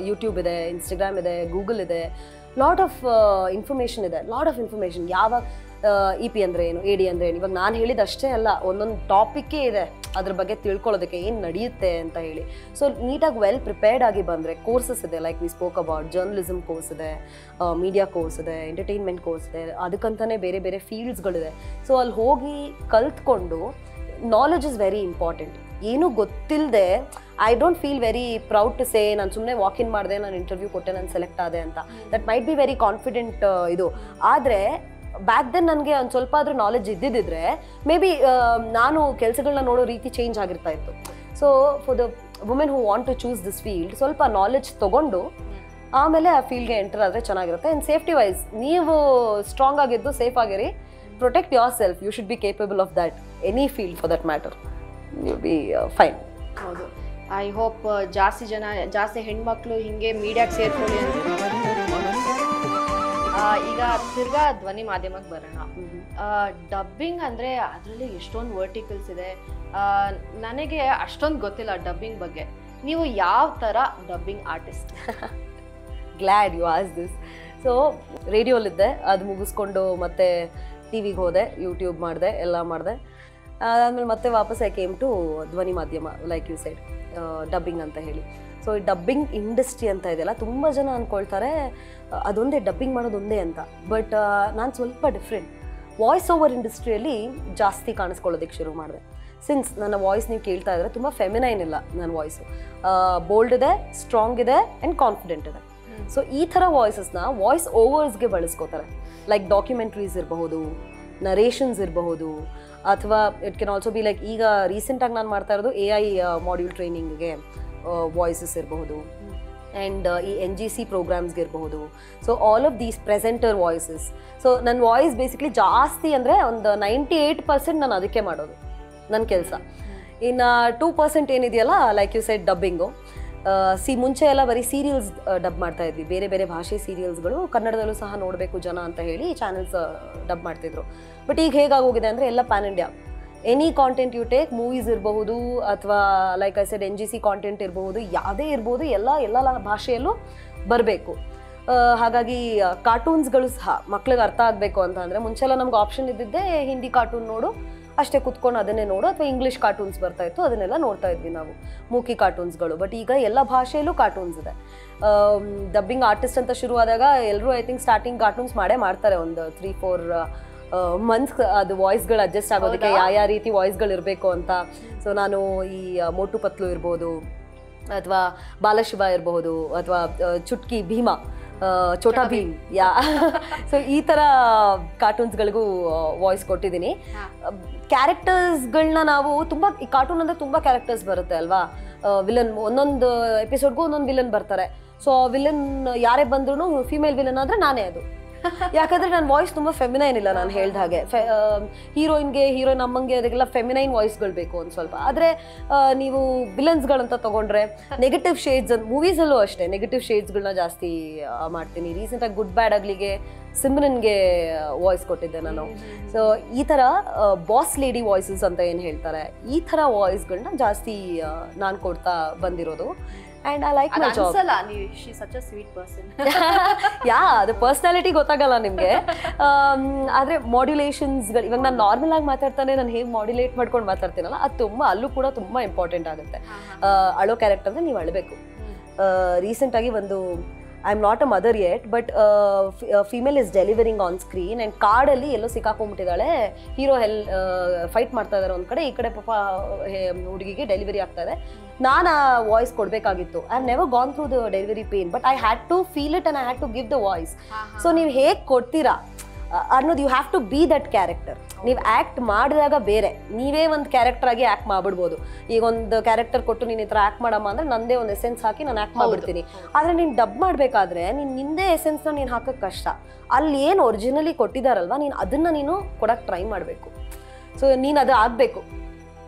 ಯೂಟ್ಯೂಬ್ ಇದೆ, ಇನ್ಸ್ಟಾಗ್ರಾಮ್ ಇದೆ, ಗೂಗಲ್ ಇದೆ, ಲಾಟ್ ಆಫ್ ಇನ್ಫಾರ್ಮೇಷನ್ ಇದೆ. ಯಾವಾಗ ಇ ಪಿ ಅಂದರೆ ಏನು, ಎ ಡಿ ಅಂದರೆ ಏನು, ಇವಾಗ ನಾನು ಹೇಳಿದಷ್ಟೇ ಅಲ್ಲ, ಒಂದೊಂದು ಟಾಪಿಕ್ಕೇ ಇದೆ ಅದ್ರ ಬಗ್ಗೆ ತಿಳ್ಕೊಳ್ಳೋದಕ್ಕೆ ಏನು ನಡೆಯುತ್ತೆ ಅಂತ ಹೇಳಿ. ಸೊ ನೀಟಾಗಿ ವೆಲ್ ಪ್ರಿಪೇರ್ಡ್ ಆಗಿ ಬಂದರೆ ಕೋರ್ಸಸ್ ಇದೆ. Like we spoke about journalism course ಇದೆ, ಮೀಡಿಯಾ ಕೋರ್ಸ್ ಇದೆ, ಎಂಟರ್ಟೈನ್ಮೆಂಟ್ ಕೋರ್ಸ್ ಇದೆ, ಅದಕ್ಕಂತಲೇ ಬೇರೆ ಬೇರೆ ಫೀಲ್ಡ್ಸ್ಗಳಿದೆ. ಸೊ ಅಲ್ಲಿ ಹೋಗಿ ಕಲ್ತ್ಕೊಂಡು, ನಾಲೆಜ್ ಇಸ್ ವೆರಿ ಇಂಪಾರ್ಟೆಂಟ್. ಏನೂ ಗೊತ್ತಿಲ್ಲದೆ I don't feel very proud to say ನಾನು ಸುಮ್ಮನೆ ವಾಕ್ ಇನ್ ಮಾಡಿದೆ, ನಾನು ಇಂಟರ್ವ್ಯೂ ಕೊಟ್ಟೆ, ನಾನು ಸೆಲೆಕ್ಟ್ ಆದೆ ಅಂತ. That might be very confident ಇದು. ಆದರೆ ಬ್ಯಾಕ್ ದೆನ್ ನನಗೆ ಒಂದು ಸ್ವಲ್ಪ ಆದರೂ ನಾಲೆಜ್ ಇದ್ದಿದ್ದರೆ ಮೇ ಬಿ ನಾನು ಕೆಲಸಗಳನ್ನ ನೋಡೋ ರೀತಿ ಚೇಂಜ್ ಆಗಿರ್ತಾ ಇತ್ತು. So for the women who want to choose this field, ಸ್ವಲ್ಪ ನಾಲೆಜ್ ತೊಗೊಂಡು ಆಮೇಲೆ ಆ ಫೀಲ್ಡ್ಗೆ ಎಂಟರ್ ಆದರೆ ಚೆನ್ನಾಗಿರುತ್ತೆ. ಆ್ಯಂಡ್ ಸೇಫ್ಟಿ ವೈಸ್ ನೀವು ಸ್ಟ್ರಾಂಗ್ ಆಗಿದ್ದು, ಸೇಫ್ ಆಗಿರಿ, protect yourself. You should be capable of that, any field for that matter, you be fine. ಹೌದು. ಐ ಹೋಪ್ ಜಾಸ್ತಿ ಹೆಣ್ಮಕ್ಳು ಹಿಂಗೆ ಮೀಡಿಯಾಗೆ ಸೇರ್ಕೊಳ್ಳಿ ಅಂತ. ಈಗ ತಿರ್ಗಾ ಧ್ವನಿ ಮಾಧ್ಯಮಕ್ಕೆ ಬರೋಣ. ಡಬ್ಬಿಂಗ್ ಅಂದರೆ ಅದರಲ್ಲಿ ಎಷ್ಟೊಂದು ವರ್ಟಿಕಲ್ಸ್ ಇದೆ. ನನಗೆ ಅಷ್ಟೊಂದು ಗೊತ್ತಿಲ್ಲ ಡಬ್ಬಿಂಗ್ ಬಗ್ಗೆ. ನೀವು ಯಾವ ಥರ dubbing artist? Glad you ask this. So ರೇಡಿಯೋಲಿದ್ದೆ, ಅದು ಮುಗಿಸ್ಕೊಂಡು ಮತ್ತೆ ಟಿ ವಿಗೆ ಹೋದೆ, ಯೂಟ್ಯೂಬ್ ಮಾಡಿದೆ, ಎಲ್ಲ ಮಾಡಿದೆ. ಅದಾದಮೇಲೆ ಮತ್ತೆ ವಾಪಸ್ ಐ ಕೇಮ್ ಟು ಧ್ವನಿ ಮಾಧ್ಯಮ, ಲೈಕ್ ಯು ಸೈಡ್ ಡಬ್ಬಿಂಗ್ ಅಂತ ಹೇಳಿ. ಸೊ ಈ ಡಬ್ಬಿಂಗ್ ಇಂಡಸ್ಟ್ರಿ ಅಂತ ಇದೆಯಲ್ಲ, ತುಂಬ ಜನ ಅಂದ್ಕೊಳ್ತಾರೆ ಅದೊಂದೇ ಡಬ್ಬಿಂಗ್ ಮಾಡೋದೊಂದೇ ಅಂತ. ಬಟ್ ನಾನು ಸ್ವಲ್ಪ ಡಿಫ್ರೆಂಟ್. ವಾಯ್ಸ್ ಓವರ್ ಇಂಡಸ್ಟ್ರಿಯಲ್ಲಿ ಜಾಸ್ತಿ ಕಾಣಿಸ್ಕೊಳ್ಳೋದಕ್ಕೆ ಶುರು ಮಾಡಿದೆ. ಸಿನ್ಸ್ ನನ್ನ ವಾಯ್ಸ್ ನೀವು ಕೇಳ್ತಾ ಇದ್ರೆ ತುಂಬ ಫೆಮಿನೈನ್ ಇಲ್ಲ ನನ್ನ ವಾಯ್ಸು, ಬೋಲ್ಡ್ ಇದೆ, ಸ್ಟ್ರಾಂಗ್ ಇದೆ ಆ್ಯಂಡ್ ಕಾನ್ಫಿಡೆಂಟ್ ಇದೆ. ಸೊ ಈ ಥರ ವಾಯ್ಸಸ್ನ ವಾಯ್ಸ್ ಓವರ್ಸ್ಗೆ ಬಳಸ್ಕೋತಾರೆ. ಲೈಕ್ ಡಾಕ್ಯುಮೆಂಟ್ರೀಸ್ ಇರಬಹುದು, ನರೇಷನ್ಸ್ ಇರಬಹುದು, ಅಥವಾ it can also be like ಈಗ ರೀಸೆಂಟಾಗಿ ನಾನು ಮಾಡ್ತಾ ಇರೋದು AI ಮಾಡ್ಯೂಲ್ ಟ್ರೈನಿಂಗ್ಗೆ ವಾಯ್ಸಸ್ ಇರಬಹುದು, ಆ್ಯಂಡ್ ಈ NGC ಪ್ರೋಗ್ರಾಮ್ಸ್ಗೆ ಇರಬಹುದು. So all of these presenter voices. So ನನ್ನ ವಾಯ್ಸ್ ಬೇಸಿಕ್ಲಿ ಜಾಸ್ತಿ ಅಂದರೆ ಒಂದು 98% ನಾನು ಅದಕ್ಕೆ ಮಾಡೋದು ನನ್ನ ಕೆಲಸ. ಇನ್ನು 2% ಏನಿದೆಯಲ್ಲ, ಲೈಕ್ ಯು ಸೈಡ್ ಡಬ್ಬಿಂಗು. ಮುಂಚೆ ಎಲ್ಲ ಬರೀ ಸೀರಿಯಲ್ಸ್ ಡಬ್ ಮಾಡ್ತಾ ಇದ್ವಿ, ಬೇರೆ ಬೇರೆ ಭಾಷೆ ಸೀರಿಯಲ್ಸ್ಗಳು ಕನ್ನಡದಲ್ಲೂ ಸಹ ನೋಡಬೇಕು ಜನ ಅಂತ ಹೇಳಿ ಚಾನೆಲ್ಸ್ ಡಬ್ ಮಾಡ್ತಿದ್ರು. ಬಟ್ ಈಗ ಹೇಗಾಗೋಗಿದೆ ಅಂದರೆ ಎಲ್ಲ pan India, any content you take, movies ಇರಬಹುದು ಅಥವಾ like I said NGC content ಇರಬಹುದು, ಯಾವುದೇ ಇರ್ಬೋದು, ಎಲ್ಲ ಭಾಷೆಯಲ್ಲೂ ಬರಬೇಕು. ಹಾಗಾಗಿ ಕಾರ್ಟೂನ್ಸ್ಗಳು ಸಹ ಮಕ್ಳಿಗೆ ಅರ್ಥ ಆಗಬೇಕು ಅಂತ ಅಂದರೆ ಮುಂಚೆಲ್ಲ ನಮ್ಗೆ ಆಪ್ಷನ್ ಇದ್ದಿದ್ದೆ ಹಿಂದಿ ಕಾರ್ಟೂನ್ ನೋಡು ಅಷ್ಟೇ ಕುತ್ಕೊಂಡು ಅದನ್ನೇ ನೋಡು, ಅಥವಾ ಇಂಗ್ಲೀಷ್ ಕಾರ್ಟೂನ್ಸ್ ಬರ್ತಾ ಇತ್ತು ಅದನ್ನೆಲ್ಲ ನೋಡ್ತಾ ಇದ್ವಿ ನಾವು, ಮೂಕಿ ಕಾರ್ಟೂನ್ಸ್ಗಳು. ಬಟ್ ಈಗ ಎಲ್ಲ ಭಾಷೆಯಲ್ಲೂ ಕಾರ್ಟೂನ್ಸ್ ಇದೆ. ಡಬ್ಬಿಂಗ್ ಆರ್ಟಿಸ್ಟ್ ಅಂತ ಶುರುವಾದಾಗ ಎಲ್ಲರೂ ಐ ಥಿಂಕ್ ಸ್ಟಾರ್ಟಿಂಗ್ ಕಾರ್ಟೂನ್ಸ್ ಮಾಡ್ತಾರೆ ಒಂದು 3-4 ಮಂತ್ಸ್ ಅದು ವಾಯ್ಸ್ಗಳು ಅಡ್ಜಸ್ಟ್ ಆಗೋದಕ್ಕೆ ಯಾವ ರೀತಿ ವಾಯ್ಸ್ಗಳು ಇರಬೇಕು ಅಂತ. ಸೊ ನಾನು ಈ ಮೋಟು ಪತ್ಲು ಇರ್ಬೋದು, ಅಥವಾ ಬಾಲಶಿವ ಇರಬಹುದು, ಅಥವಾ ಚುಟ್ಕಿ ಭೀಮಾ, ಛೋಟಾ ಭೀಮ್, ಸೊ ಈ ಥರ ಕಾರ್ಟೂನ್ಸ್ಗಳಿಗೂ ವಾಯ್ಸ್ ಕೊಟ್ಟಿದ್ದೀನಿ. ಕ್ಯಾರೆಕ್ಟರ್ಸ್ಗಳನ್ನ ನಾವು ತುಂಬ, ಈ ಕಾರ್ಟೂನ್ ಅಂದರೆ ತುಂಬ ಕ್ಯಾರೆಕ್ಟರ್ಸ್ ಬರುತ್ತೆ ಅಲ್ವಾ, ವಿಲನ್ ಒಂದೊಂದು ಎಪಿಸೋಡ್ಗೂ ಒಂದೊಂದು ವಿಲನ್ ಬರ್ತಾರೆ. ಸೊ ವಿಲನ್ ಯಾರೇ ಬಂದ್ರೂ ಫಿಮೇಲ್ ವಿಲನ್ ಆದರೆ ನಾನೇ ಅದು. ಯಾಕಂದ್ರೆ ನನ್ನ ವಾಯ್ಸ್ ತುಂಬ ಫೆಮಿನೈನ್ ಇಲ್ಲ, ನಾನು ಹೇಳ್ದ ಹಾಗೆ. ಹೀರೋಯಿನ್ ಅಮ್ಮಂಗೆ ಅದಕ್ಕೆಲ್ಲ ಫೆಮಿನೈನ್ ವಾಯ್ಸ್ಗಳು ಬೇಕು ಒಂದು ಸ್ವಲ್ಪ. ಆದರೆ ನೀವು ವಿಲನ್ಸ್ಗಳಂತ ತಗೊಂಡ್ರೆ ನೆಗೆಟಿವ್ ಶೇಡ್ಸ್, ಮೂವೀಸಲ್ಲೂ ಅಷ್ಟೇ ನೆಗೆಟಿವ್ ಶೇಡ್ಸ್ಗಳನ್ನ ಜಾಸ್ತಿ ಮಾಡ್ತೀನಿ. ರೀಸೆಂಟಾಗಿ ಗುಡ್ ಬ್ಯಾಡ್ ಅಗ್ಲಿಗೆ ಸಿಮ್ರನ್ಗೆ ವಾಯ್ಸ್ ಕೊಟ್ಟಿದ್ದೆ ನಾನು. ಸೊ ಈ ಥರ ಬಾಸ್ ಲೇಡಿ ವಾಯ್ಸಸ್ ಅಂತ ಏನು ಹೇಳ್ತಾರೆ, ಈ ಥರ ವಾಯ್ಸ್ಗಳನ್ನ ಜಾಸ್ತಿ ನಾನು ಕೊಡ್ತಾ ಬಂದಿರೋದು. And I like my job. She's such a sweet person. ಅದು ಪರ್ಸನಾಲಿಟಿ ಗೊತ್ತಾಗಲ್ಲ ನಿಮಗೆ. ಆದರೆ ಮಾಡ್ಯುಲೇಷನ್ಸ್ಗಳು, ಇವಾಗ ನಾನು ನಾರ್ಮಲ್ ಆಗಿ ಮಾತಾಡ್ತಾನೆ ನಾನು ಹೇಗೆ ಮಾಡ್ಯುಲೇಟ್ ಮಾಡ್ಕೊಂಡು ಮಾತಾಡ್ತೀನಲ್ಲ, ಅದು ತುಂಬ ಅಲ್ಲೂ ಕೂಡ ತುಂಬ ಇಂಪಾರ್ಟೆಂಟ್ ಆಗುತ್ತೆ. ಅಳೋ ಕ್ಯಾರೆಕ್ಟರ್ ಅಂದರೆ ನೀವು ಅಳಬೇಕು. ರೀಸೆಂಟಾಗಿ ಒಂದು I am not a mother yet, but female is delivering on screen and ಕಾರ್ಡಲ್ಲಿ ಎಲ್ಲೋ ಸಿಕ್ಕಾಕೊಂಡ್ಬಿಟ್ಟಿದ್ದಾಳೆ. ಹೀರೋ ಫೈಟ್ ಮಾಡ್ತಾ ಇದ್ದಾರೆ ಒಂದು ಕಡೆ, ಈ ಕಡೆ ಪಾಪ ಹುಡುಗಿಗೆ ಡೆಲಿವರಿ ಆಗ್ತಾ ಇದೆ. ನಾನು ಆ ವಾಯ್ಸ್ ಕೊಡಬೇಕಾಗಿತ್ತು. I have never gone through the delivery pain, but I had to feel it and I had to give the voice. So ನೀವು ಹೇಗೆ ಕೊಡ್ತೀರಾ ಅನ್ನೋದು, you have to be that character. ನೀವು ಆ್ಯಕ್ಟ್ ಮಾಡಿದಾಗ ಬೇರೆ, ನೀವೇ ಒಂದು ಕ್ಯಾರೆಕ್ಟರ್ ಆಗಿ ಆ್ಯಕ್ಟ್ ಮಾಡ್ಬಿಡ್ಬೋದು. ಈಗ ಒಂದು ಕ್ಯಾರೆಕ್ಟರ್ ಕೊಟ್ಟು ನೀನು ಈ ಥರ ಆ್ಯಕ್ಟ್ ಮಾಡಮ್ಮ ಅಂದರೆ ನಂದೇ ಒಂದು ಎಸೆನ್ಸ್ ಹಾಕಿ ನಾನು ಆ್ಯಕ್ಟ್ ಮಾಡ್ಬಿಡ್ತೀನಿ. ಆದರೆ ನೀನು ಡಬ್ ಮಾಡಬೇಕಾದ್ರೆ ನೀನು ನಿಂದೇ ಎಸೆನ್ಸ್ನ ನೀನು ಹಾಕೋಕ್ಕೆ ಕಷ್ಟ. ಅಲ್ಲಿ ಏನು ಒರಿಜಿನಲಿ ಕೊಟ್ಟಿದ್ದಾರಲ್ವ, ನೀನು ಅದನ್ನು ನೀನು ಕೊಡೋಕ್ಕೆ ಟ್ರೈ ಮಾಡಬೇಕು. ಸೊ ನೀನು ಅದು ಆಗಬೇಕು.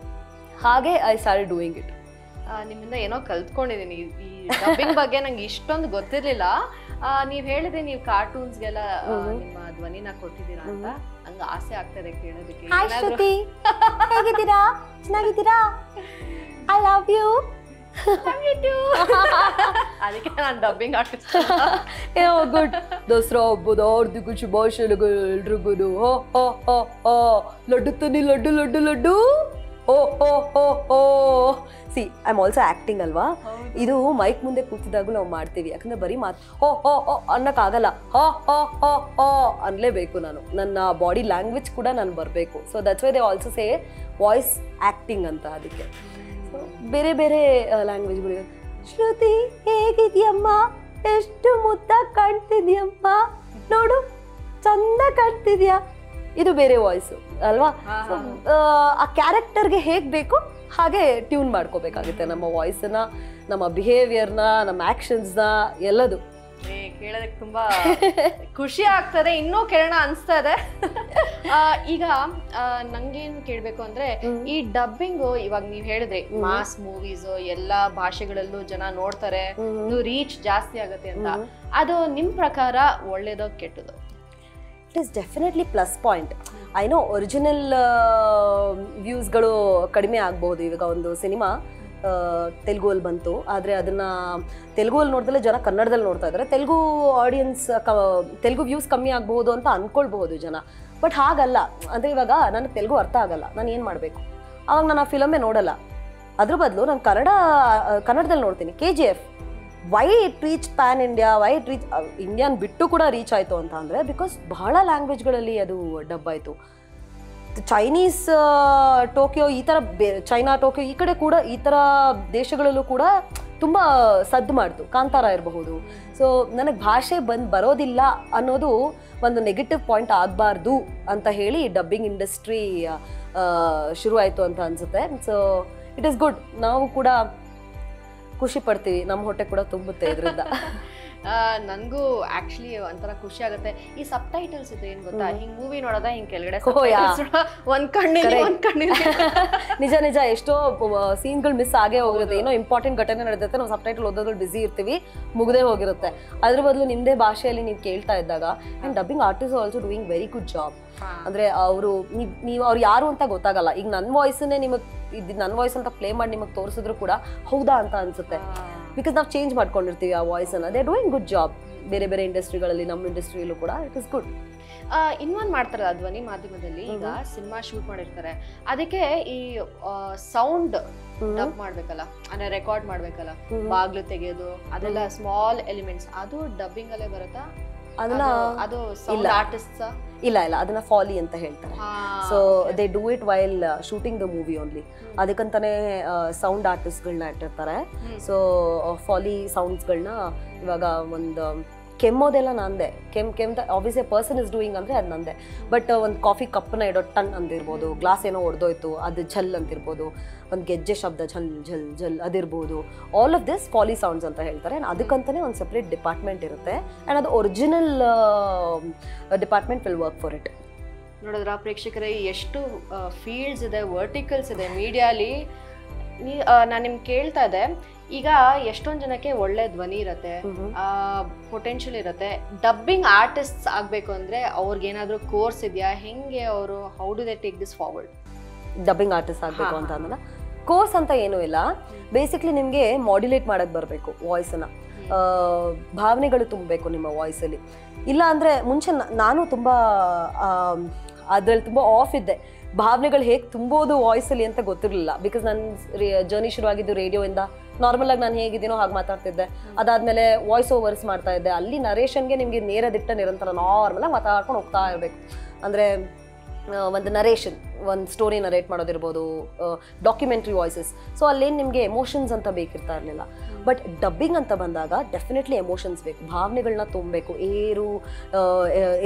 ಹಾಗೆ ಐ ಸ್ಟಾರ್ಟ್ ಡೂಯಿಂಗ್ ಇಟ್. ನಿಮ್ಮಿಂದ ಏನೋ ಕಲ್ತ್ಕೊಂಡಿದ್ದೀನಿ. ಈ ಡಬ್ಬಿಂಗ್ ಬಗ್ಗೆ ನಂಗೆ ಇಷ್ಟೊಂದು ಗೊತ್ತಿರ್ಲಿಲ್ಲ. ನೀವ್ ಹೇಳಿದ್ರೆ ನೀವು ಕಾರ್ಟೂನ್ಸ್ಗೆಲ್ಲ ನಿಮ್ಮ ಧ್ವನಿನ ಕೊಟ್ಟಿದ್ದೀರಾ ಅಂತ ನಂಗೆ ಆಸೆ ಆಗ್ತದೆ ಕೇಳೋದಕ್ಕೆ. ಹೇಗಿದ್ದೀರಾ? ಚೆನ್ನಾಗಿದ್ದೀರಾ? I love you. ಅದಕ್ಕೆ ನಾನು ಡಬ್ಬಿಂಗ್ ಆರ್ಟಿಸ್ಟ್. ಗುಡ್. ದಸರಾ ಹಬ್ಬದ ಹಾರ್ದಿಕ ಶುಭಾಶಯಗಳು ಎಲ್ರಿಗೂ. ಲಡ್ಡು ತನಿ laddu laddu laddu. C I am also acting ಅಲ್ವಾ. ಇದು ಮೈಕ್ ಮುಂದೆ ಕೂತಿದಾಗೂ ನಾವು ಮಾಡ್ತೀವಿ. ಯಾಕಂದ್ರೆ ಬರೀ ಅನ್ನಕ್ಕಾಗಲ್ಲ, ಅನ್ಲೇಬೇಕು ನಾನು. ನನ್ನ ಬಾಡಿ ಲ್ಯಾಂಗ್ವೇಜ್ ಕೂಡ ನಾನು ಬರಬೇಕು. So that's why they also say voice acting ಅಂತ. ಅದಕ್ಕೆ ಬೇರೆ ಬೇರೆ ಲ್ಯಾಂಗ್ವೇಜ್ಗಳಿವೆ. ಶ್ರುತಿ ಹೇಗಿದ್ಯಮ್ಮ, ಎಷ್ಟು ಮುದ್ದ ಕಾಣ್ತಿದ್ಯಮ್ಮ, ನೋಡು ಚಂದ ಕಾಣ್ತಿದ್ಯಾ. ಇದು ಬೇರೆ ವಾಯ್ಸು ಅಲ್ವಾ. ಆ ಕ್ಯಾರೆಕ್ಟರ್ಗೆ ಹೇಗೆ ಬೇಕು ಹಾಗೆ ಟ್ಯೂನ್ ಮಾಡ್ಕೋಬೇಕಾಗುತ್ತೆ ನಮ್ಮ ವಾಯ್ಸನ್ನ, ನಮ್ಮ ಬಿಹೇವಿಯರ್ನ, ನಮ್ಮ ಆ್ಯಕ್ಷನ್ಸ್ನ, ಎಲ್ಲದು. ಕೇಳೋದಕ್ಕೆ ತುಂಬಾ ಖುಷಿ ಆಗ್ತದೆ, ಇನ್ನೂ ಕೇಳೋಣ ಅನಿಸ್ತಾ ಇದೆ. ಈಗ ನಂಗೇನು ಕೇಳಬೇಕು ಅಂದ್ರೆ, ಈ ಡಬ್ಬಿಂಗು ಇವಾಗ ನೀವ್ ಹೇಳಿದ್ರಿ ಮಾಸ್ ಮೂವೀಸ್ ಎಲ್ಲಾ ಭಾಷೆಗಳಲ್ಲೂ ಜನ ನೋಡ್ತಾರೆ, ರೀಚ್ ಜಾಸ್ತಿ ಆಗುತ್ತೆ ಅಂತ. ಅದು ನಿಮ್ ಪ್ರಕಾರ ಒಳ್ಳೇದೋ ಕೆಟ್ಟದೋ? It is definitely plus point. I know original ವ್ಯೂಸ್ಗಳು ಕಡಿಮೆ ಆಗ್ಬೋದು. ಇವಾಗ ಒಂದು ಸಿನಿಮಾ ತೆಲುಗುವಲ್ಲಿ ಬಂತು, ಆದರೆ ಅದನ್ನು ತೆಲುಗುವಲ್ಲಿ ನೋಡಿದ್ರೆ ಜನ ಕನ್ನಡದಲ್ಲಿ ನೋಡ್ತಾ ಇದ್ದಾರೆ. ತೆಲುಗು ಆಡಿಯನ್ಸ್ ತೆಲುಗು ವ್ಯೂಸ್ ಕಮ್ಮಿ ಆಗ್ಬೋದು ಅಂತ ಅಂದ್ಕೊಳ್ಬಹುದು ಜನ. ಬಟ್ ಹಾಗಲ್ಲ. ಅಂದರೆ ಇವಾಗ ನನಗೆ ತೆಲುಗು ಅರ್ಥ ಆಗಲ್ಲ, ನಾನು ಏನು ಮಾಡಬೇಕು? ಆವಾಗ ನಾನು ಆ ಫಿಲಮೇ ನೋಡಲ್ಲ. ಅದ್ರ ಬದಲು ನಾನು ಕನ್ನಡದಲ್ಲಿ ನೋಡ್ತೀನಿ. KGF why it reach PAN India, why it reach Indian ಬಿಟ್ಟು ಕೂಡ ರೀಚ್ ಆಯಿತು ಅಂತ ಅಂದರೆ ಬಿಕಾಸ್ ಬಹಳ ಲ್ಯಾಂಗ್ವೇಜ್ಗಳಲ್ಲಿ ಅದು ಡಬ್ ಆಯಿತು. ಚೈನೀಸ್ ಟೋಕಿಯೋ ಈ ಥರ ಚೈನಾ ಟೋಕಿಯೋ ಈ ಕಡೆ ಕೂಡ ಈ ಥರ ದೇಶಗಳಲ್ಲೂ ಕೂಡ ತುಂಬ ಸದ್ದು ಮಾಡ್ತು. ಕಾಂತಾರ ಇರಬಹುದು. ಸೊ ನನಗೆ ಭಾಷೆ ಬರೋದಿಲ್ಲ ಅನ್ನೋದು ಒಂದು ನೆಗೆಟಿವ್ ಪಾಯಿಂಟ್ ಆಗಬಾರ್ದು ಅಂತ ಹೇಳಿ ಡಬ್ಬಿಂಗ್ ಇಂಡಸ್ಟ್ರಿ ಶುರುವಾಯಿತು ಅಂತ ಅನಿಸುತ್ತೆ. So it is good. ನಾವು ಕೂಡ ಖುಷಿ ಪಡ್ತೀವಿ, ನಮ್ಮ ಹೊಟ್ಟೆ ಕೂಡ ತುಂಬುತ್ತೆ ಇದರಿಂದ. ನನಗೂ ಆಕ್ಚುಲಿ ಒಂಥರ ಖುಷಿ ಆಗುತ್ತೆ. ಈ ಸಬ್ ಟೈಟಲ್ಸ್ ಇದ್ರೆ ಏನ್ ಗೊತ್ತಾ, ಹಿಂಗ್ ಮೂವಿ ನೋಡೋದ ಹಿಂಗ್ ಕೆಳಗಡೆ ಒಂದ್ ಕಣ್ಣಿಗೆ ನಿಜ ನಿಜ ಎಷ್ಟೋ ಸೀನ್ಗಳು ಮಿಸ್ ಆಗೇ ಹೋಗಿರುತ್ತೆ. ಏನೋ ಇಂಪಾರ್ಟೆಂಟ್ ಘಟನೆ ನಡೆದಿರುತ್ತೆ, ನಾವು ಸಬ್ ಟೈಟಲ್ ಓದೋದ್ರಲ್ಲಿ ಬಿಸಿ ಇರ್ತೀವಿ, ಮುಗ್ದೇ ಹೋಗಿರುತ್ತೆ. ಅದ್ರ ಬದಲು ನಿಮ್ದೇ ಭಾಷೆಯಲ್ಲಿ ನೀವು ಕೇಳ್ತಾ ಇದ್ದಾಗ, and dubbing artist also doing very good job. ಅಂದ್ರೆ ಅವರು ನೀವು ಅವ್ರು ಯಾರು ಅಂತ ಗೊತ್ತಾಗಲ್ಲ. ಈಗ ನನ್ನ ವಾಯ್ಸನ್ನೇ ನಿಮಗೆ ನನ್ನ ವಾಯ್ಸ್ ಅಂತ ಪ್ಲೇ ಮಾಡಿ ನಿಮಗೆ ತೋರಿಸಿದ್ರು ಕೂಡ ಹೌದಾ ಅಂತ ಅನ್ಸುತ್ತೆ. ಬಿಕಾಸ್ ನಾವು ಚೇಂಜ್ ಮಾಡ್ಕೊಂಡಿರ್ತೀವಿ ಆ ವಾಯ್ಸನ್ನು. They are doing good job. ಬೇರೆ ಬೇರೆ ಇಂಡಸ್ಟ್ರಿಗಳಲ್ಲಿ, ನಮ್ಮ ಇಂಡಸ್ಟ್ರಿಯಲ್ಲೂ ಕೂಡ ಇಟ್ ಇಸ್ ಗುಡ್. ಇನ್ನೊಂದು ಮಾಡ್ತಾರಲ್ಲ ಧ್ವನಿ ಮಾಧ್ಯಮದಲ್ಲಿ, ಈಗ ಸಿನಿಮಾ ಶೂಟ್ ಮಾಡಿರ್ತಾರೆ, ಅದಕ್ಕೆ ಈ ಸೌಂಡ್ ಡಬ್ ಮಾಡ್ಬೇಕಲ್ಲ, ಅಂದ್ರೆ ರೆಕಾರ್ಡ್ ಮಾಡ್ಬೇಕಲ್ಲ, ಬಾಗ್ಲು ತೆಗೆಯೋದು ಅದೆಲ್ಲ ಸ್ಮಾಲ್ ಎಲಿಮೆಂಟ್ಸ್, ಅದು ಡಬ್ಬಿಂಗ್ ಅಲ್ಲೇ ಬರುತ್ತಾ? ಅದನ್ನ ಅದು ಸೌಂಡ್ ಆರ್ಟಿಸ್ಟ್ ಇಲ್ಲ ಅದನ್ನ ಫಾಲಿ ಅಂತ ಹೇಳ್ತಾರೆ. So they do it while shooting the movie only. ಅದಕ್ಕಂತಾನೆ ಸೌಂಡ್ ಆರ್ಟಿಸ್ಟ್ಗಳನ್ನ ಇಟ್ಟಿರ್ತಾರೆ. ಸೊ ಫಾಲಿ ಸೌಂಡ್ಸ್ಗಳನ್ನ ಇವಾಗ ಒಂದು ಕೆಮ್ಮೋದೆಲ್ಲ ನಂದೆ, ಕೆಮ್ದ ಆಬ್ವಿಯಸ್ಲಿ ಪರ್ಸನ್ ಇಸ್ ಡೂಯಿಂಗ್ ಅಂದರೆ ಅದು ನಂದೆ. ಬಟ್ ಒಂದು ಕಾಫಿ ಕಪ್ನ ಇಡೋ ಟನ್ ಅಂತಿರ್ಬೋದು, ಗ್ಲಾಸ್ ಏನೋ ಹೊಡೆದೋಯ್ತು ಅದು ಝಲ್ ಅಂತಿರ್ಬೋದು, ಒಂದು ಗೆಜ್ಜೆ ಶಬ್ದ ಝಲ್ ಝಲ್ ಝಲ್ ಅದಿರ್ಬೋದು. All of this foley sounds ಅಂತ ಹೇಳ್ತಾರೆ. ಅದಕ್ಕಂತಾನೆ ಒಂದು ಸಪ್ರೇಟ್ ಡಿಪಾರ್ಟ್ಮೆಂಟ್ ಇರುತ್ತೆ. ಆ್ಯಂಡ್ ಅದು original department will work for it. ನೋಡಿದ್ರ ಪ್ರೇಕ್ಷಕರೇ, ಎಷ್ಟು ಫೀಲ್ಡ್ಸ್ ಇದೆ, ವರ್ಟಿಕಲ್ಸ್ ಇದೆ ಮೀಡಿಯಾಲಿ. ನಾನು ನಿಮ್ಗೆ ಕೇಳ್ತಾ ಇದ್ದೆ, ಈಗ ಎಷ್ಟೊಂದು ಜನಕ್ಕೆ ಒಳ್ಳೆ ಧ್ವನಿ ಇರುತ್ತೆ, ಪೊಟೆನ್ಷಿಯಲ್ ಇರುತ್ತೆ, ಡಬ್ಬಿಂಗ್ ಆರ್ಟಿಸ್ಟ್ ಆಗಬೇಕು ಅಂದರೆ ಅವ್ರಿಗೇನಾದರೂ ಕೋರ್ಸ್ ಇದೆಯಾ? ಹೆಂಗೆ ಅವರು, how do they take this forward? Dubbing artist ಆಗಬೇಕು ಅಂತ ಅಂದ್ರೆ ಕೋರ್ಸ್ ಅಂತ ಏನೂ ಇಲ್ಲ. ಬೇಸಿಕ್ಲಿ ನಿಮಗೆ ಮಾಡ್ಯುಲೇಟ್ ಮಾಡೋಕ್ಕೆ ಬರಬೇಕು ವಾಯ್ಸನ್ನು, ಭಾವನೆಗಳು ತುಂಬಬೇಕು ನಿಮ್ಮ ವಾಯ್ಸಲ್ಲಿ. ಇಲ್ಲ ಅಂದರೆ ಮುಂಚೆ ನಾನು ತುಂಬ ಅದರಲ್ಲಿ ತುಂಬ ಆಫ್ ಇದ್ದೆ. ಭಾವನೆಗಳು ಹೇಗೆ ತುಂಬೋದು ವಾಯ್ಸಲ್ಲಿ ಅಂತ ಗೊತ್ತಿರಲಿಲ್ಲ. ಬಿಕಾಸ್ ನನ್ನ ಜರ್ನಿ ಶುರುವಾಗಿದ್ದು ರೇಡಿಯೋಯಿಂದ. ನಾರ್ಮಲಾಗಿ ನಾನು ಹೇಗಿದ್ದೀನೋ ಹಾಗೆ ಮಾತಾಡ್ತಿದ್ದೆ. ಅದಾದಮೇಲೆ ವಾಯ್ಸ್ ಓವರ್ಸ್ ಮಾಡ್ತಾ ಇದ್ದೆ. ಅಲ್ಲಿ ನರೇಷನ್ಗೆ ನಿಮಗೆ ನೇರ ದಿಟ್ಟ ನಿರಂತರ ನಾರ್ಮಲಾಗಿ ಮಾತಾಡ್ಕೊಂಡು ಹೋಗ್ತಾ ಇರಬೇಕು. ಅಂದರೆ ಒಂದು ನರೇಷನ್, ಒಂದು ಸ್ಟೋರಿ ನರೇಟ್ ಮಾಡೋದಿರ್ಬೋದು, ಡಾಕ್ಯುಮೆಂಟ್ರಿ ವಾಯ್ಸಸ್. ಸೊ ಅಲ್ಲೇನು ನಿಮಗೆ ಎಮೋಷನ್ಸ್ ಅಂತ ಬೇಕಿರ್ತಾ ಇರಲಿಲ್ಲ. ಬಟ್ ಡಬ್ಬಿಂಗ್ ಅಂತ ಬಂದಾಗ ಡೆಫಿನೆಟ್ಲಿ ಎಮೋಷನ್ಸ್ ಬೇಕು, ಭಾವನೆಗಳನ್ನ ತುಂಬಬೇಕು,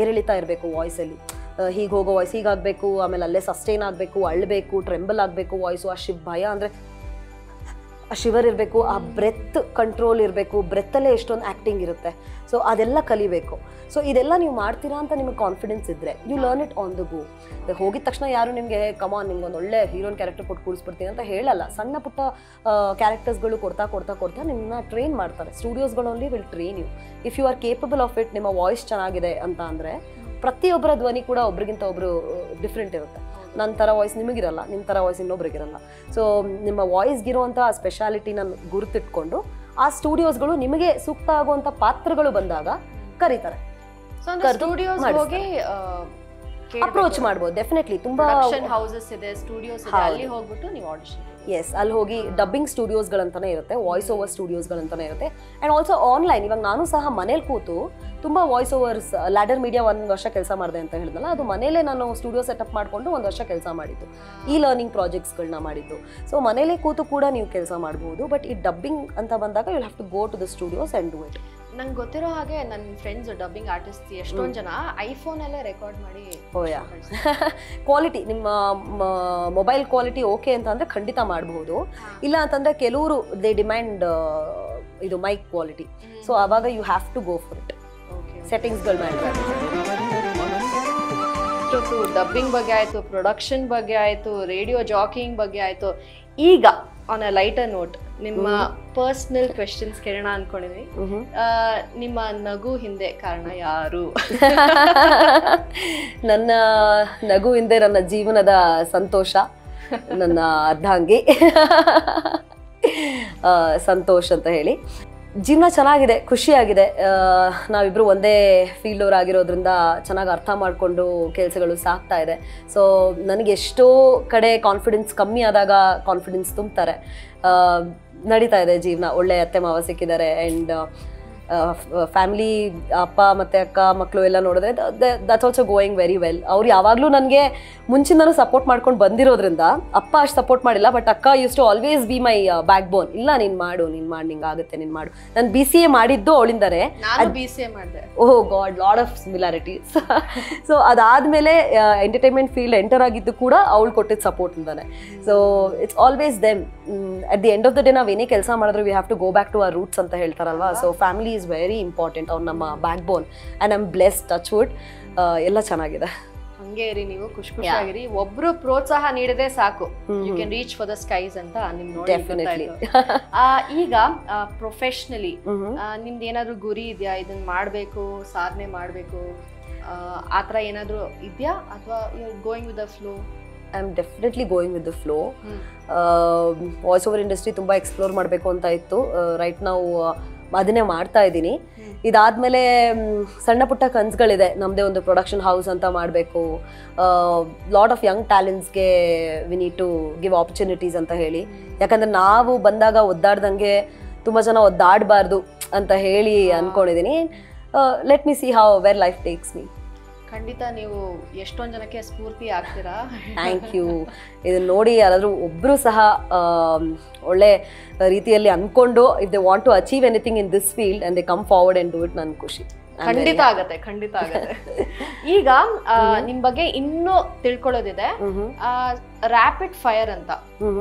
ಏರಿಳಿತಾ ಇರಬೇಕು ವಾಯ್ಸಲ್ಲಿ. ಹೀಗೆ ಹೋಗೋ ವಾಯ್ಸ್ ಹೀಗಾಗಬೇಕು, ಆಮೇಲೆ ಅಲ್ಲೇ ಸಸ್ಟೈನ್ ಆಗಬೇಕು, ಅಳ್ಳಬೇಕು, ಟ್ರೆಂಬಲ್ ಆಗಬೇಕು ವಾಯ್ಸು. ಆ ಭಯ ಅಂದರೆ ಆ ಶಿವರ್ ಇರಬೇಕು, ಆ ಬ್ರೆತ್ ಕಂಟ್ರೋಲ್ ಇರಬೇಕು. ಬ್ರೆತ್ತಲ್ಲೇ ಎಷ್ಟೊಂದು ಆ್ಯಕ್ಟಿಂಗ್ ಇರುತ್ತೆ. ಸೊ ಅದೆಲ್ಲ ಕಲಿಬೇಕು. ಸೊ ಇದೆಲ್ಲ ನೀವು ಮಾಡ್ತೀರಾ ಅಂತ ನಿಮಗೆ ಕಾನ್ಫಿಡೆನ್ಸ್ ಇದ್ದರೆ you learn it on the go. ಹೋಗಿದ ತಕ್ಷಣ ಯಾರು ನಿಮಗೆ ಕಮಾನ್ ನಿಮ್ಗೆ ಒಂದು ಒಳ್ಳೆ ಹೀರೋನ್ ಕ್ಯಾರೆಕ್ಟರ್ ಕೊಟ್ಟು ಕೂರಿಸ್ಬಿಡ್ತೀನಿ ಅಂತ ಹೇಳಲ್ಲ. ಸಣ್ಣ ಪುಟ್ಟ ಕ್ಯಾರೆಕ್ಟರ್ಸ್ಗಳು ಕೊಡ್ತಾ ನಿಮ್ಮನ್ನ ಟ್ರೈನ್ ಮಾಡ್ತಾರೆ. ಸ್ಟುಡಿಯೋಸ್ಗಳು only will train you if you are capable of it. ನಿಮ್ಮ ವಾಯ್ಸ್ ಚೆನ್ನಾಗಿದೆ ಅಂತ ಅಂದರೆ ಪ್ರತಿಯೊಬ್ಬರ ಧ್ವನಿ ಕೂಡ ಒಬ್ರಿಗಿಂತ ಒಬ್ಬರು ಡಿಫ್ರೆಂಟ್ ಇರುತ್ತೆ. ನನ್ನ ಥರ ವಾಯ್ಸ್ ನಿಮಗಿರಲ್ಲ, ನಿಮ್ಮ ಥರ ವಾಯ್ಸ್ ಇನ್ನೊಬ್ರಿಗಿರಲ್ಲ. ಸೊ ನಿಮ್ಮ ವಾಯ್ಸ್ಗಿರುವಂಥ ಸ್ಪೆಷಾಲಿಟಿನ ಗುರುತಿಟ್ಕೊಂಡು ಆ ಸ್ಟುಡಿಯೋಸ್ಗಳು ನಿಮಗೆ ಸೂಕ್ತ ಆಗುವಂಥ ಪಾತ್ರಗಳು ಬಂದಾಗ ಕರೀತಾರೆ. ಅಪ್ರೋಚ್ ಮಾಡ್ಬೋದು ಡೆಫಿನೆಟ್ಲಿ. ತುಂಬಾ ಹೌಸಸ್ ಇದೆ, ಸ್ಟುಡಿಯೋಸ್ ಇದೆ, ಅಲ್ಲಿ ಹೋಗ್ಬಿಟ್ಟು ನೀವು ಆಡಿಷನ್. ಎಸ್, ಅಲ್ಲಿ ಹೋಗಿ ಡಬ್ಬಿಂಗ್ ಸ್ಟುಡಿಯೋಸ್ಗಳಂತಾನೆ ಇರುತ್ತೆ, ವಾಯ್ಸ್ ಓವರ್ ಸ್ಟುಡಿಯೋಸ್ಗಳಂತಾನೆ ಇರುತ್ತೆ. And also online. ಇವಾಗ ನಾನು ಸಹ ಮನೇಲಿ ಕೂತು ತುಂಬ ವಾಯ್ಸ್ ಓವರ್ಸ್, ಲ್ಯಾಡರ್ ಮೀಡಿಯಾ 1 ವರ್ಷ ಕೆಲಸ ಮಾಡಿದೆ ಅಂತ ಹೇಳಿದ್ನಲ್ಲ, ಅದು ಮನೇಲೇ ನಾನು ಸ್ಟುಡಿಯೋ ಸೆಟಪ್ ಮಾಡಿಕೊಂಡು 1 ವರ್ಷ ಕೆಲಸ ಮಾಡಿದ್ದು. ಈ ಲರ್ನಿಂಗ್ ಪ್ರಾಜೆಕ್ಟ್ಸ್ಗಳನ್ನ ಮಾಡಿದ್ದು. ಸೊ ಮನೇಲೇ ಕೂತು ಕೂಡ ನೀವು ಕೆಲಸ ಮಾಡ್ಬೋದು. ಬಟ್ ಈ ಡಬ್ಬಿಂಗ್ ಅಂತ ಬಂದಾಗ you have to go to the studios and do it. ನಂಗೆ ಗೊತ್ತಿರೋ ಹಾಗೆ ನನ್ನ ಫ್ರೆಂಡ್ಸ್ ಡಬ್ಬಿಂಗ್ ಆರ್ಟಿಸ್ಟ್ ಎಷ್ಟೊಂದು ಜನ ಐಫೋನಲ್ಲೇ ರೆಕಾರ್ಡ್ ಮಾಡಿ. ಓಯಾ, ಕ್ವಾಲಿಟಿ ನಿಮ್ಮ ಮೊಬೈಲ್ ಕ್ವಾಲಿಟಿ ಓಕೆ ಅಂತ ಅಂದರೆ ಖಂಡಿತ ಮಾಡಬಹುದು. ಇಲ್ಲ ಅಂತಂದರೆ ಕೆಲವರು ದೇ ಡಿಮ್ಯಾಂಡ್ ಇದು ಮೈಕ್ ಕ್ವಾಲಿಟಿ. ಸೊ ಆವಾಗ you have to go for it. ಸೆಟ್ಟಿಂಗ್ಸ್ಗಳು ಮಾಡಬೇಕು. ಡಬ್ಬಿಂಗ್ ಬಗ್ಗೆ ಆಯಿತು, ಪ್ರೊಡಕ್ಷನ್ ಬಗ್ಗೆ ಆಯಿತು, ರೇಡಿಯೋ ಜಾಕಿಂಗ್ ಬಗ್ಗೆ ಆಯಿತು. ಈಗ ಆನ್ ಅ ಲೈಟರ್ ನೋಟ್ ನಿಮ್ಮ ಪರ್ಸನಲ್ ಕ್ವೆಶ್ಚನ್ಸ್ ಕೇಳೋಣ ಅನ್ಕೊಂಡಿದ್ದೀನಿ. ನಿಮ್ಮ ನಗು ಹಿಂದೆ ಕಾರಣ ಯಾರು? ನನ್ನ ನಗು ಹಿಂದೆ ನನ್ನ ಜೀವನದ ಸಂತೋಷ, ನನ್ನ ಅರ್ಧಾಂಗಿ ಸಂತೋಷ್ ಅಂತ ಹೇಳಿ. ಜೀವನ ಚೆನ್ನಾಗಿದೆ, ಖುಷಿಯಾಗಿದೆ. ನಾವಿಬ್ಬರು ಒಂದೇ ಫೀಲ್ಡ್ ಅವ್ರು ಆಗಿರೋದ್ರಿಂದ ಚೆನ್ನಾಗಿ ಅರ್ಥ ಮಾಡಿಕೊಂಡು ಕೆಲಸಗಳು ಸಾಗ್ತಾ ಇದೆ. ಸೊ ನನಗೆ ಎಷ್ಟೋ ಕಡೆ ಕಾನ್ಫಿಡೆನ್ಸ್ ಕಮ್ಮಿ ಆದಾಗ ಕಾನ್ಫಿಡೆನ್ಸ್ ತುಂಬ್ತಾರೆ. ನಡೀತಾ ಇದೆ ಜೀವನ. ಒಳ್ಳೆ ಅತ್ತೆ ಮಾವ ಸಿಕ್ಕಿದ್ದಾರೆ. ಆ್ಯಂಡ್ ಫ್ಯಾಮಿಲಿ, ಅಪ್ಪ ಮತ್ತು ಅಕ್ಕ ಮಕ್ಕಳು ಎಲ್ಲ ನೋಡಿದ್ರೆ that's also going very well. ಅವ್ರು ಯಾವಾಗಲೂ ನನಗೆ ಮುಂಚಿಂದನೂ ಸಪೋರ್ಟ್ ಮಾಡ್ಕೊಂಡು ಬಂದಿರೋದ್ರಿಂದ, ಅಪ್ಪ ಅಷ್ಟು ಸಪೋರ್ಟ್ ಮಾಡಿಲ್ಲ, ಬಟ್ ಅಕ್ಕ used to always be my backbone. ಇಲ್ಲ ನೀನು ಮಾಡು ನಿಂಗೆ ಆಗುತ್ತೆ, ನೀನು ಮಾಡು. ನಾನು BCA ಮಾಡಿದ್ದು ಅವಳಿಂದಾರೆ. BCA ಮಾಡಿದೆ. Oh God, lot of similarities. So ಅದಾದಮೇಲೆ ಎಂಟರ್ಟೈನ್ಮೆಂಟ್ ಫೀಲ್ಡ್ ಎಂಟರ್ ಆಗಿದ್ದು ಕೂಡ ಅವಳು ಕೊಟ್ಟಿದ್ದು ಸಪೋರ್ಟ್ ಇಂದಾನೆ. So it's always them. At the end of the day ನಾವು ಏನೇ ಕೆಲಸ ಮಾಡಿದ್ರು we have to go back to our roots ಅಂತ ಹೇಳ್ತಾರಲ್ವಾ. So family is very important. ಅವ್ರು ನಮ್ಮ backbone. And I am blessed, touch wood. ಎಲ್ಲ ಚೆನ್ನಾಗಿದೆ. ಹಂಗೆ ಇರಿ, ನೀವು ಖುಷಿಯಾಗಿರಿ. ಒಬ್ರು ಪ್ರೋತ್ಸಾಹ ನೀಡಿದ್ರೆ ಸಾಕು, you can reach for the skies ಅಂತ ನಿಮ್ ನೋಡಿ. ಈಗ ಪ್ರೊಫೆಷನಲಿ ನಿಮ್ದು ಏನಾದ್ರು ಗುರಿ ಇದೆಯಾ? ಇದನ್ನ ಮಾಡ್ಬೇಕು, ಸಾಧನೆ ಮಾಡ್ಬೇಕು, ಆತರ ಏನಾದ್ರು ಇದೆಯಾ? ಅಥವಾ you are going with the flow? I am definitely going with the flow. Voice over industry ತುಂಬ ಎಕ್ಸ್ಪ್ಲೋರ್ ಮಾಡಬೇಕು ಅಂತ ಇತ್ತು. ರೈಟ್ ನಾವು ಅದನ್ನೇ ಮಾಡ್ತಾ ಇದ್ದೀನಿ. ಇದಾದ್ಮೇಲೆ ಸಣ್ಣ ಪುಟ್ಟ ಕನ್ಸುಗಳಿದೆ, ನಮ್ಮದೇ ಒಂದು ಪ್ರೊಡಕ್ಷನ್ ಹೌಸ್ ಅಂತ ಮಾಡಬೇಕು, ಲಾಟ್ ಆಫ್ ಯಂಗ್ ಟ್ಯಾಲೆಂಟ್ಸ್ಗೆ we need to give opportunities ಅಂತ ಹೇಳಿ. ಯಾಕಂದ್ರೆ ನಾವು ಬಂದಾಗ ಒದ್ದಾಡ್ದಂಗೆ ತುಂಬ ಜನ ಒದ್ದಾಡಬಾರ್ದು ಅಂತ ಹೇಳಿ ಅನ್ಕೊಂಡಿದ್ದೀನಿ. Let me see how where life takes me. ಖಂಡಿತ ನೀವು ಎಷ್ಟೊಂದು ಜನಕ್ಕೆ ಸ್ಫೂರ್ತಿ ಆಗ್ತೀರಾ. Thank you. ಇದನ್ನ ನೋಡಿ ಯಾರಾದರೂ ಒಬ್ಬರು ಸಹ ಒಳ್ಳೆ ರೀತಿಯಲ್ಲಿ ಅನ್ಕೊಂಡು if they want to achieve anything in this field and they come forward and do it, ನನ್ನ ಖುಷಿ. ಖಂಡಿತ ಆಗತ್ತೆ, ಖಂಡಿತ ಆಗತ್ತೆ. ಈಗ ನಿಮ್ ಬಗ್ಗೆ ಇನ್ನೂ ತಿಳ್ಕೊಳ್ಳೋದಿದೆ. ರ್ಯಾಪಿಡ್ ಫೈರ್ ಅಂತ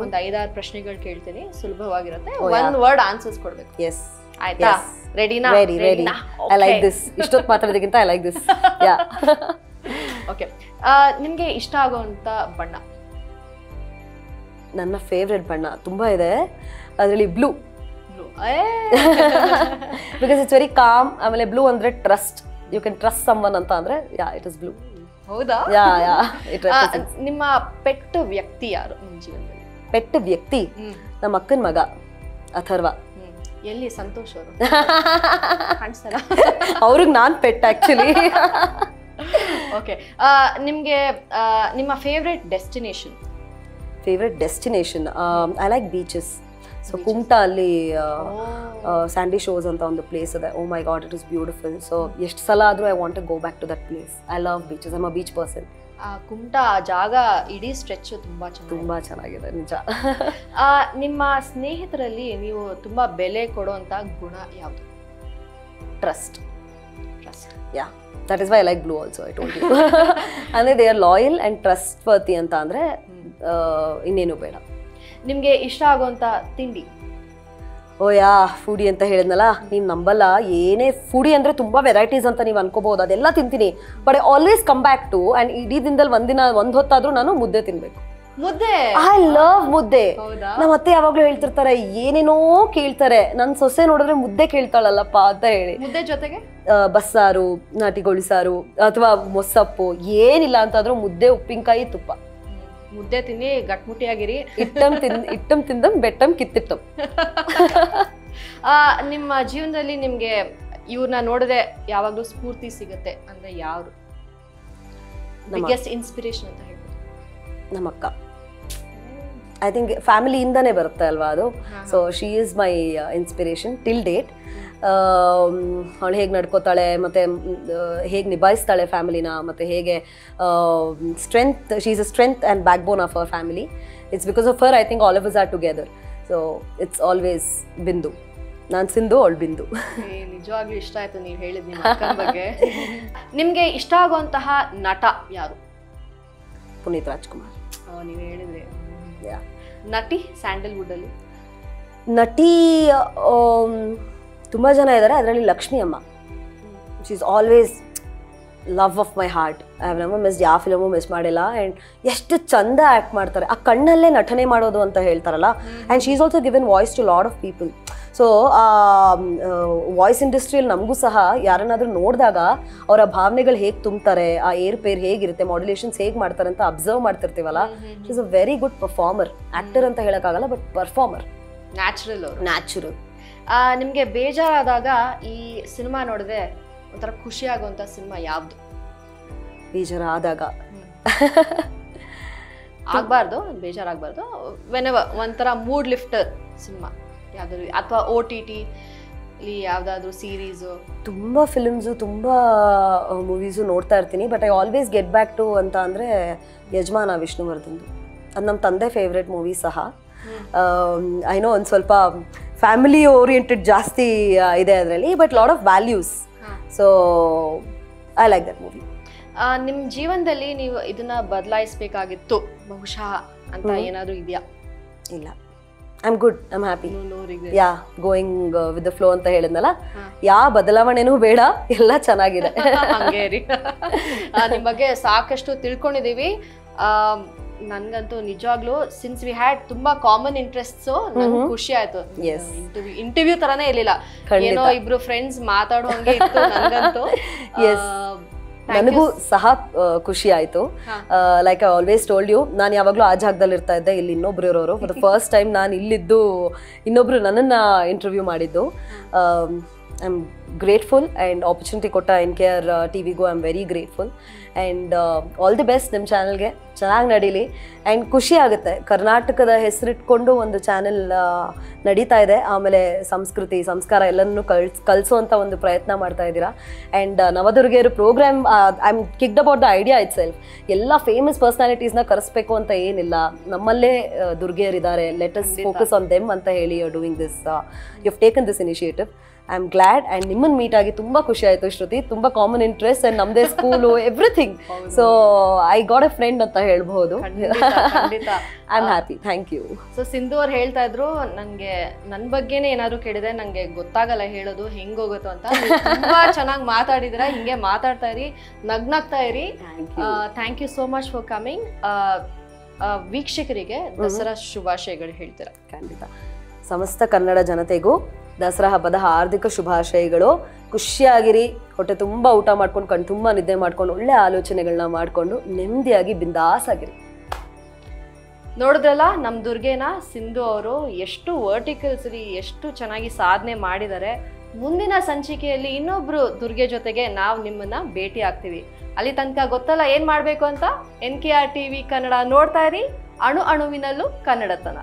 ಒಂದ್ 5-6 ಪ್ರಶ್ನೆಗಳು ಕೇಳ್ತೀನಿ, ಸುಲಭವಾಗಿರುತ್ತೆ. ಒನ್ ವರ್ಡ್ ಆನ್ಸರ್ಸ್ ಕೊಡ್ಬೇಕು. ಎಸ್, ಆಯ್ತಾ? ರೆಡಿನಾ? ರೆಡಿ. I like this. ಇಷ್ಟೊತ್ತು ಮಾತಾಡೋದಕ್ಕಿಂತ I like this. Yeah. Okay. ನಿಮ್ಗೆ ಇಷ್ಟ ಆಗುವಂತ ಬಣ್ಣ? ನನ್ನ ಫೇವ್ರೆಟ್ ಬಣ್ಣ ತುಂಬಾ ಇದೆ, ಅದರಲ್ಲಿ blue. Because it's very calm. ಆಮೇಲೆ ಬ್ಲೂ ಅಂದ್ರೆ trust, you can trust someone ಅಂತ ಅಂದ್ರೆ ಯಾ ಇಟ್ ಇಸ್ ಬ್ಲೂ. ಹೌದಾ? Yeah yeah it represents. ನಿಮ್ಮ ಪೆಟ್ ವ್ಯಕ್ತಿ ಯಾರು ನಿಮ್ಮ ಜೀವನದಲ್ಲಿ? ಪೆಟ್ ವ್ಯಕ್ತಿ ನಮ್ಮ ಅಕ್ಕನ ಮಗ ಅಥರ್ವ. ಎಲ್ಲಿ ಸಂತೋಷ್ ಅವರು ಕಾಣಿಸ್ತಾರ? ಅವ್ರಿಗೆ ನಾನ್ ಪೆಟ್ ಆಕ್ಚುಲಿ. ಓಕೆ. ನಿಮ್ಗೆ ನಿಮ್ಮ favourite destination? Favourite destination I like beaches. So Kumta ಅಲ್ಲಿ ಸ್ಯಾಂಡಿ ಶೋಸ್ ಅಂತ ಒಂದು ಪ್ಲೇಸ್ ಇದೆ. Oh my God, it is beautiful. So ಎಷ್ಟು ಸಲ ಆದ್ರೂ I want to go back to that place. I love beaches. I am a beach person. Kumta ಜಾಗ ಇಡೀ ಸ್ಟ್ರೆಚ್ ತುಂಬಾ ಚೆನ್ನಾಗಿದೆ, ನಿಜ. ನಿಮ್ಮ ಸ್ನೇಹಿತರಲ್ಲಿ ನೀವು ತುಂಬಾ ಬೆಲೆ ಕೊಡುವಂತ ಗುಣ ಯಾವುದು? Trust. Yeah, that is why I like blue also. I told you. ಅಂದ್ರೆ they are loyal and trustworthy ಅಂತ ಅಂದ್ರೆ ಇನ್ನೇನು ಬೇಡ. ನಿಮ್ಗೆ ಇಷ್ಟ ಆಗುವಂತ ತಿಂಡಿ? ಓ ಯಾ, ಫುಡಿ ಅಂತ ಹೇಳಿದ್ನಲ್ಲ, ನೀನು ನಂಬಲ್ಲ. ಏನೇ ಫುಡಿ ಅಂದರೆ ತುಂಬ ವೆರೈಟೀಸ್ ಅಂತ ನೀವು ಅನ್ಕೋಬಹುದು, ಅದೆಲ್ಲ ತಿಂತೀನಿ. But I always come back to and ಇಡೀ ದಿನದಲ್ಲಿ ಒಂದು ಹೊತ್ತಾದರೂ ನಾನು ಮುದ್ದೆ ತಿನ್ಬೇಕು. ಮುದ್ದೆ? ಐ ಲವ್ ಮುದ್ದೆ. ನಮ್ಮ ಅತ್ತೆ ಯಾವಾಗಲೂ ಹೇಳ್ತಿರ್ತಾರೆ, ಏನೇನೋ ಕೇಳ್ತಾರೆ, ನನ್ನ ಸೊಸೆ ನೋಡಿದ್ರೆ ಮುದ್ದೆ ಕೇಳ್ತಾಳಲ್ಲಪ್ಪ ಅಂತ ಹೇಳಿ. ಮುದ್ದೆ ಜೊತೆಗೆ ಬಸ್ಸಾರು, ನಾಟಿಗೋಳಿ ಸಾರು ಅಥವಾ ಮೊಸಪ್ಪು ಏನಿಲ್ಲ ಅಂತಾದ್ರೂ ಮುದ್ದೆ, ಉಪ್ಪಿನಕಾಯಿ, ತುಪ್ಪ. ಮುದ್ದೆ ತಿನ್ನಿ, ಗಟ್ಮುಟ್ಟಿಯಾಗಿರಿ. ಇಟ್ಟಂ ತಿಂದಂ ಬೆಟ್ಟಂ ಕಿತ್ತಿಟ್ಟಂ. ನಿಮ್ಮ ಜೀವನದಲ್ಲಿ ನಿಮ್ಗೆ ಇವ್ರನ್ನ ನೋಡಿದ್ರೆ ಯಾವಾಗ್ಲೂ ಸ್ಫೂರ್ತಿ ಸಿಗುತ್ತೆ ಅಂದ್ರೆ ಯಾರು ಬಿಗ್ಗೆಸ್ಟ್ ಇನ್ಸ್ಪಿರೇಷನ್ ಅಂತ ಹೇಳ್ಬೋದು? ನಮ್ಮ ಅಕ್ಕ. ಐ ಥಿಂಕ್ ಫ್ಯಾಮಿಲಿಯಿಂದನೇ ಬರುತ್ತೆ ಅಲ್ವಾ ಅದು. So she is my inspiration till date. ಅವಳು ಹೇಗೆ ನಡ್ಕೋತಾಳೆ, ಮತ್ತು ಹೇಗೆ ನಿಭಾಯಿಸ್ತಾಳೆ ಫ್ಯಾಮಿಲಿನ, ಮತ್ತು ಹೇಗೆ strength, she is a strength and back bone of our family. It's because of her I think all of us R together. So it's always ಬಿಂದು. ನಾನು ಸಿಂಧು, ಅವಳು ಬಿಂದು. ನಿಜವಾಗ್ಲೂ ಇಷ್ಟ ಆಯ್ತು ನೀವು ಹೇಳಿದ ನಿಮ್ಮ ಅಕ್ಕನ ಬಗ್ಗೆ. ನಿಮ್ಗೆ ಇಷ್ಟ ಆಗುವಂತಹ ನಟ ಯಾರು? ಪುನೀತ್ ರಾಜ್ಕುಮಾರ್. ನೀವು ಹೇಳಿದ್ರಿ. ನಟಿ ಸ್ಯಾಂಡಲ್ವುಡ್ ಅಲ್ಲಿ? ನಟಿ ತುಂಬ ಜನ ಇದ್ದಾರೆ, ಅದರಲ್ಲಿ ಲಕ್ಷ್ಮಿ ಅಮ್ಮ. She is always love of my heart. I have never missed, ಯಾವ ಫಿಲಮು ಮಿಸ್ ಮಾಡಿಲ್ಲ. ಆ್ಯಂಡ್ ಎಷ್ಟು ಚಂದ ಆ್ಯಕ್ಟ್ ಮಾಡ್ತಾರೆ, ಆ ಕಣ್ಣಲ್ಲೇ ನಟನೆ ಮಾಡೋದು ಅಂತ ಹೇಳ್ತಾರಲ್ಲ. And she is also given voice to lot of people. So voice ಇಂಡಸ್ಟ್ರಿಯಲ್ಲಿ ನಮಗೂ ಸಹ ಯಾರನ್ನಾದ್ರೂ ನೋಡಿದಾಗ ಅವರ ಭಾವನೆಗಳು ಹೇಗೆ ತುಂಬ್ತಾರೆ, ಆ ಏರ್ಪೇರ್ ಹೇಗಿರುತ್ತೆ, ಮಾಡ್ಯುಲೇಷನ್ಸ್ ಹೇಗೆ ಮಾಡ್ತಾರೆ ಅಂತ ಅಬ್ಸರ್ವ್ ಮಾಡ್ತಿರ್ತೀವಲ್ಲ. She is a very good performer. Actor ಅಂತ ಹೇಳೋಕ್ಕಾಗಲ್ಲ, ಬಟ್ ಪರ್ಫಾರ್ಮರ್. ನ್ಯಾಚುರಲ್. ನಿಮಗೆ ಬೇಜಾರಾದಾಗ ಈ ಸಿನಿಮಾ ನೋಡಿದ್ರೆ ಒಂಥರ ಖುಷಿ ಆಗುವಂತ ಸಿನಿಮಾ ಯಾವ್ದು? ಬೇಜಾರಾದಾಗ ಆಗ್ಬಾರ್ದು, ಬೇಜಾರಾಗಬಾರ್ದು, ವೆನೆವರ್ ಒಂಥರ ಮೂಡ್ ಲಿಫ್ಟರ್ ಸಿನಿಮಾ ಯಾವ್ದಾದ್ರು, ಅಥವಾ OTT ಇಲ್ಲಿ ಯಾವ್ದಾದ್ರು ಸೀರೀಸು? ತುಂಬ ಫಿಲ್ಮ್ಸು, ತುಂಬ ಮೂವೀಸು ನೋಡ್ತಾ ಇರ್ತೀನಿ. But I always get back to ಅಂತ ಅಂದರೆ ಯಜಮಾನ ವಿಷ್ಣುವರ್ಧನ್ದು. ಅದು ನಮ್ಮ ತಂದೆ ಫೇವ್ರೆಟ್ ಮೂವಿ ಸಹ. ಐ ನೋ ಒಂದು ಸ್ವಲ್ಪ ಫ್ಯಾಮಿಲಿ ಓರಿಯೆಂಟೆಡ್ ಜಾಸ್ತಿ ಇದೆ ಅದರಲ್ಲಿ, but lot of values. So I like that movie. ನಿಮ್ಮ ಜೀವನದಲ್ಲಿ ನೀವು ಇದನ್ನ ಬದಲಾಯಿಸಬೇಕಾಗಿತ್ತು ಬಹುಶಃ ಅಂತ ಏನಾದರೂ ಇದೆಯಾ? ಇಲ್ಲ, I am good, I am happy. Yeah, going with the flow ಅಂತ ಹೇಳಿದ್ನಲ್ಲ, ಯಾವ ಬದಲಾವಣೆನೂ ಬೇಡ, ಎಲ್ಲ ಚೆನ್ನಾಗಿದೆ. ಹಂಗೆ ರೀ. ನಿಮ್ಮ ಬಗ್ಗೆ ಸಾಕಷ್ಟು ತಿಳ್ಕೊಂಡಿದ್ದೀವಿ. ನನ್ಗಂತೂ ನಿಜವಾಗ್ಲೂ ಸಿನ್ಸ್ ವಿ ಹ್ಯಾಡ್ ತುಂಬಾ ಕಾಮನ್ ಇಂಟ್ರೆಸ್ಟ್ಸ್, ನಂಗೆ ಖುಷಿ ಆಯ್ತು. ಇಂಟರ್ವ್ಯೂ ತರಾನೇ ಇರ್ಲಿಲ್ಲ, ಏನೋ ಇಬ್ರು ಫ್ರೆಂಡ್ಸ್ ಮಾತಾಡೋ ಹಂಗೆ ಇತ್ತು ನನ್ಗಂತೂ. ನನಗೂ ಸಹ ಖುಷಿ ಆಯ್ತು. Like I always told you, ನಾನು ಯಾವಾಗಲೂ ಆ ಜಾಗದಲ್ಲಿ ಇರ್ತಾ ಇದ್ದೆ, ಇಲ್ಲಿ ಇನ್ನೊಬ್ರು ಇರೋರು. ಫಾರ್ ದ ಫಸ್ಟ್ ಟೈಮ್ ನಾನು ಇಲ್ಲಿದ್ದು ಇನ್ನೊಬ್ರು ನನ್ನನ್ನು ಇಂಟರ್ವ್ಯೂ ಮಾಡಿದ್ದು. I am grateful and opportunity ಕೊಟ್ಟ NKR ಟಿವಿಗೂ I am very grateful. And all the best ನಿಮ್ಮ ಚಾನಲ್ಗೆ, ಚೆನ್ನಾಗಿ ನಡೀಲಿ. ಆ್ಯಂಡ್ ಖುಷಿ ಆಗುತ್ತೆ, ಕರ್ನಾಟಕದ ಹೆಸರಿಟ್ಕೊಂಡು ಒಂದು ಚಾನೆಲ್ ನಡೀತಾ ಇದೆ. ಆಮೇಲೆ ಸಂಸ್ಕೃತಿ ಸಂಸ್ಕಾರ ಎಲ್ಲನೂ ಕಲಿಸೋವಂಥ ಒಂದು ಪ್ರಯತ್ನ ಮಾಡ್ತಾ ಇದ್ದೀರಾ. ಆ್ಯಂಡ್ ನವದುರ್ಗೆಯರು program, I am kicked about the idea itself. ಎಲ್ಲ ಫೇಮಸ್ ಪರ್ಸ್ನಾಲಿಟೀಸ್ನ ಕರೆಸ್ಬೇಕು ಅಂತ ಏನಿಲ್ಲ, ನಮ್ಮಲ್ಲೇ ದುರ್ಗೆಯರಿದ್ದಾರೆ, let us focus on them ಅಂತ ಹೇಳಿ you are doing this, you have taken this initiative. I am glad. And ನಿಮ್ಮನ್ನು ಮೀಟ್ ಆಗಿ ತುಂಬ ಖುಷಿ ಆಯಿತು ಶ್ರುತಿ. ತುಂಬ ಕಾಮನ್ ಇಂಟ್ರೆಸ್ಟ್ ಆ್ಯಂಡ್ ನಮ್ಮದೇ school everything. So I got a friend ಅಂತ ಹೇಳ್ಬೋದು. I am happy. Thank you. So Sindhu ಅವ್ರು ಹೇಳ್ತಾ ಇದ್ರು, ನನಗೆ ನನ್ನ ಬಗ್ಗೆನೇ ಏನಾದ್ರು ಕೇಳಿದ್ರೆ ನನಗೆ ಗೊತ್ತಾಗಲ್ಲ ಹೇಳೋದು ಹೆಂಗ್ ಹೋಗುತ್ತೋ ಅಂತ. ತುಂಬಾ ಚೆನ್ನಾಗಿ ಮಾತಾಡಿದ್ರ, ಹಿಂಗೆ ಮಾತಾಡ್ತಾ ಇರಿ, ನಗ್ನಾಗ್ತಾ ಇರಿ. Thank you so much for coming. ವೀಕ್ಷಕರಿಗೆ ದಸರಾ ಶುಭಾಶಯಗಳು ಹೇಳ್ತೀರಾ? ಖಂಡಿತ. ಸಮಸ್ತ ಕನ್ನಡ ಜನತೆಗೂ ದಸರಾ ಹಬ್ಬದ ಹಾರ್ದಿಕ ಶುಭಾಶಯಗಳು. ಖುಷಿಯಾಗಿರಿ, ಹೊಟ್ಟೆ ತುಂಬ ಊಟ ಮಾಡ್ಕೊಂಡು, ಕಣ್ಣು ತುಂಬ ನಿದ್ದೆ ಮಾಡ್ಕೊಂಡು, ಒಳ್ಳೆ ಆಲೋಚನೆಗಳನ್ನ ಮಾಡಿಕೊಂಡು ನೆಮ್ಮದಿಯಾಗಿ ಬಿಂದಾಸ್ ಆಗಿರಿ. ನೋಡಿದ್ರಲ್ಲ ನಮ್ಮ ದುರ್ಗೆನ, ಸಿಂಧು ಅವರು ಎಷ್ಟು ವರ್ಟಿಕಲ್ಸ್ ರೀ, ಎಷ್ಟು ಚೆನ್ನಾಗಿ ಸಾಧನೆ ಮಾಡಿದ್ದಾರೆ. ಮುಂದಿನ ಸಂಚಿಕೆಯಲ್ಲಿ ಇನ್ನೊಬ್ರು ದುರ್ಗೆ ಜೊತೆಗೆ ನಾವು ನಿಮ್ಮನ್ನ ಭೇಟಿ ಆಗ್ತೀವಿ. ಅಲ್ಲಿ ತನಕ ಗೊತ್ತಲ್ಲ ಏನ್ ಮಾಡ್ಬೇಕು ಅಂತ. NKR TV ಕನ್ನಡ ನೋಡ್ತಾ ಇರಿ, ಅಣು ಅಣುವಿನಲ್ಲೂ ಕನ್ನಡತನ.